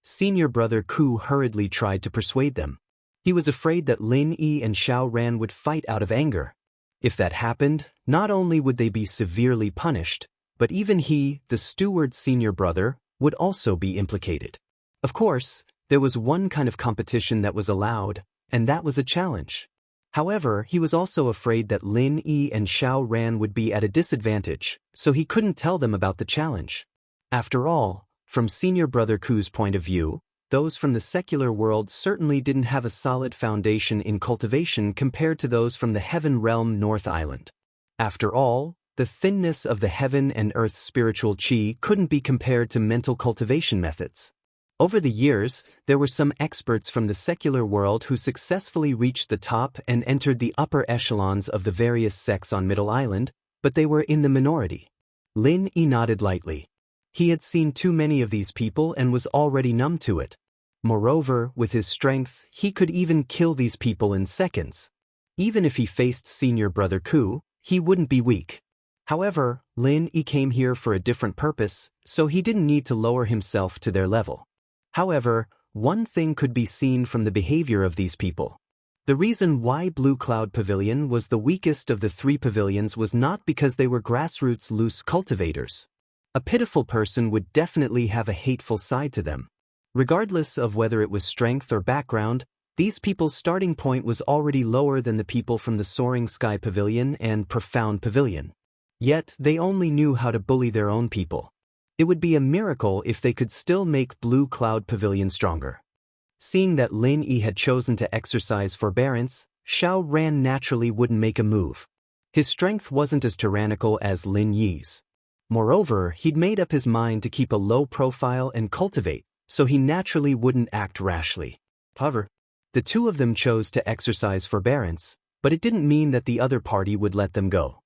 Senior brother Ku hurriedly tried to persuade them. He was afraid that Lin Yi and Xiao Ran would fight out of anger. If that happened, not only would they be severely punished, but even he, the steward's senior brother, would also be implicated. Of course, there was one kind of competition that was allowed, and that was a challenge. However, he was also afraid that Lin Yi and Xiao Ran would be at a disadvantage, so he couldn't tell them about the challenge. After all, from senior brother Ku's point of view, those from the secular world certainly didn't have a solid foundation in cultivation compared to those from the Heaven Realm North Island. After all, the thinness of the heaven and earth spiritual qi couldn't be compared to mental cultivation methods. Over the years, there were some experts from the secular world who successfully reached the top and entered the upper echelons of the various sects on Middle Island, but they were in the minority. Lin Yi nodded lightly. He had seen too many of these people and was already numb to it. Moreover, with his strength, he could even kill these people in seconds. Even if he faced senior brother Ku, he wouldn't be weak. However, Lin Yi came here for a different purpose, so he didn't need to lower himself to their level. However, one thing could be seen from the behavior of these people. The reason why Blue Cloud Pavilion was the weakest of the 3 pavilions was not because they were grassroots loose cultivators. A pitiful person would definitely have a hateful side to them. Regardless of whether it was strength or background, these people's starting point was already lower than the people from the Soaring Sky Pavilion and Profound Pavilion. Yet, they only knew how to bully their own people. It would be a miracle if they could still make Blue Cloud Pavilion stronger. Seeing that Lin Yi had chosen to exercise forbearance, Xiao Ran naturally wouldn't make a move. His strength wasn't as tyrannical as Lin Yi's. Moreover, he'd made up his mind to keep a low profile and cultivate, so he naturally wouldn't act rashly. However, the two of them chose to exercise forbearance, but it didn't mean that the other party would let them go.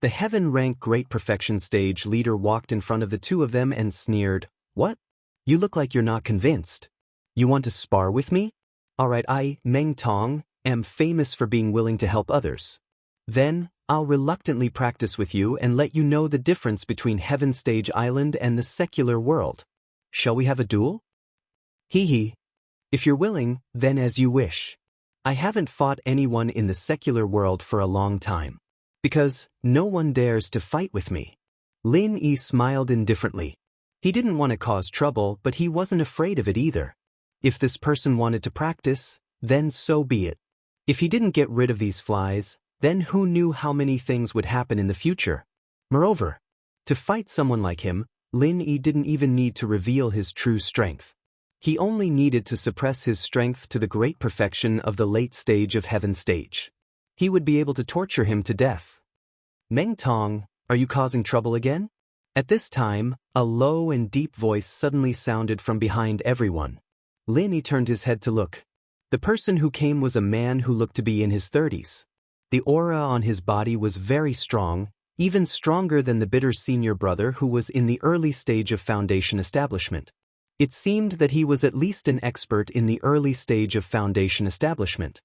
The heaven-rank Great Perfection stage leader walked in front of the two of them and sneered, "What? You look like you're not convinced. You want to spar with me? Alright, I, Meng Tong, am famous for being willing to help others. Then, I'll reluctantly practice with you and let you know the difference between Heaven Stage Island and the secular world. Shall we have a duel?" Hee. If you're willing, then as you wish. I haven't fought anyone in the secular world for a long time. Because no one dares to fight with me. Lin Yi smiled indifferently. He didn't want to cause trouble, but he wasn't afraid of it either. If this person wanted to practice, then so be it. If he didn't get rid of these flies, then who knew how many things would happen in the future? Moreover, to fight someone like him, Lin Yi didn't even need to reveal his true strength. He only needed to suppress his strength to the great perfection of the late stage of heaven stage. He would be able to torture him to death. Meng Tong, are you causing trouble again? At this time, a low and deep voice suddenly sounded from behind everyone. Lin turned his head to look. The person who came was a man who looked to be in his 30s. The aura on his body was very strong, even stronger than the bitter senior brother who was in the early stage of foundation establishment. It seemed that he was at least an expert in the early stage of foundation establishment.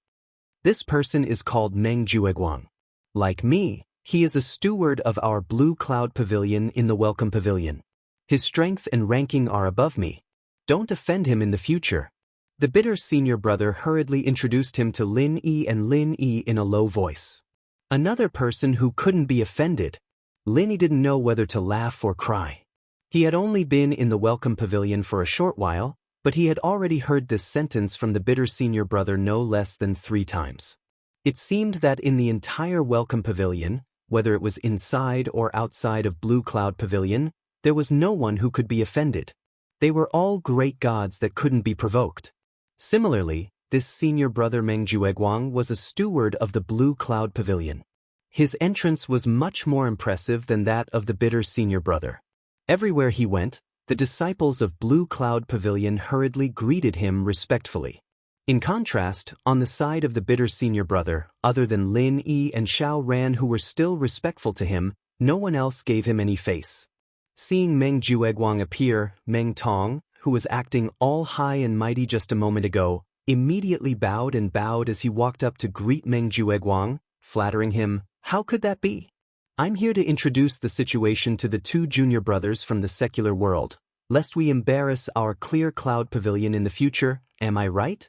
This person is called Meng Jueguang. Like me, he is a steward of our Blue Cloud Pavilion in the Welcome Pavilion. His strength and ranking are above me. Don't offend him in the future. The bitter senior brother hurriedly introduced him to Lin Yi and Lin Yi in a low voice. Another person who couldn't be offended. Lin Yi didn't know whether to laugh or cry. He had only been in the Welcome Pavilion for a short while, but he had already heard this sentence from the bitter senior brother no less than 3 times. It seemed that in the entire Welcome Pavilion, whether it was inside or outside of Blue Cloud Pavilion, there was no one who could be offended. They were all great gods that couldn't be provoked. Similarly, this senior brother Meng Jueguang was a steward of the Blue Cloud Pavilion. His entrance was much more impressive than that of the bitter senior brother. Everywhere he went, the disciples of Blue Cloud Pavilion hurriedly greeted him respectfully. In contrast, on the side of the bitter senior brother, other than Lin Yi and Xiao Ran who were still respectful to him, no one else gave him any face. Seeing Meng Jueguang appear, Meng Tong, who was acting all high and mighty just a moment ago, immediately bowed as he walked up to greet Meng Jueguang, flattering him. How could that be? I'm here to introduce the situation to the 2 junior brothers from the secular world, lest we embarrass our clear cloud pavilion in the future, am I right?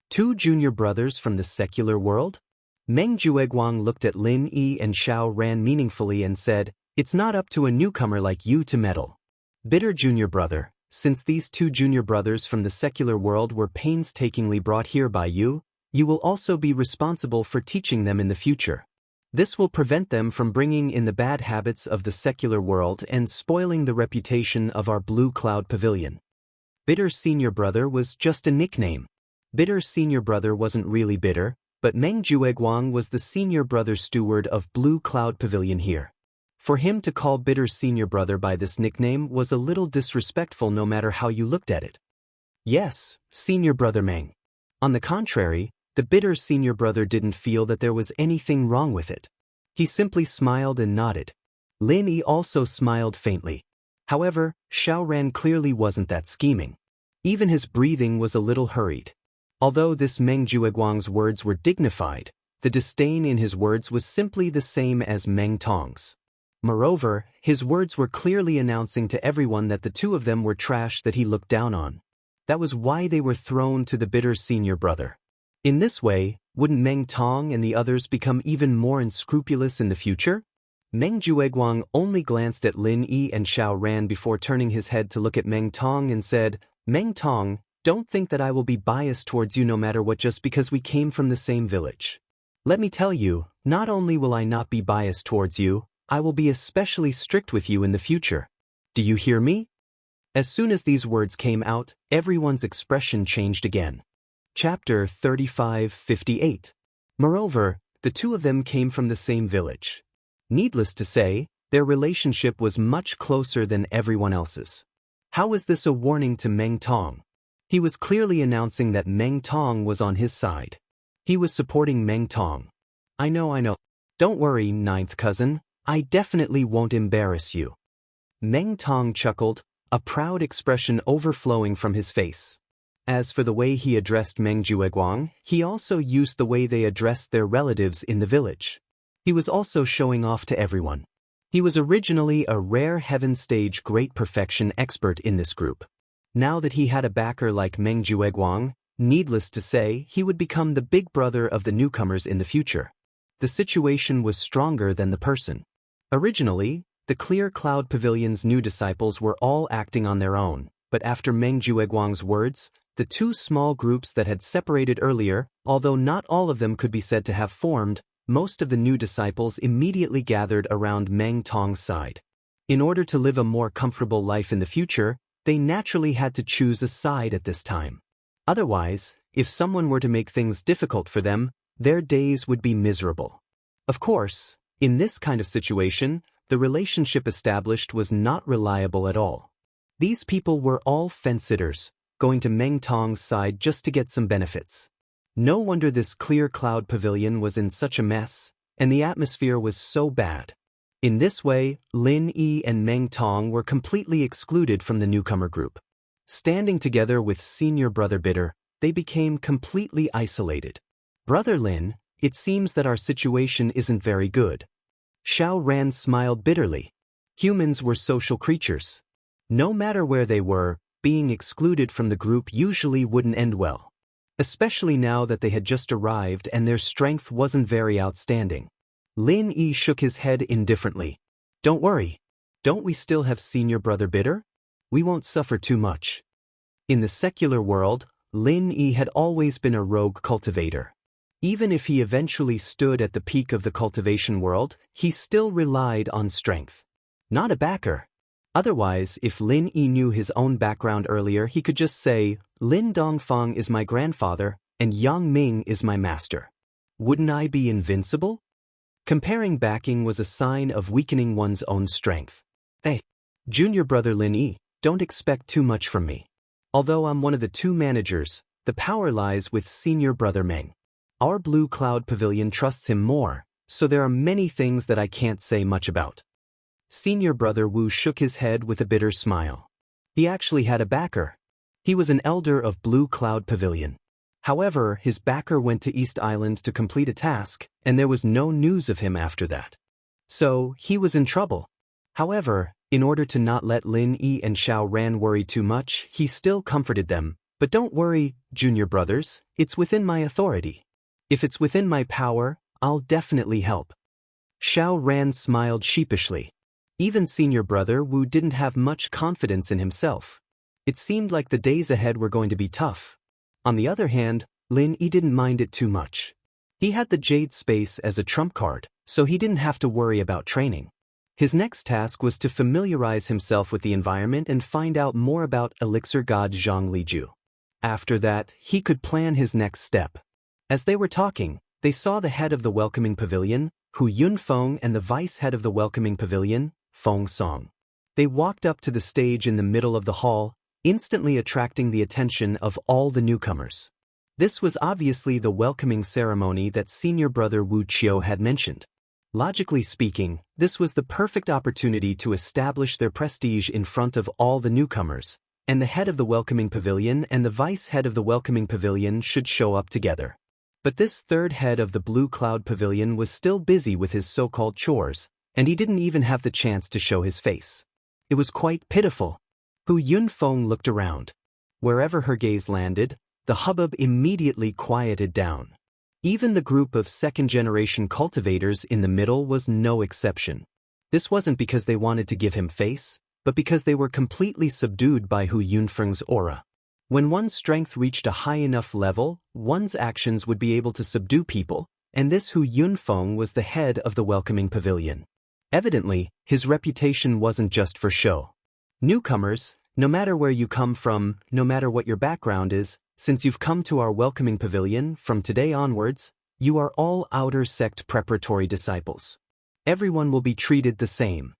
2 junior brothers from the secular world? Meng Jueguang looked at Lin Yi and Xiao Ran meaningfully and said, it's not up to a newcomer like you to meddle. Bitter junior brother, since these 2 junior brothers from the secular world were painstakingly brought here by you, you will also be responsible for teaching them in the future. This will prevent them from bringing in the bad habits of the secular world and spoiling the reputation of our Blue Cloud Pavilion. Bitter senior brother was just a nickname. Bitter senior brother wasn't really bitter, but Meng Jueguang was the senior brother steward of Blue Cloud Pavilion here. For him to call bitter senior brother by this nickname was a little disrespectful no matter how you looked at it. Yes, senior brother Meng. On the contrary, the bitter senior brother didn't feel that there was anything wrong with it. He simply smiled and nodded. Lin Yi also smiled faintly. However, Xiao Ran clearly wasn't that scheming. Even his breathing was a little hurried. Although this Meng Jueguang's words were dignified, the disdain in his words was simply the same as Meng Tong's. Moreover, his words were clearly announcing to everyone that the 2 of them were trash that he looked down on. That was why they were thrown to the bitter senior brother. In this way, wouldn't Meng Tong and the others become even more unscrupulous in the future? Meng Jueguang only glanced at Lin Yi and Xiao Ran before turning his head to look at Meng Tong and said, Meng Tong, don't think that I will be biased towards you no matter what just because we came from the same village. Let me tell you, not only will I not be biased towards you, I will be especially strict with you in the future. Do you hear me? As soon as these words came out, everyone's expression changed again. Chapter 35:58. Moreover, the 2 of them came from the same village. Needless to say, their relationship was much closer than everyone else's. How was this a warning to Meng Tong? He was clearly announcing that Meng Tong was on his side. He was supporting Meng Tong. I know. Don't worry, 9th cousin, I definitely won't embarrass you. Meng Tong chuckled, a proud expression overflowing from his face. As for the way he addressed Meng Jueguang, he also used the way they addressed their relatives in the village. He was also showing off to everyone. He was originally a rare heaven stage great perfection expert in this group. Now that he had a backer like Meng Jueguang, needless to say, he would become the big brother of the newcomers in the future. The situation was stronger than the person. Originally, the Clear Cloud Pavilion's new disciples were all acting on their own, but after Meng Jueguang's words, the 2 small groups that had separated earlier, although not all of them could be said to have formed, most of the new disciples immediately gathered around Meng Tong's side. In order to live a more comfortable life in the future, they naturally had to choose a side at this time. Otherwise, if someone were to make things difficult for them, their days would be miserable. Of course, in this kind of situation, the relationship established was not reliable at all. These people were all fence-sitters, going to Meng Tong's side just to get some benefits. No wonder this clear cloud pavilion was in such a mess, and the atmosphere was so bad. In this way, Lin Yi and Meng Tong were completely excluded from the newcomer group. Standing together with senior brother Bitter, they became completely isolated. Brother Lin, it seems that our situation isn't very good. Xiao Ran smiled bitterly. Humans were social creatures. No matter where they were, being excluded from the group usually wouldn't end well. Especially now that they had just arrived and their strength wasn't very outstanding. Lin Yi shook his head indifferently. Don't worry. Don't we still have senior brother Bitter? We won't suffer too much. In the secular world, Lin Yi had always been a rogue cultivator. Even if he eventually stood at the peak of the cultivation world, he still relied on strength. Not a backer. Otherwise, if Lin Yi knew his own background earlier, he could just say, Lin Dongfang is my grandfather, and Yang Ming is my master. Wouldn't I be invincible? Comparing backing was a sign of weakening one's own strength. Hey, junior brother Lin Yi, don't expect too much from me. Although I'm one of the two managers, the power lies with senior brother Meng. Our Blue Cloud Pavilion trusts him more, so there are many things that I can't say much about. Senior brother Wu shook his head with a bitter smile. He actually had a backer. He was an elder of Blue Cloud Pavilion. However, his backer went to East Island to complete a task, and there was no news of him after that. So, he was in trouble. However, in order to not let Lin Yi and Xiao Ran worry too much, he still comforted them. But don't worry, junior brothers, it's within my authority. If it's within my power, I'll definitely help. Xiao Ran smiled sheepishly. Even senior brother Wu didn't have much confidence in himself. It seemed like the days ahead were going to be tough. On the other hand, Lin Yi didn't mind it too much. He had the Jade Space as a trump card, so he didn't have to worry about training. His next task was to familiarize himself with the environment and find out more about Elixir God Zhang Liju. After that, he could plan his next step. As they were talking, they saw the head of the welcoming pavilion, Hu Yunfeng, and the vice head of the welcoming pavilion, Feng Song. They walked up to the stage in the middle of the hall, instantly attracting the attention of all the newcomers. This was obviously the welcoming ceremony that senior brother Wu Qiu had mentioned. Logically speaking, this was the perfect opportunity to establish their prestige in front of all the newcomers, and the head of the welcoming pavilion and the vice head of the welcoming pavilion should show up together. But this third head of the Blue Cloud Pavilion was still busy with his so-called chores, and he didn't even have the chance to show his face. It was quite pitiful. Hu Yunfeng looked around. Wherever her gaze landed, the hubbub immediately quieted down. Even the group of second-generation cultivators in the middle was no exception. This wasn't because they wanted to give him face, but because they were completely subdued by Hu Yunfeng's aura. When one's strength reached a high enough level, one's actions would be able to subdue people, and this Hu Yunfeng was the head of the welcoming pavilion. Evidently, his reputation wasn't just for show. Newcomers, no matter where you come from, no matter what your background is, since you've come to our welcoming pavilion, from today onwards, you are all outer sect preparatory disciples. Everyone will be treated the same.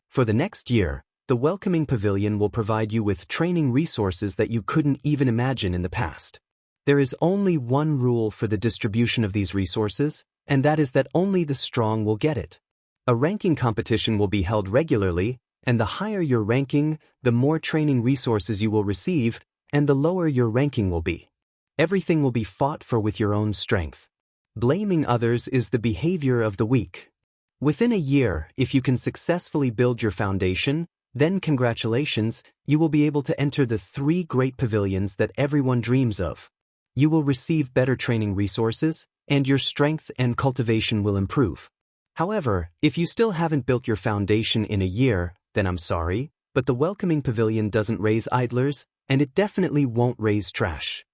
For the next year, the welcoming pavilion will provide you with training resources that you couldn't even imagine in the past. There is only one rule for the distribution of these resources, and that is that only the strong will get it. A ranking competition will be held regularly, and the higher your ranking, the more training resources you will receive, and the lower your ranking will be. Everything will be fought for with your own strength. Blaming others is the behavior of the weak. Within a year, if you can successfully build your foundation, then congratulations, you will be able to enter the 3 great pavilions that everyone dreams of. You will receive better training resources, and your strength and cultivation will improve. However, if you still haven't built your foundation in a year, then I'm sorry, but the welcoming pavilion doesn't raise idlers, and it definitely won't raise trash.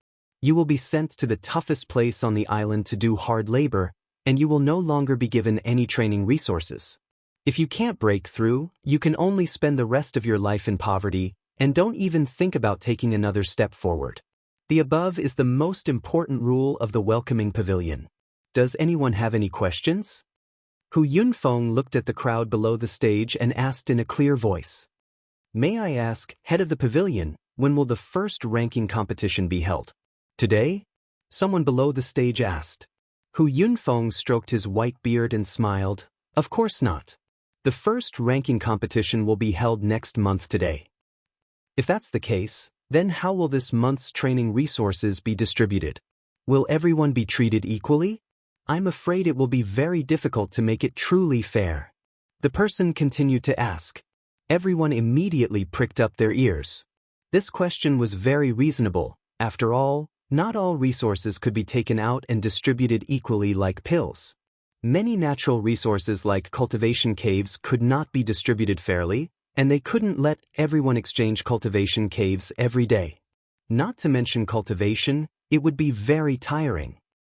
You will be sent to the toughest place on the island to do hard labor, and you will no longer be given any training resources. If you can't break through, you can only spend the rest of your life in poverty, And don't even think about taking another step forward. The above is the most important rule of the welcoming pavilion. Does anyone have any questions? Hu Yunfeng looked at the crowd below the stage and asked in a clear voice. May I ask, head of the pavilion, when will the first ranking competition be held? Today? Someone below the stage asked. Hu Yunfeng stroked his white beard and smiled. Of course not. The first ranking competition will be held next month today. If that's the case, then how will this month's training resources be distributed? Will everyone be treated equally? I'm afraid it will be very difficult to make it truly fair. The person continued to ask. Everyone immediately pricked up their ears. This question was very reasonable. After all, not all resources could be taken out and distributed equally like pills. Many natural resources like cultivation caves could not be distributed fairly, and they couldn't let everyone exchange cultivation caves every day. Not to mention cultivation, it would be very tiring.